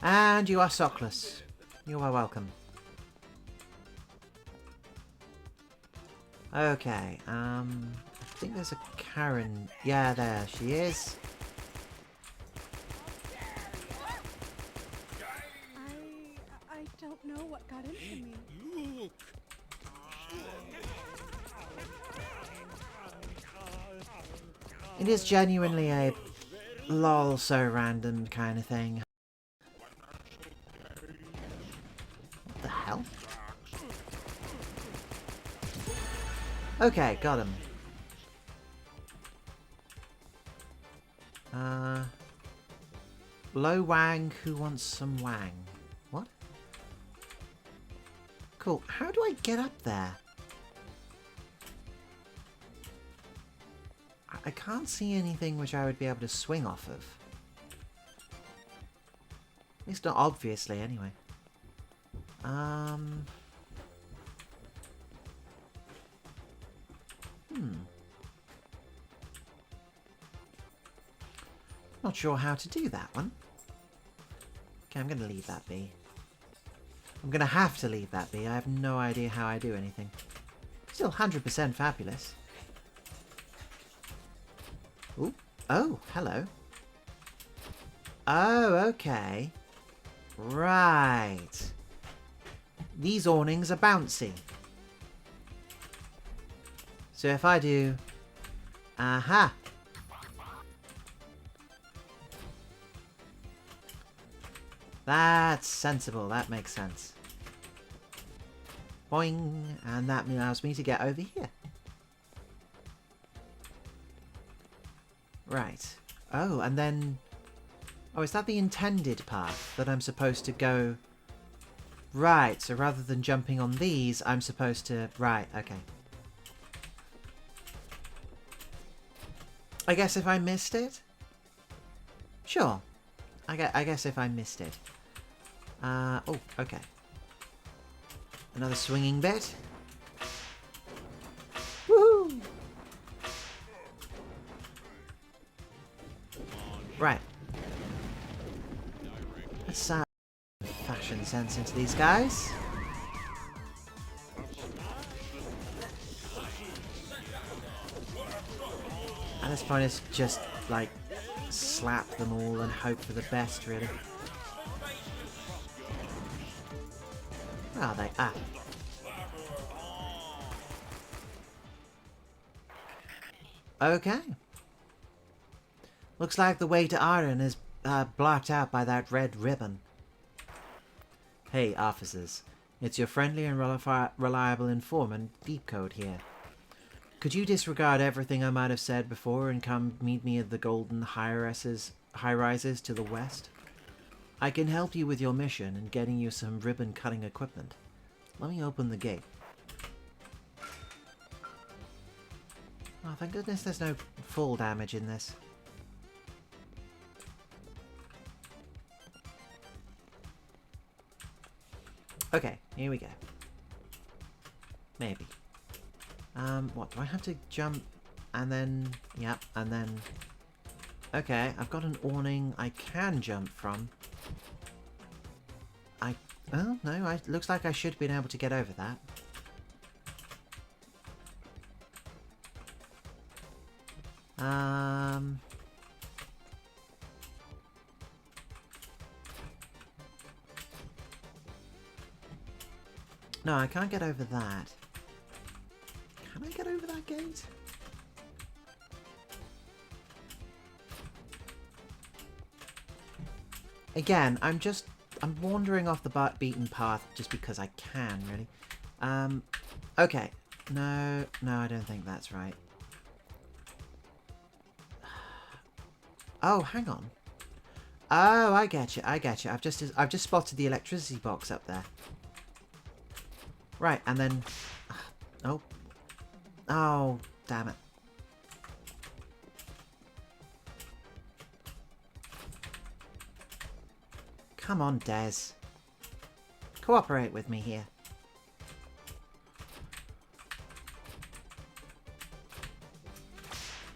And you are sockless. You are welcome. Okay, I think there's a Karen. Yeah, there she is. I don't know what got into me. Look! It is genuinely a lol so random kind of thing. What the hell? Okay, got him. Low Wang, who wants some Wang? What? Cool. How do I get up there? I can't see anything which I would be able to swing off of. At least not obviously, anyway. Not sure how to do that one. Okay, I'm going to leave that be. I'm going to have to leave that be. I have no idea how I do anything. Still 100% fabulous. Ooh. Oh, hello. Oh, okay. Right. These awnings are bouncy. So if I do... Aha! That's sensible. That makes sense. Boing. And that allows me to get over here. Right. Oh, and then... Oh, is that the intended path that I'm supposed to go... Right, so rather than jumping on these, I'm supposed to... Right, okay. I guess if I missed it? Sure. I guess if I missed it. Oh, okay. Another swinging bit. Woohoo! Right. Let's fashion sense into these guys. At this point, it's just like slap them all and hope for the best, really. Where are they? Ah. Okay. Looks like the way to Iron is blocked out by that red ribbon. Hey, officers. It's your friendly and reliable informant, Deep Code here. Could you disregard everything I might have said before and come meet me at the golden high-rises to the west? I can help you with your mission and getting you some ribbon-cutting equipment. Let me open the gate. Oh, thank goodness there's no fall damage in this. Okay, here we go. Maybe. What, do I have to jump and then... Yep, and then... Okay, I've got an awning I can jump from. Oh, no, looks like I should have been able to get over that. No, I can't get over that. Can I get over that gate? Again, I'm wandering off the beaten path just because I can, really. Okay. No, I don't think that's right. Oh, hang on. Oh, I get you. I've just spotted the electricity box up there. Right, and then... Oh. Oh, damn it. Come on, Des. Cooperate with me here.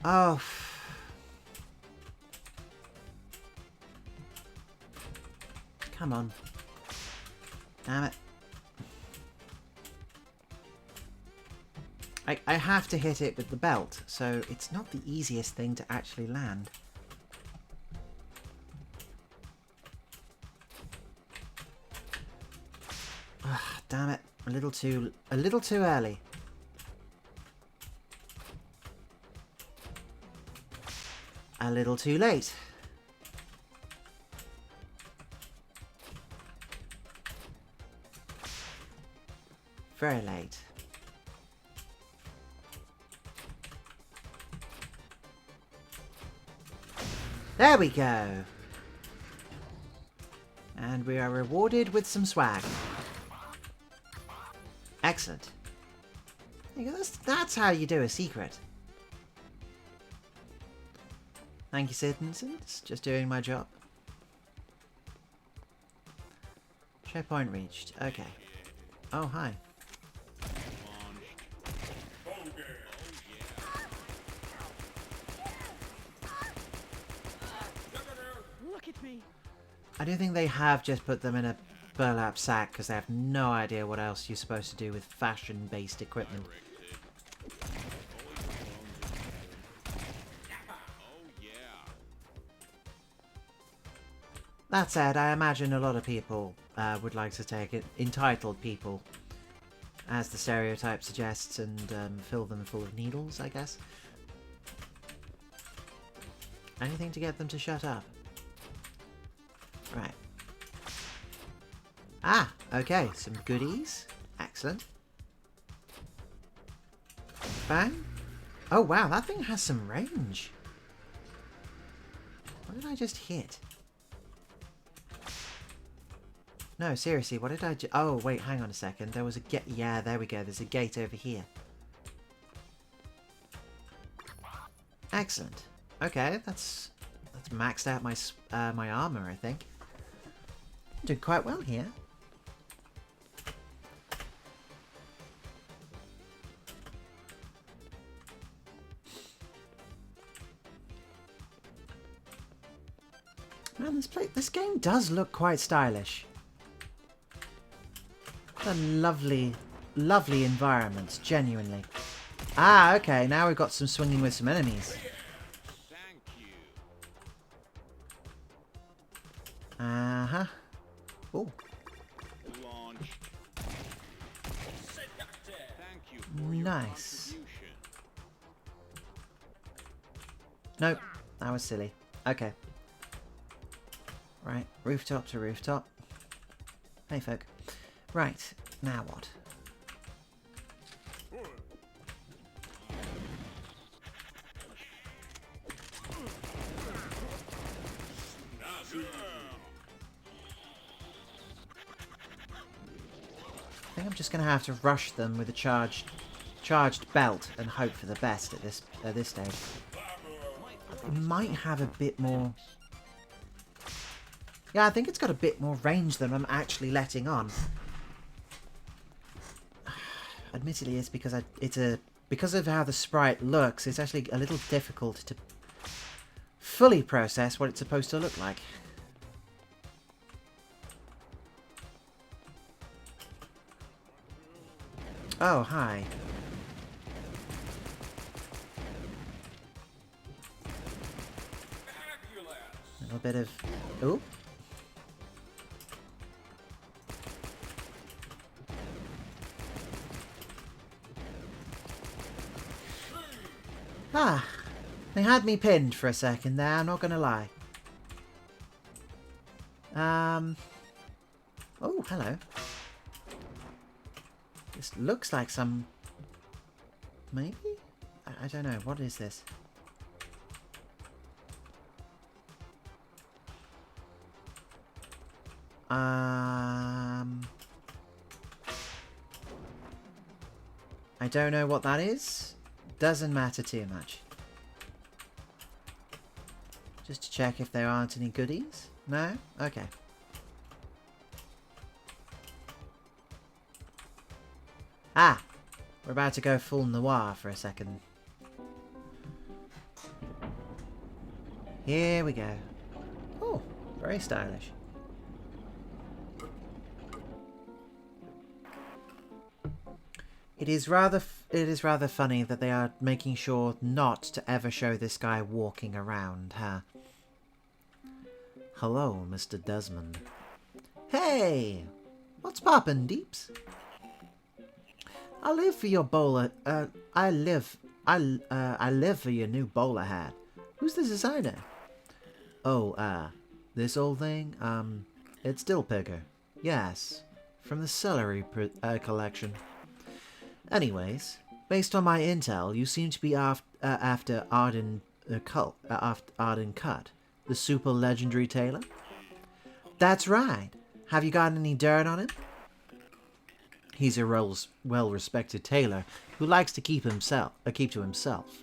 Oh. Come on. Damn it. I have to hit it with the belt, so it's not the easiest thing to actually land. Ugh, damn it. A little too early. A little too late. Very late. There we go. And we are rewarded with some swag. Excellent. There you go. That's how you do a secret. Thank you, citizens. Just doing my job. Checkpoint reached. Okay. Oh, hi. Look at me. I do think they have just put them in a burlap sack because they have no idea what else you're supposed to do with fashion-based equipment. That said, I imagine a lot of people would like to take it, entitled people, as the stereotype suggests, and fill them full of needles, I guess. Anything to get them to shut up. Right. Ah, okay, some goodies. Excellent. Bang. Oh wow, that thing has some range. What did I just hit? No, seriously, what did I do? Oh, wait, hang on a second. There was a gate. Yeah, there we go. There's a gate over here. Excellent. Okay, that's maxed out my my armor, I think. Doing quite well here. Man, this game does look quite stylish. The lovely, lovely environments, genuinely. Ah, okay, now we've got some swinging with some enemies. Thank you. Uh-huh. Oh, Launch. Thank you for your nice. contribution. Nope, that was silly. Okay. Right, rooftop to rooftop. Hey, folk. Right, now what? I think I'm just going to have to rush them with a charged belt and hope for the best at this stage. It might have a bit more... Yeah, I think it's got a bit more range than I'm actually letting on. Admittedly, it's because because of how the sprite looks, it's actually a little difficult to fully process what it's supposed to look like. Oh, hi. A little bit of... Ooh. Ah, they had me pinned for a second there, I'm not gonna lie. Oh, hello. This looks like some... Maybe? I don't know, what is this? I don't know what that is. Doesn't matter too much. Just to check if there aren't any goodies. No? Okay. Ah! We're about to go full noir for a second. Here we go. Oh, very stylish. It is rather funny that they are making sure not to ever show this guy walking around, huh? Hello, Mr. Desmond. Hey! What's poppin', Deeps? I live for your bowler. I live for your new bowler hat. Who's the designer? Oh, this old thing. It's Dillpigger. Yes, from the celery collection. Anyways, based on my intel, you seem to be after Arden Cut, the super legendary tailor. That's right. Have you got any dirt on him? He's a well-respected tailor who likes to keep to himself.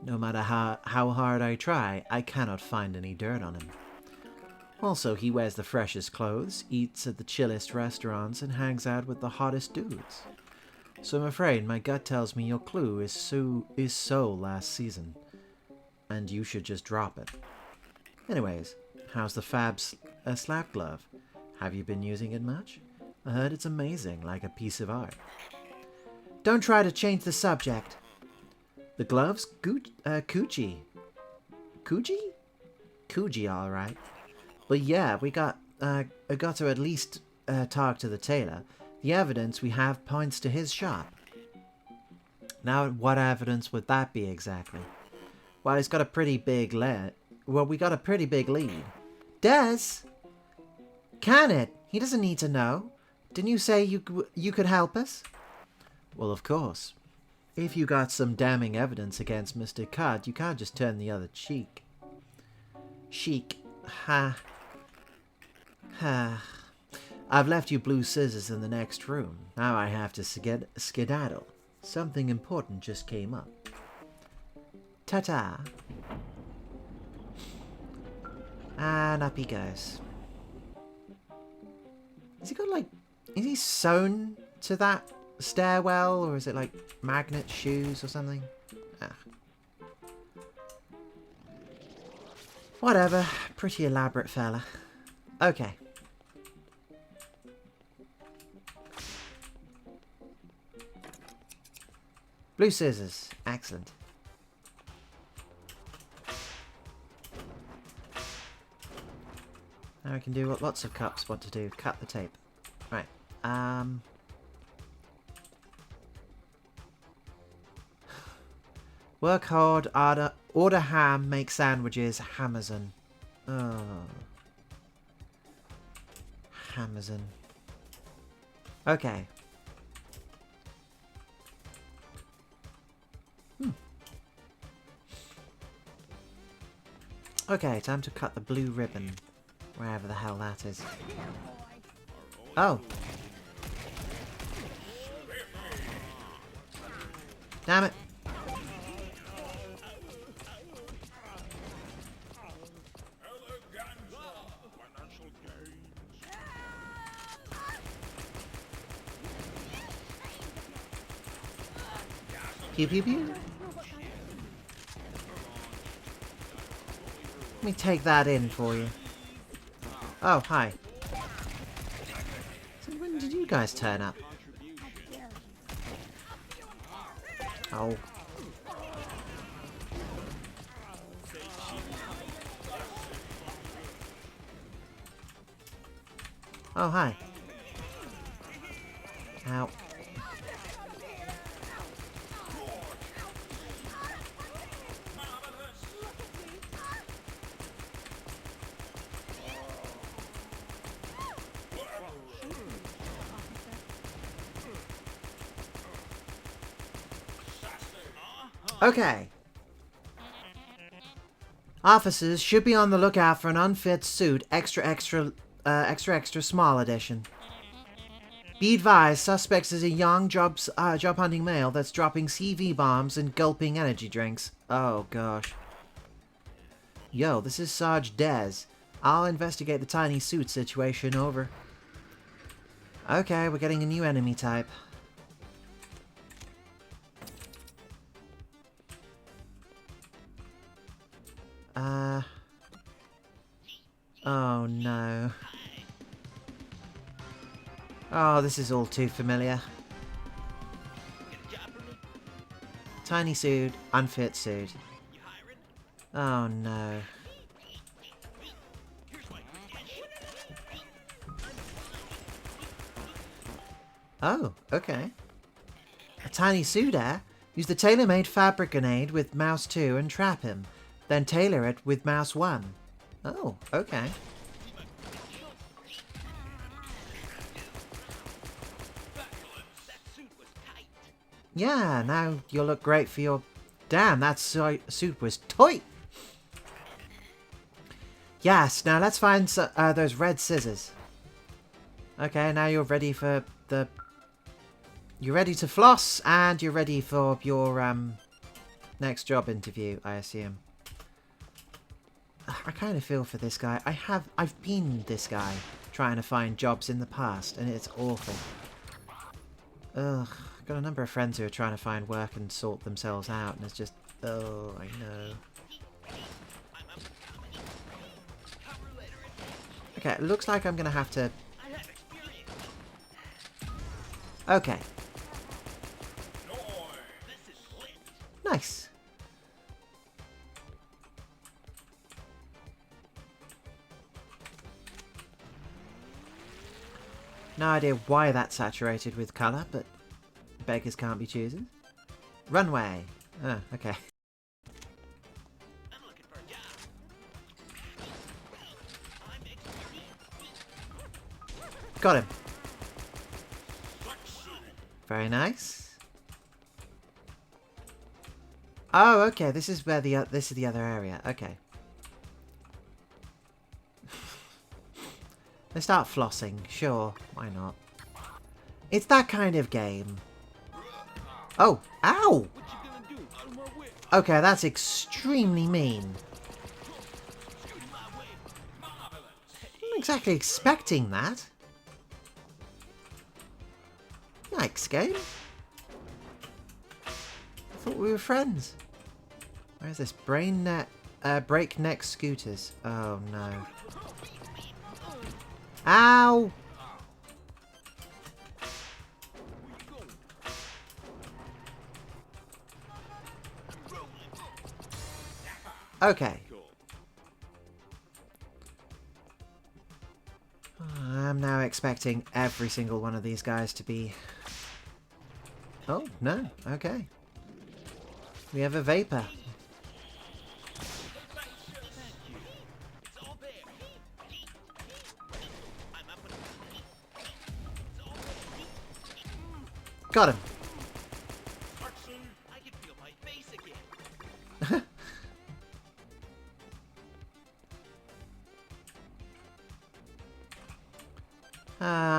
No matter how hard I try, I cannot find any dirt on him. Also, he wears the freshest clothes, eats at the chillest restaurants, and hangs out with the hottest dudes. So I'm afraid my gut tells me your clue is so last season, and you should just drop it. Anyways, how's the Fab slap glove? Have you been using it much? I heard it's amazing, like a piece of art. Don't try to change the subject. The glove's coochie. Coochie? Coochie, alright. But yeah, I got to at least talk to the tailor. The evidence we have points to his shop. Now, what evidence would that be exactly? Well, he's got a pretty big lead. Well, we got a pretty big lead. Des? Can it? He doesn't need to know. Didn't you say you could help us? Well, of course. If you got some damning evidence against Mr. Cud, you can't just turn the other cheek. Chic. Ha. Ha. I've left you blue scissors in the next room. Now I have to skedaddle. Something important just came up. Ta-ta. And up he goes. Has he got like... Is he sewn to that stairwell? Or is it like magnet shoes or something? Ah. Whatever. Pretty elaborate fella. Okay. Blue scissors. Excellent. Now we can do what lots of cups want to do. Cut the tape. Right. Work hard, order ham, make sandwiches, Hamazon. Oh. Hamazon. Okay. Okay, time to cut the blue ribbon. Wherever the hell that is. Oh. Damn it. Pew pew pew. Let me take that in for you. Oh, hi. So when did you guys turn up? Oh. Oh, hi. Ow. Okay. Officers should be on the lookout for an unfit suit, extra small edition. Be advised, suspects is a young job hunting male that's dropping CV bombs and gulping energy drinks. Oh gosh. Yo, this is Sarge Dez. I'll investigate the tiny suit situation. Over. Okay, we're getting a new enemy type. Oh no. Oh, this is all too familiar. Tiny suit, unfit suit. Oh no. Oh, okay. A tiny suit, eh? Use the tailor-made fabric grenade with mouse 2 and trap him. Then tailor it with mouse 1. Oh, okay. Yeah, now you'll look great for your... Damn, that suit was tight! Yes, now let's find those red scissors. Okay, now you're ready for the... You're ready to floss, and you're ready for your next job interview, I assume. I kind of feel for this guy. I've been this guy trying to find jobs in the past, and it's awful. Ugh, I've got a number of friends who are trying to find work and sort themselves out, and it's just, oh, I know. Okay, it looks like I'm gonna have to... Okay. Nice. No idea why that's saturated with colour, but beggars can't be choosers. Runway. Oh, okay. Got him. Very nice. Oh, okay. This is where this is the other area. Okay. They start flossing. Sure, why not? It's that kind of game. Oh, ow! Okay, that's extremely mean. I'm not exactly expecting that. Yikes, game. I thought we were friends. Where's this? Breakneck scooters. Oh no. Ow! Okay. I'm now expecting every single one of these guys to be... Oh, no. Okay. We have a vapor. Got him. I can feel my face again.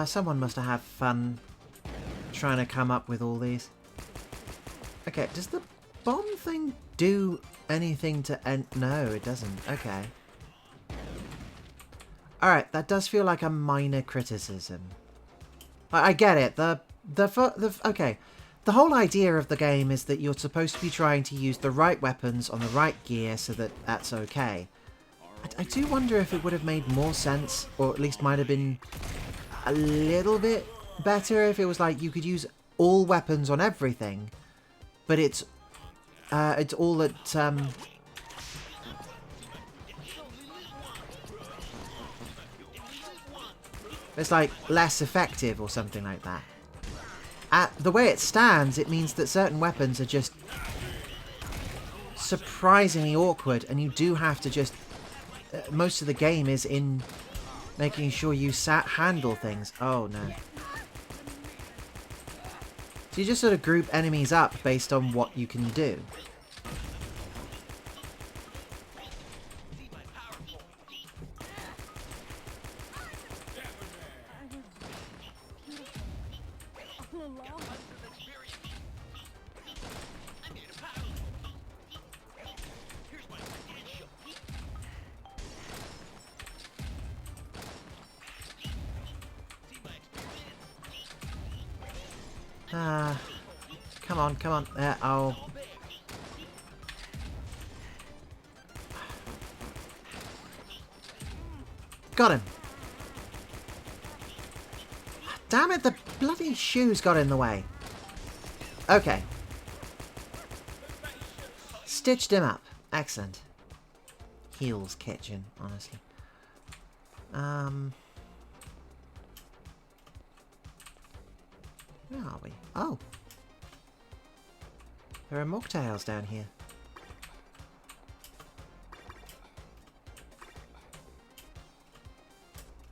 Someone must have had fun trying to come up with all these. Okay, does the bomb thing do anything to end? No, it doesn't. Okay. Alright, that does feel like a minor criticism. I get it. Okay. The whole idea of the game is that you're supposed to be trying to use the right weapons on the right gear so that that's okay. I do wonder if it would have made more sense, or at least might have been a little bit better if it was like you could use all weapons on everything, but it's all at it's like less effective or something like that. The way it stands, it means that certain weapons are just surprisingly awkward, and you do have to just most of the game is in making sure you handle things. Oh no. So you just sort of group enemies up based on what you can do. All along. Come on, come on. Oh. Got him. Damn it, the bloody shoes got in the way. Okay. Stitched him up. Excellent. Heels kitchen, honestly. Where are we? Oh. There are mocktails down here.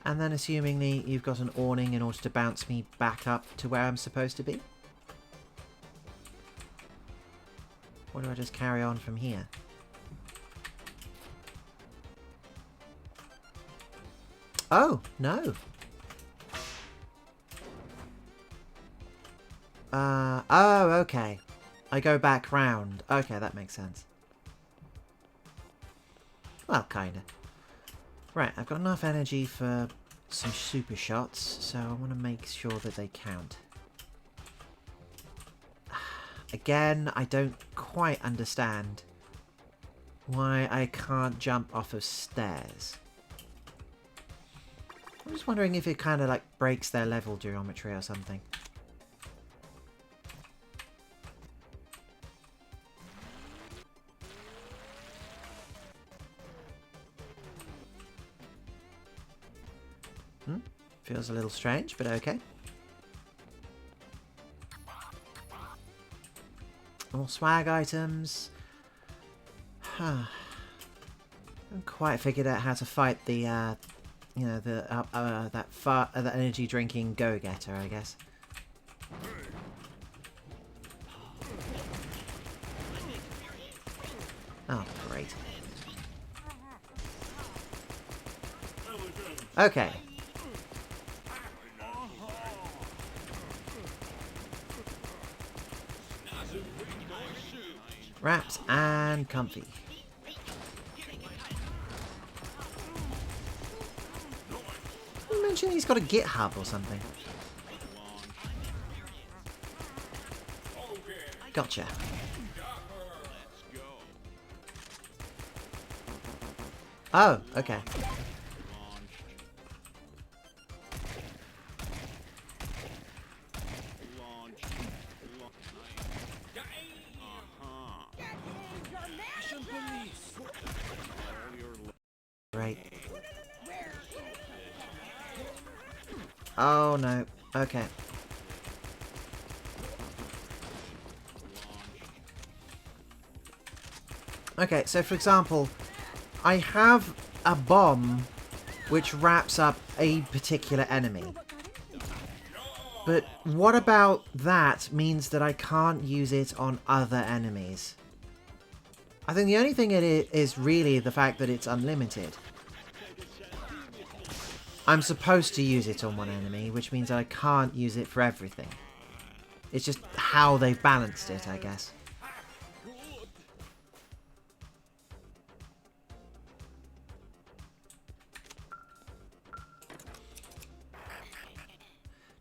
And then assumingly you've got an awning in order to bounce me back up to where I'm supposed to be? Or do I just carry on from here? Oh, no. Oh, okay. I go back round. Okay, that makes sense. Well, kinda. Right, I've got enough energy for some super shots, so I want to make sure that they count. Again, I don't quite understand why I can't jump off of stairs. I'm just wondering if it kind of like breaks their level geometry or something. Feels a little strange, but okay. More swag items. Haven't quite figured out how to fight the, you know, the that energy drinking go-getter, I guess. Oh, great. Okay. Wraps and comfy. You mentioned he's got a GitHub or something. Gotcha. Oh, okay. Right. Oh no. Okay. Okay, so for example, I have a bomb which wraps up a particular enemy. But what about that means that I can't use it on other enemies? I think the only thing it is really the fact that it's unlimited. I'm supposed to use it on one enemy, which means I can't use it for everything. It's just how they've balanced it, I guess.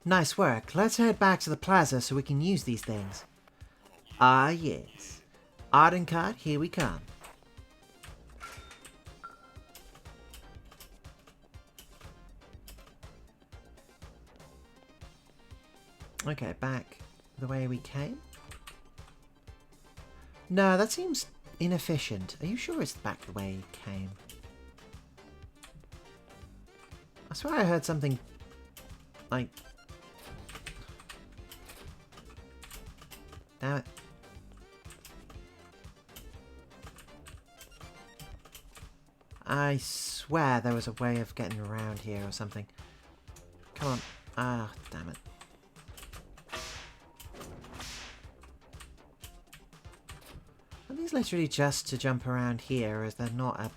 Nice work. Let's head back to the plaza so we can use these things. Ah, yes. Art and cart, here we come. Okay, back the way we came. No, that seems inefficient. Are you sure it's back the way we came? I swear I heard something like... Damn it. I swear there was a way of getting around here or something. Come on. Ah, damn it. Are these literally just to jump around here, or is there not a...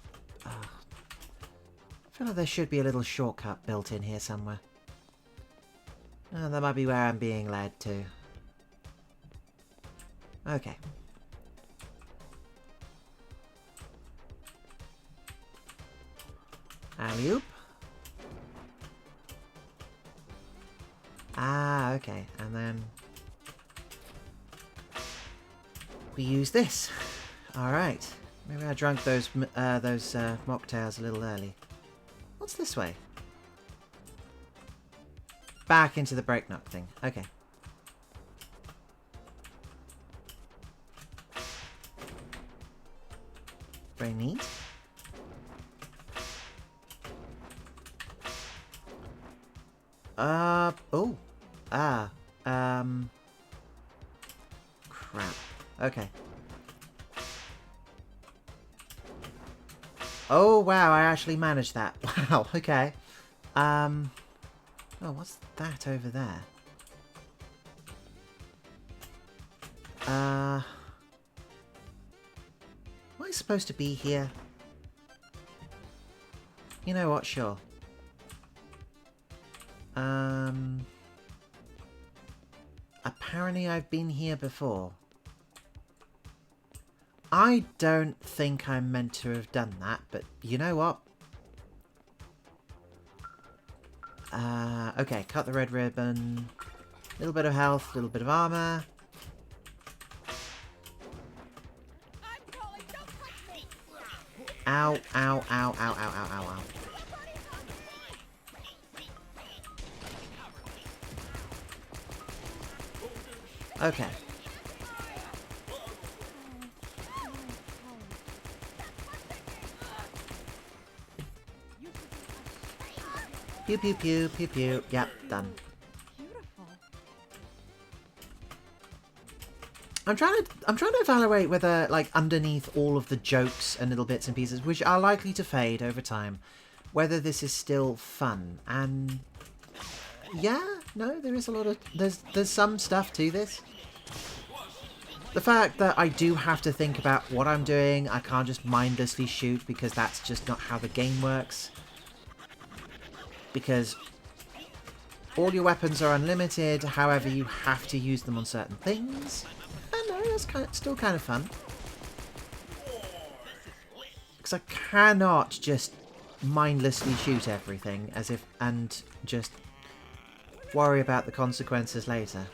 I feel like there should be a little shortcut built in here somewhere. Oh, that might be where I'm being led to. Okay. Alley-oop. Ah, okay. And then we use this. Alright. Maybe I drank those mocktails a little early. What's this way? Back into the breakneck thing. Okay. Very neat. Oh. Ah. Crap. Okay. Oh, wow, I actually managed that. Wow, okay. Oh, what's that over there? Am I supposed to be here? You know what, sure. Apparently I've been here before. I don't think I'm meant to have done that, but you know what? Okay, cut the red ribbon. Little bit of health, little bit of armor. Ow, ow, ow, ow, ow, ow, ow, ow. Okay. Pew pew pew pew pew. Yep, done. Beautiful. I'm trying to evaluate whether, like, underneath all of the jokes and little bits and pieces, which are likely to fade over time, whether this is still fun. And yeah, no, there is a lot of there's some stuff to this. The fact that I do have to think about what I'm doing, I can't just mindlessly shoot because that's just not how the game works. Because all your weapons are unlimited, however you have to use them on certain things. I know, that's still kind of fun. Because I cannot just mindlessly shoot everything as if and just worry about the consequences later.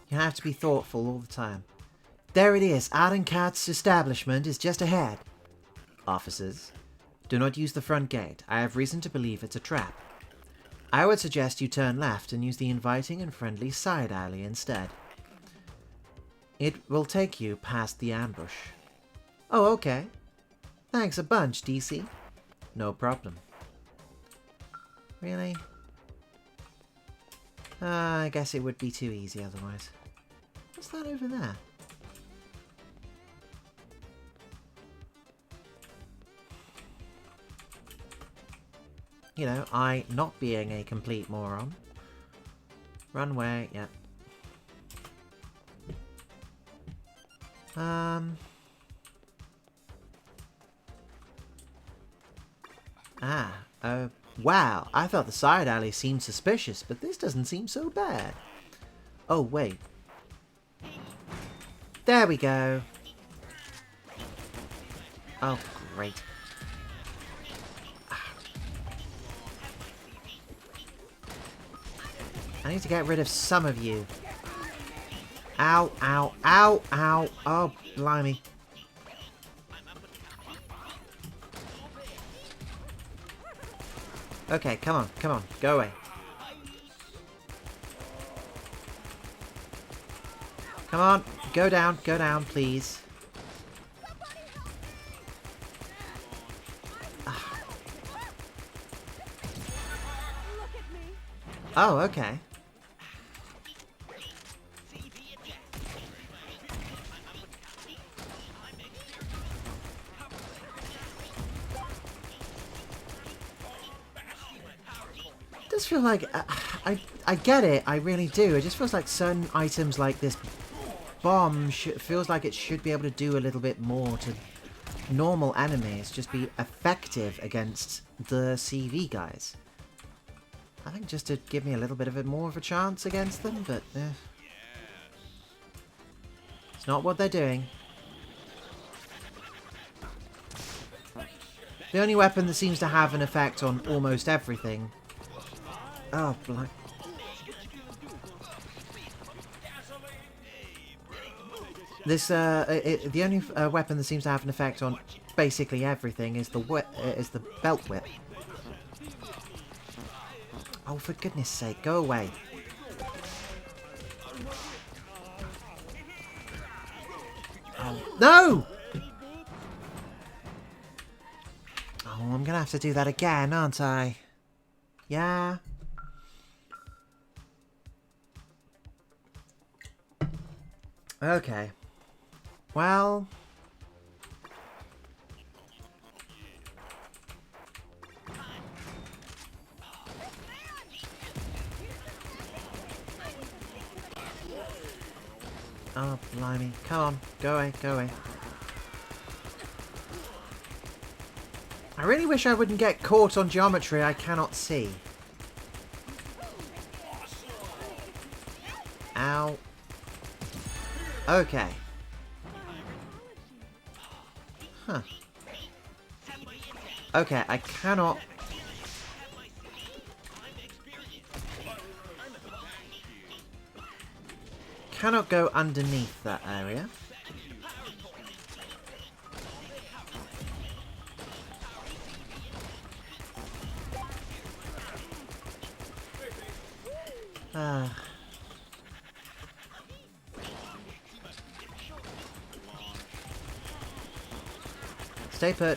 You have to be thoughtful all the time. There it is. Adenkat's establishment is just ahead. Officers, do not use the front gate. I have reason to believe it's a trap. I would suggest you turn left and use the inviting and friendly side alley instead. It will take you past the ambush. Oh, okay. Thanks a bunch, DC. No problem. Really? I guess it would be too easy otherwise. What's that over there? You know, I not being a complete moron. Runway, yeah. Wow, I thought the side alley seemed suspicious, but this doesn't seem so bad. Oh, wait. There we go. Oh, great. I need to get rid of some of you. Ow, ow, ow, ow. Oh, blimey. Okay, come on, go away. Come on, go down, please. Oh, okay. It does feel like I get it, I really do. It just feels like certain items like this bomb feels like it should be able to do a little bit more to normal enemies, just be effective against the CV guys. I think just to give me a little bit of more of a chance against them, but it's not what they're doing. The only weapon that seems to have an effect on almost everything. Oh, blood. This the only weapon that seems to have an effect on basically everything is the belt whip. Oh, for goodness sake, go away. Oh, no! Oh, I'm gonna have to do that again, aren't I? Yeah. Okay. Well... Oh, blimey. Come on. Go away, go away. I really wish I wouldn't get caught on geometry I cannot see. Ow. Okay. Huh. Okay, I cannot... cannot go underneath that area.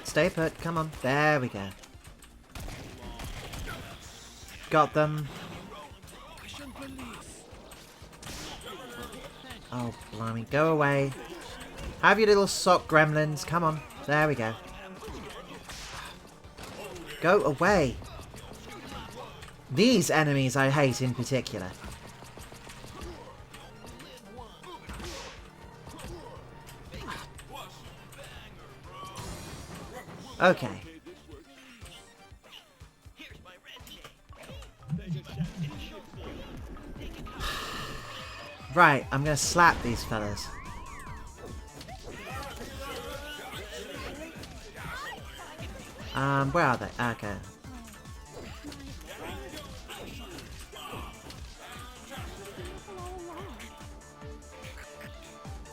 Stay put, come on. There we go. Got them. Oh, blimey, go away. Have your little sock gremlins. Come on. There we go. Go away. These enemies I hate in particular. Okay. Right, I'm gonna slap these fellas. Where are they? Okay.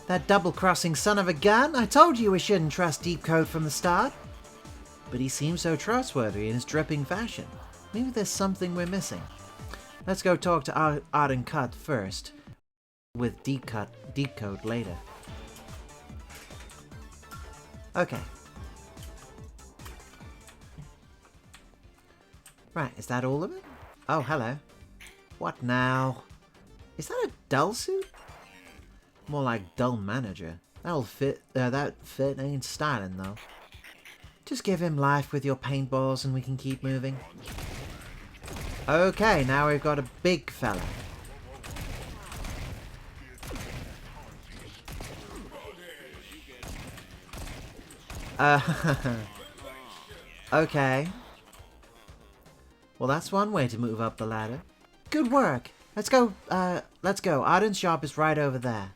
That double-crossing son of a gun! I told you we shouldn't trust Deep Code from the start. But he seems so trustworthy in his dripping fashion. Maybe there's something we're missing. Let's go talk to Art and Cut first. With Deep Code later. Okay. Right, is that all of it? Oh, hello. What now? Is that a dull suit? More like dull manager. That'll fit. That fit ain't styling though. Just give him life with your paintballs and we can keep moving. Okay, now we've got a big fella. Okay. Well, that's one way to move up the ladder. Good work. Let's go. Let's go. Arden's shop is right over there.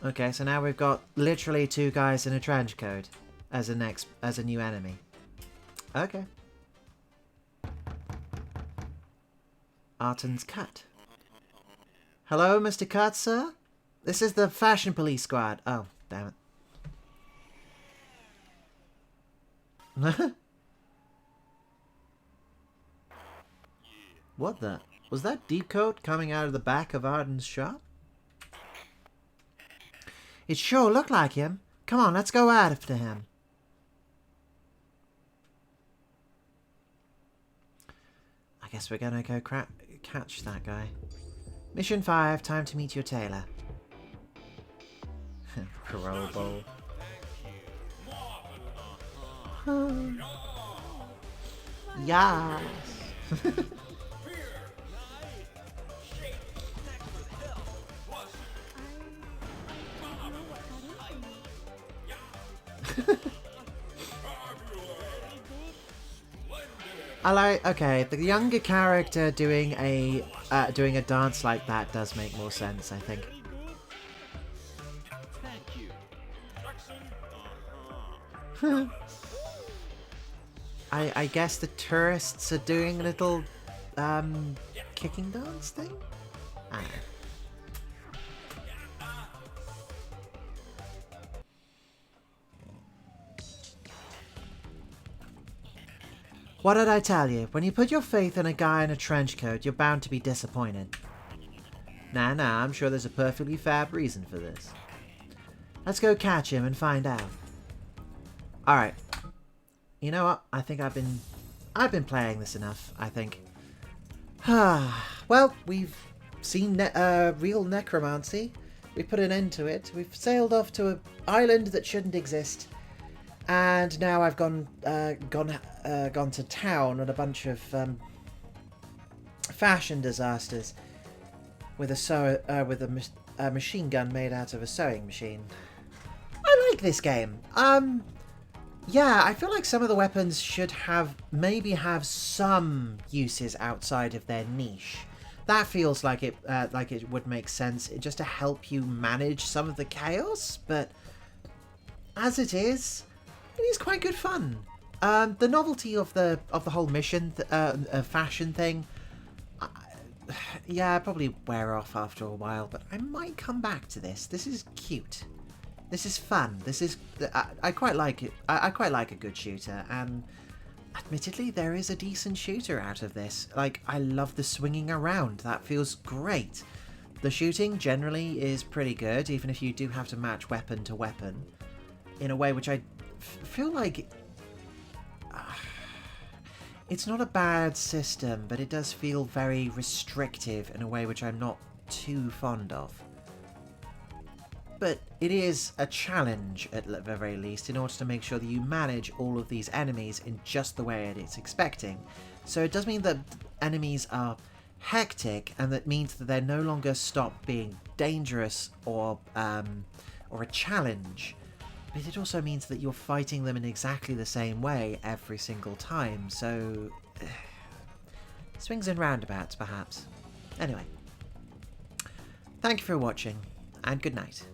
Okay, so now we've got literally 2 guys in a trench coat as a new enemy. Okay. Arden's Cut. Hello, Mr. Cut, sir? This is the Fashion Police Squad. Oh, damn it. What the? Was that Deep Coat coming out of the back of Arden's shop? It sure looked like him. Come on, let's go after him. I guess we're gonna go catch that guy. Mission 5, time to meet your tailor. Parole bowl. Yes. I like. Okay, the younger character doing a dance like that does make more sense, I think. I guess the tourists are doing a little kicking dance thing. I don't know. What did I tell you? When you put your faith in a guy in a trench coat, you're bound to be disappointed. Nah, I'm sure there's a perfectly fab reason for this. Let's go catch him and find out. Alright. You know what? I think I've been playing this enough, I think. Well, we've seen real necromancy. We put an end to it. We've sailed off to an island that shouldn't exist. And now I've gone to town on a bunch of fashion disasters with a machine gun made out of a sewing machine. I like this game. Yeah, I feel like some of the weapons should maybe have some uses outside of their niche. That feels like it would make sense just to help you manage some of the chaos. But as it is quite good fun. The novelty of the whole mission, fashion thing, yeah, probably wear off after a while. But I might come back to this. This is cute. This is fun. This is I quite like it. I quite like a good shooter, and admittedly, there is a decent shooter out of this. Like, I love the swinging around. That feels great. The shooting generally is pretty good, even if you do have to match weapon to weapon in a way which I feel like it's not a bad system, but it does feel very restrictive in a way which I'm not too fond of. but it is a challenge at the very least in order to make sure that you manage all of these enemies in just the way it's expecting. So it does mean that enemies are hectic, and that means that they're no longer stop being dangerous or a challenge. But it also means that you're fighting them in exactly the same way every single time. So swings and roundabouts, perhaps. Anyway, thank you for watching, and good night.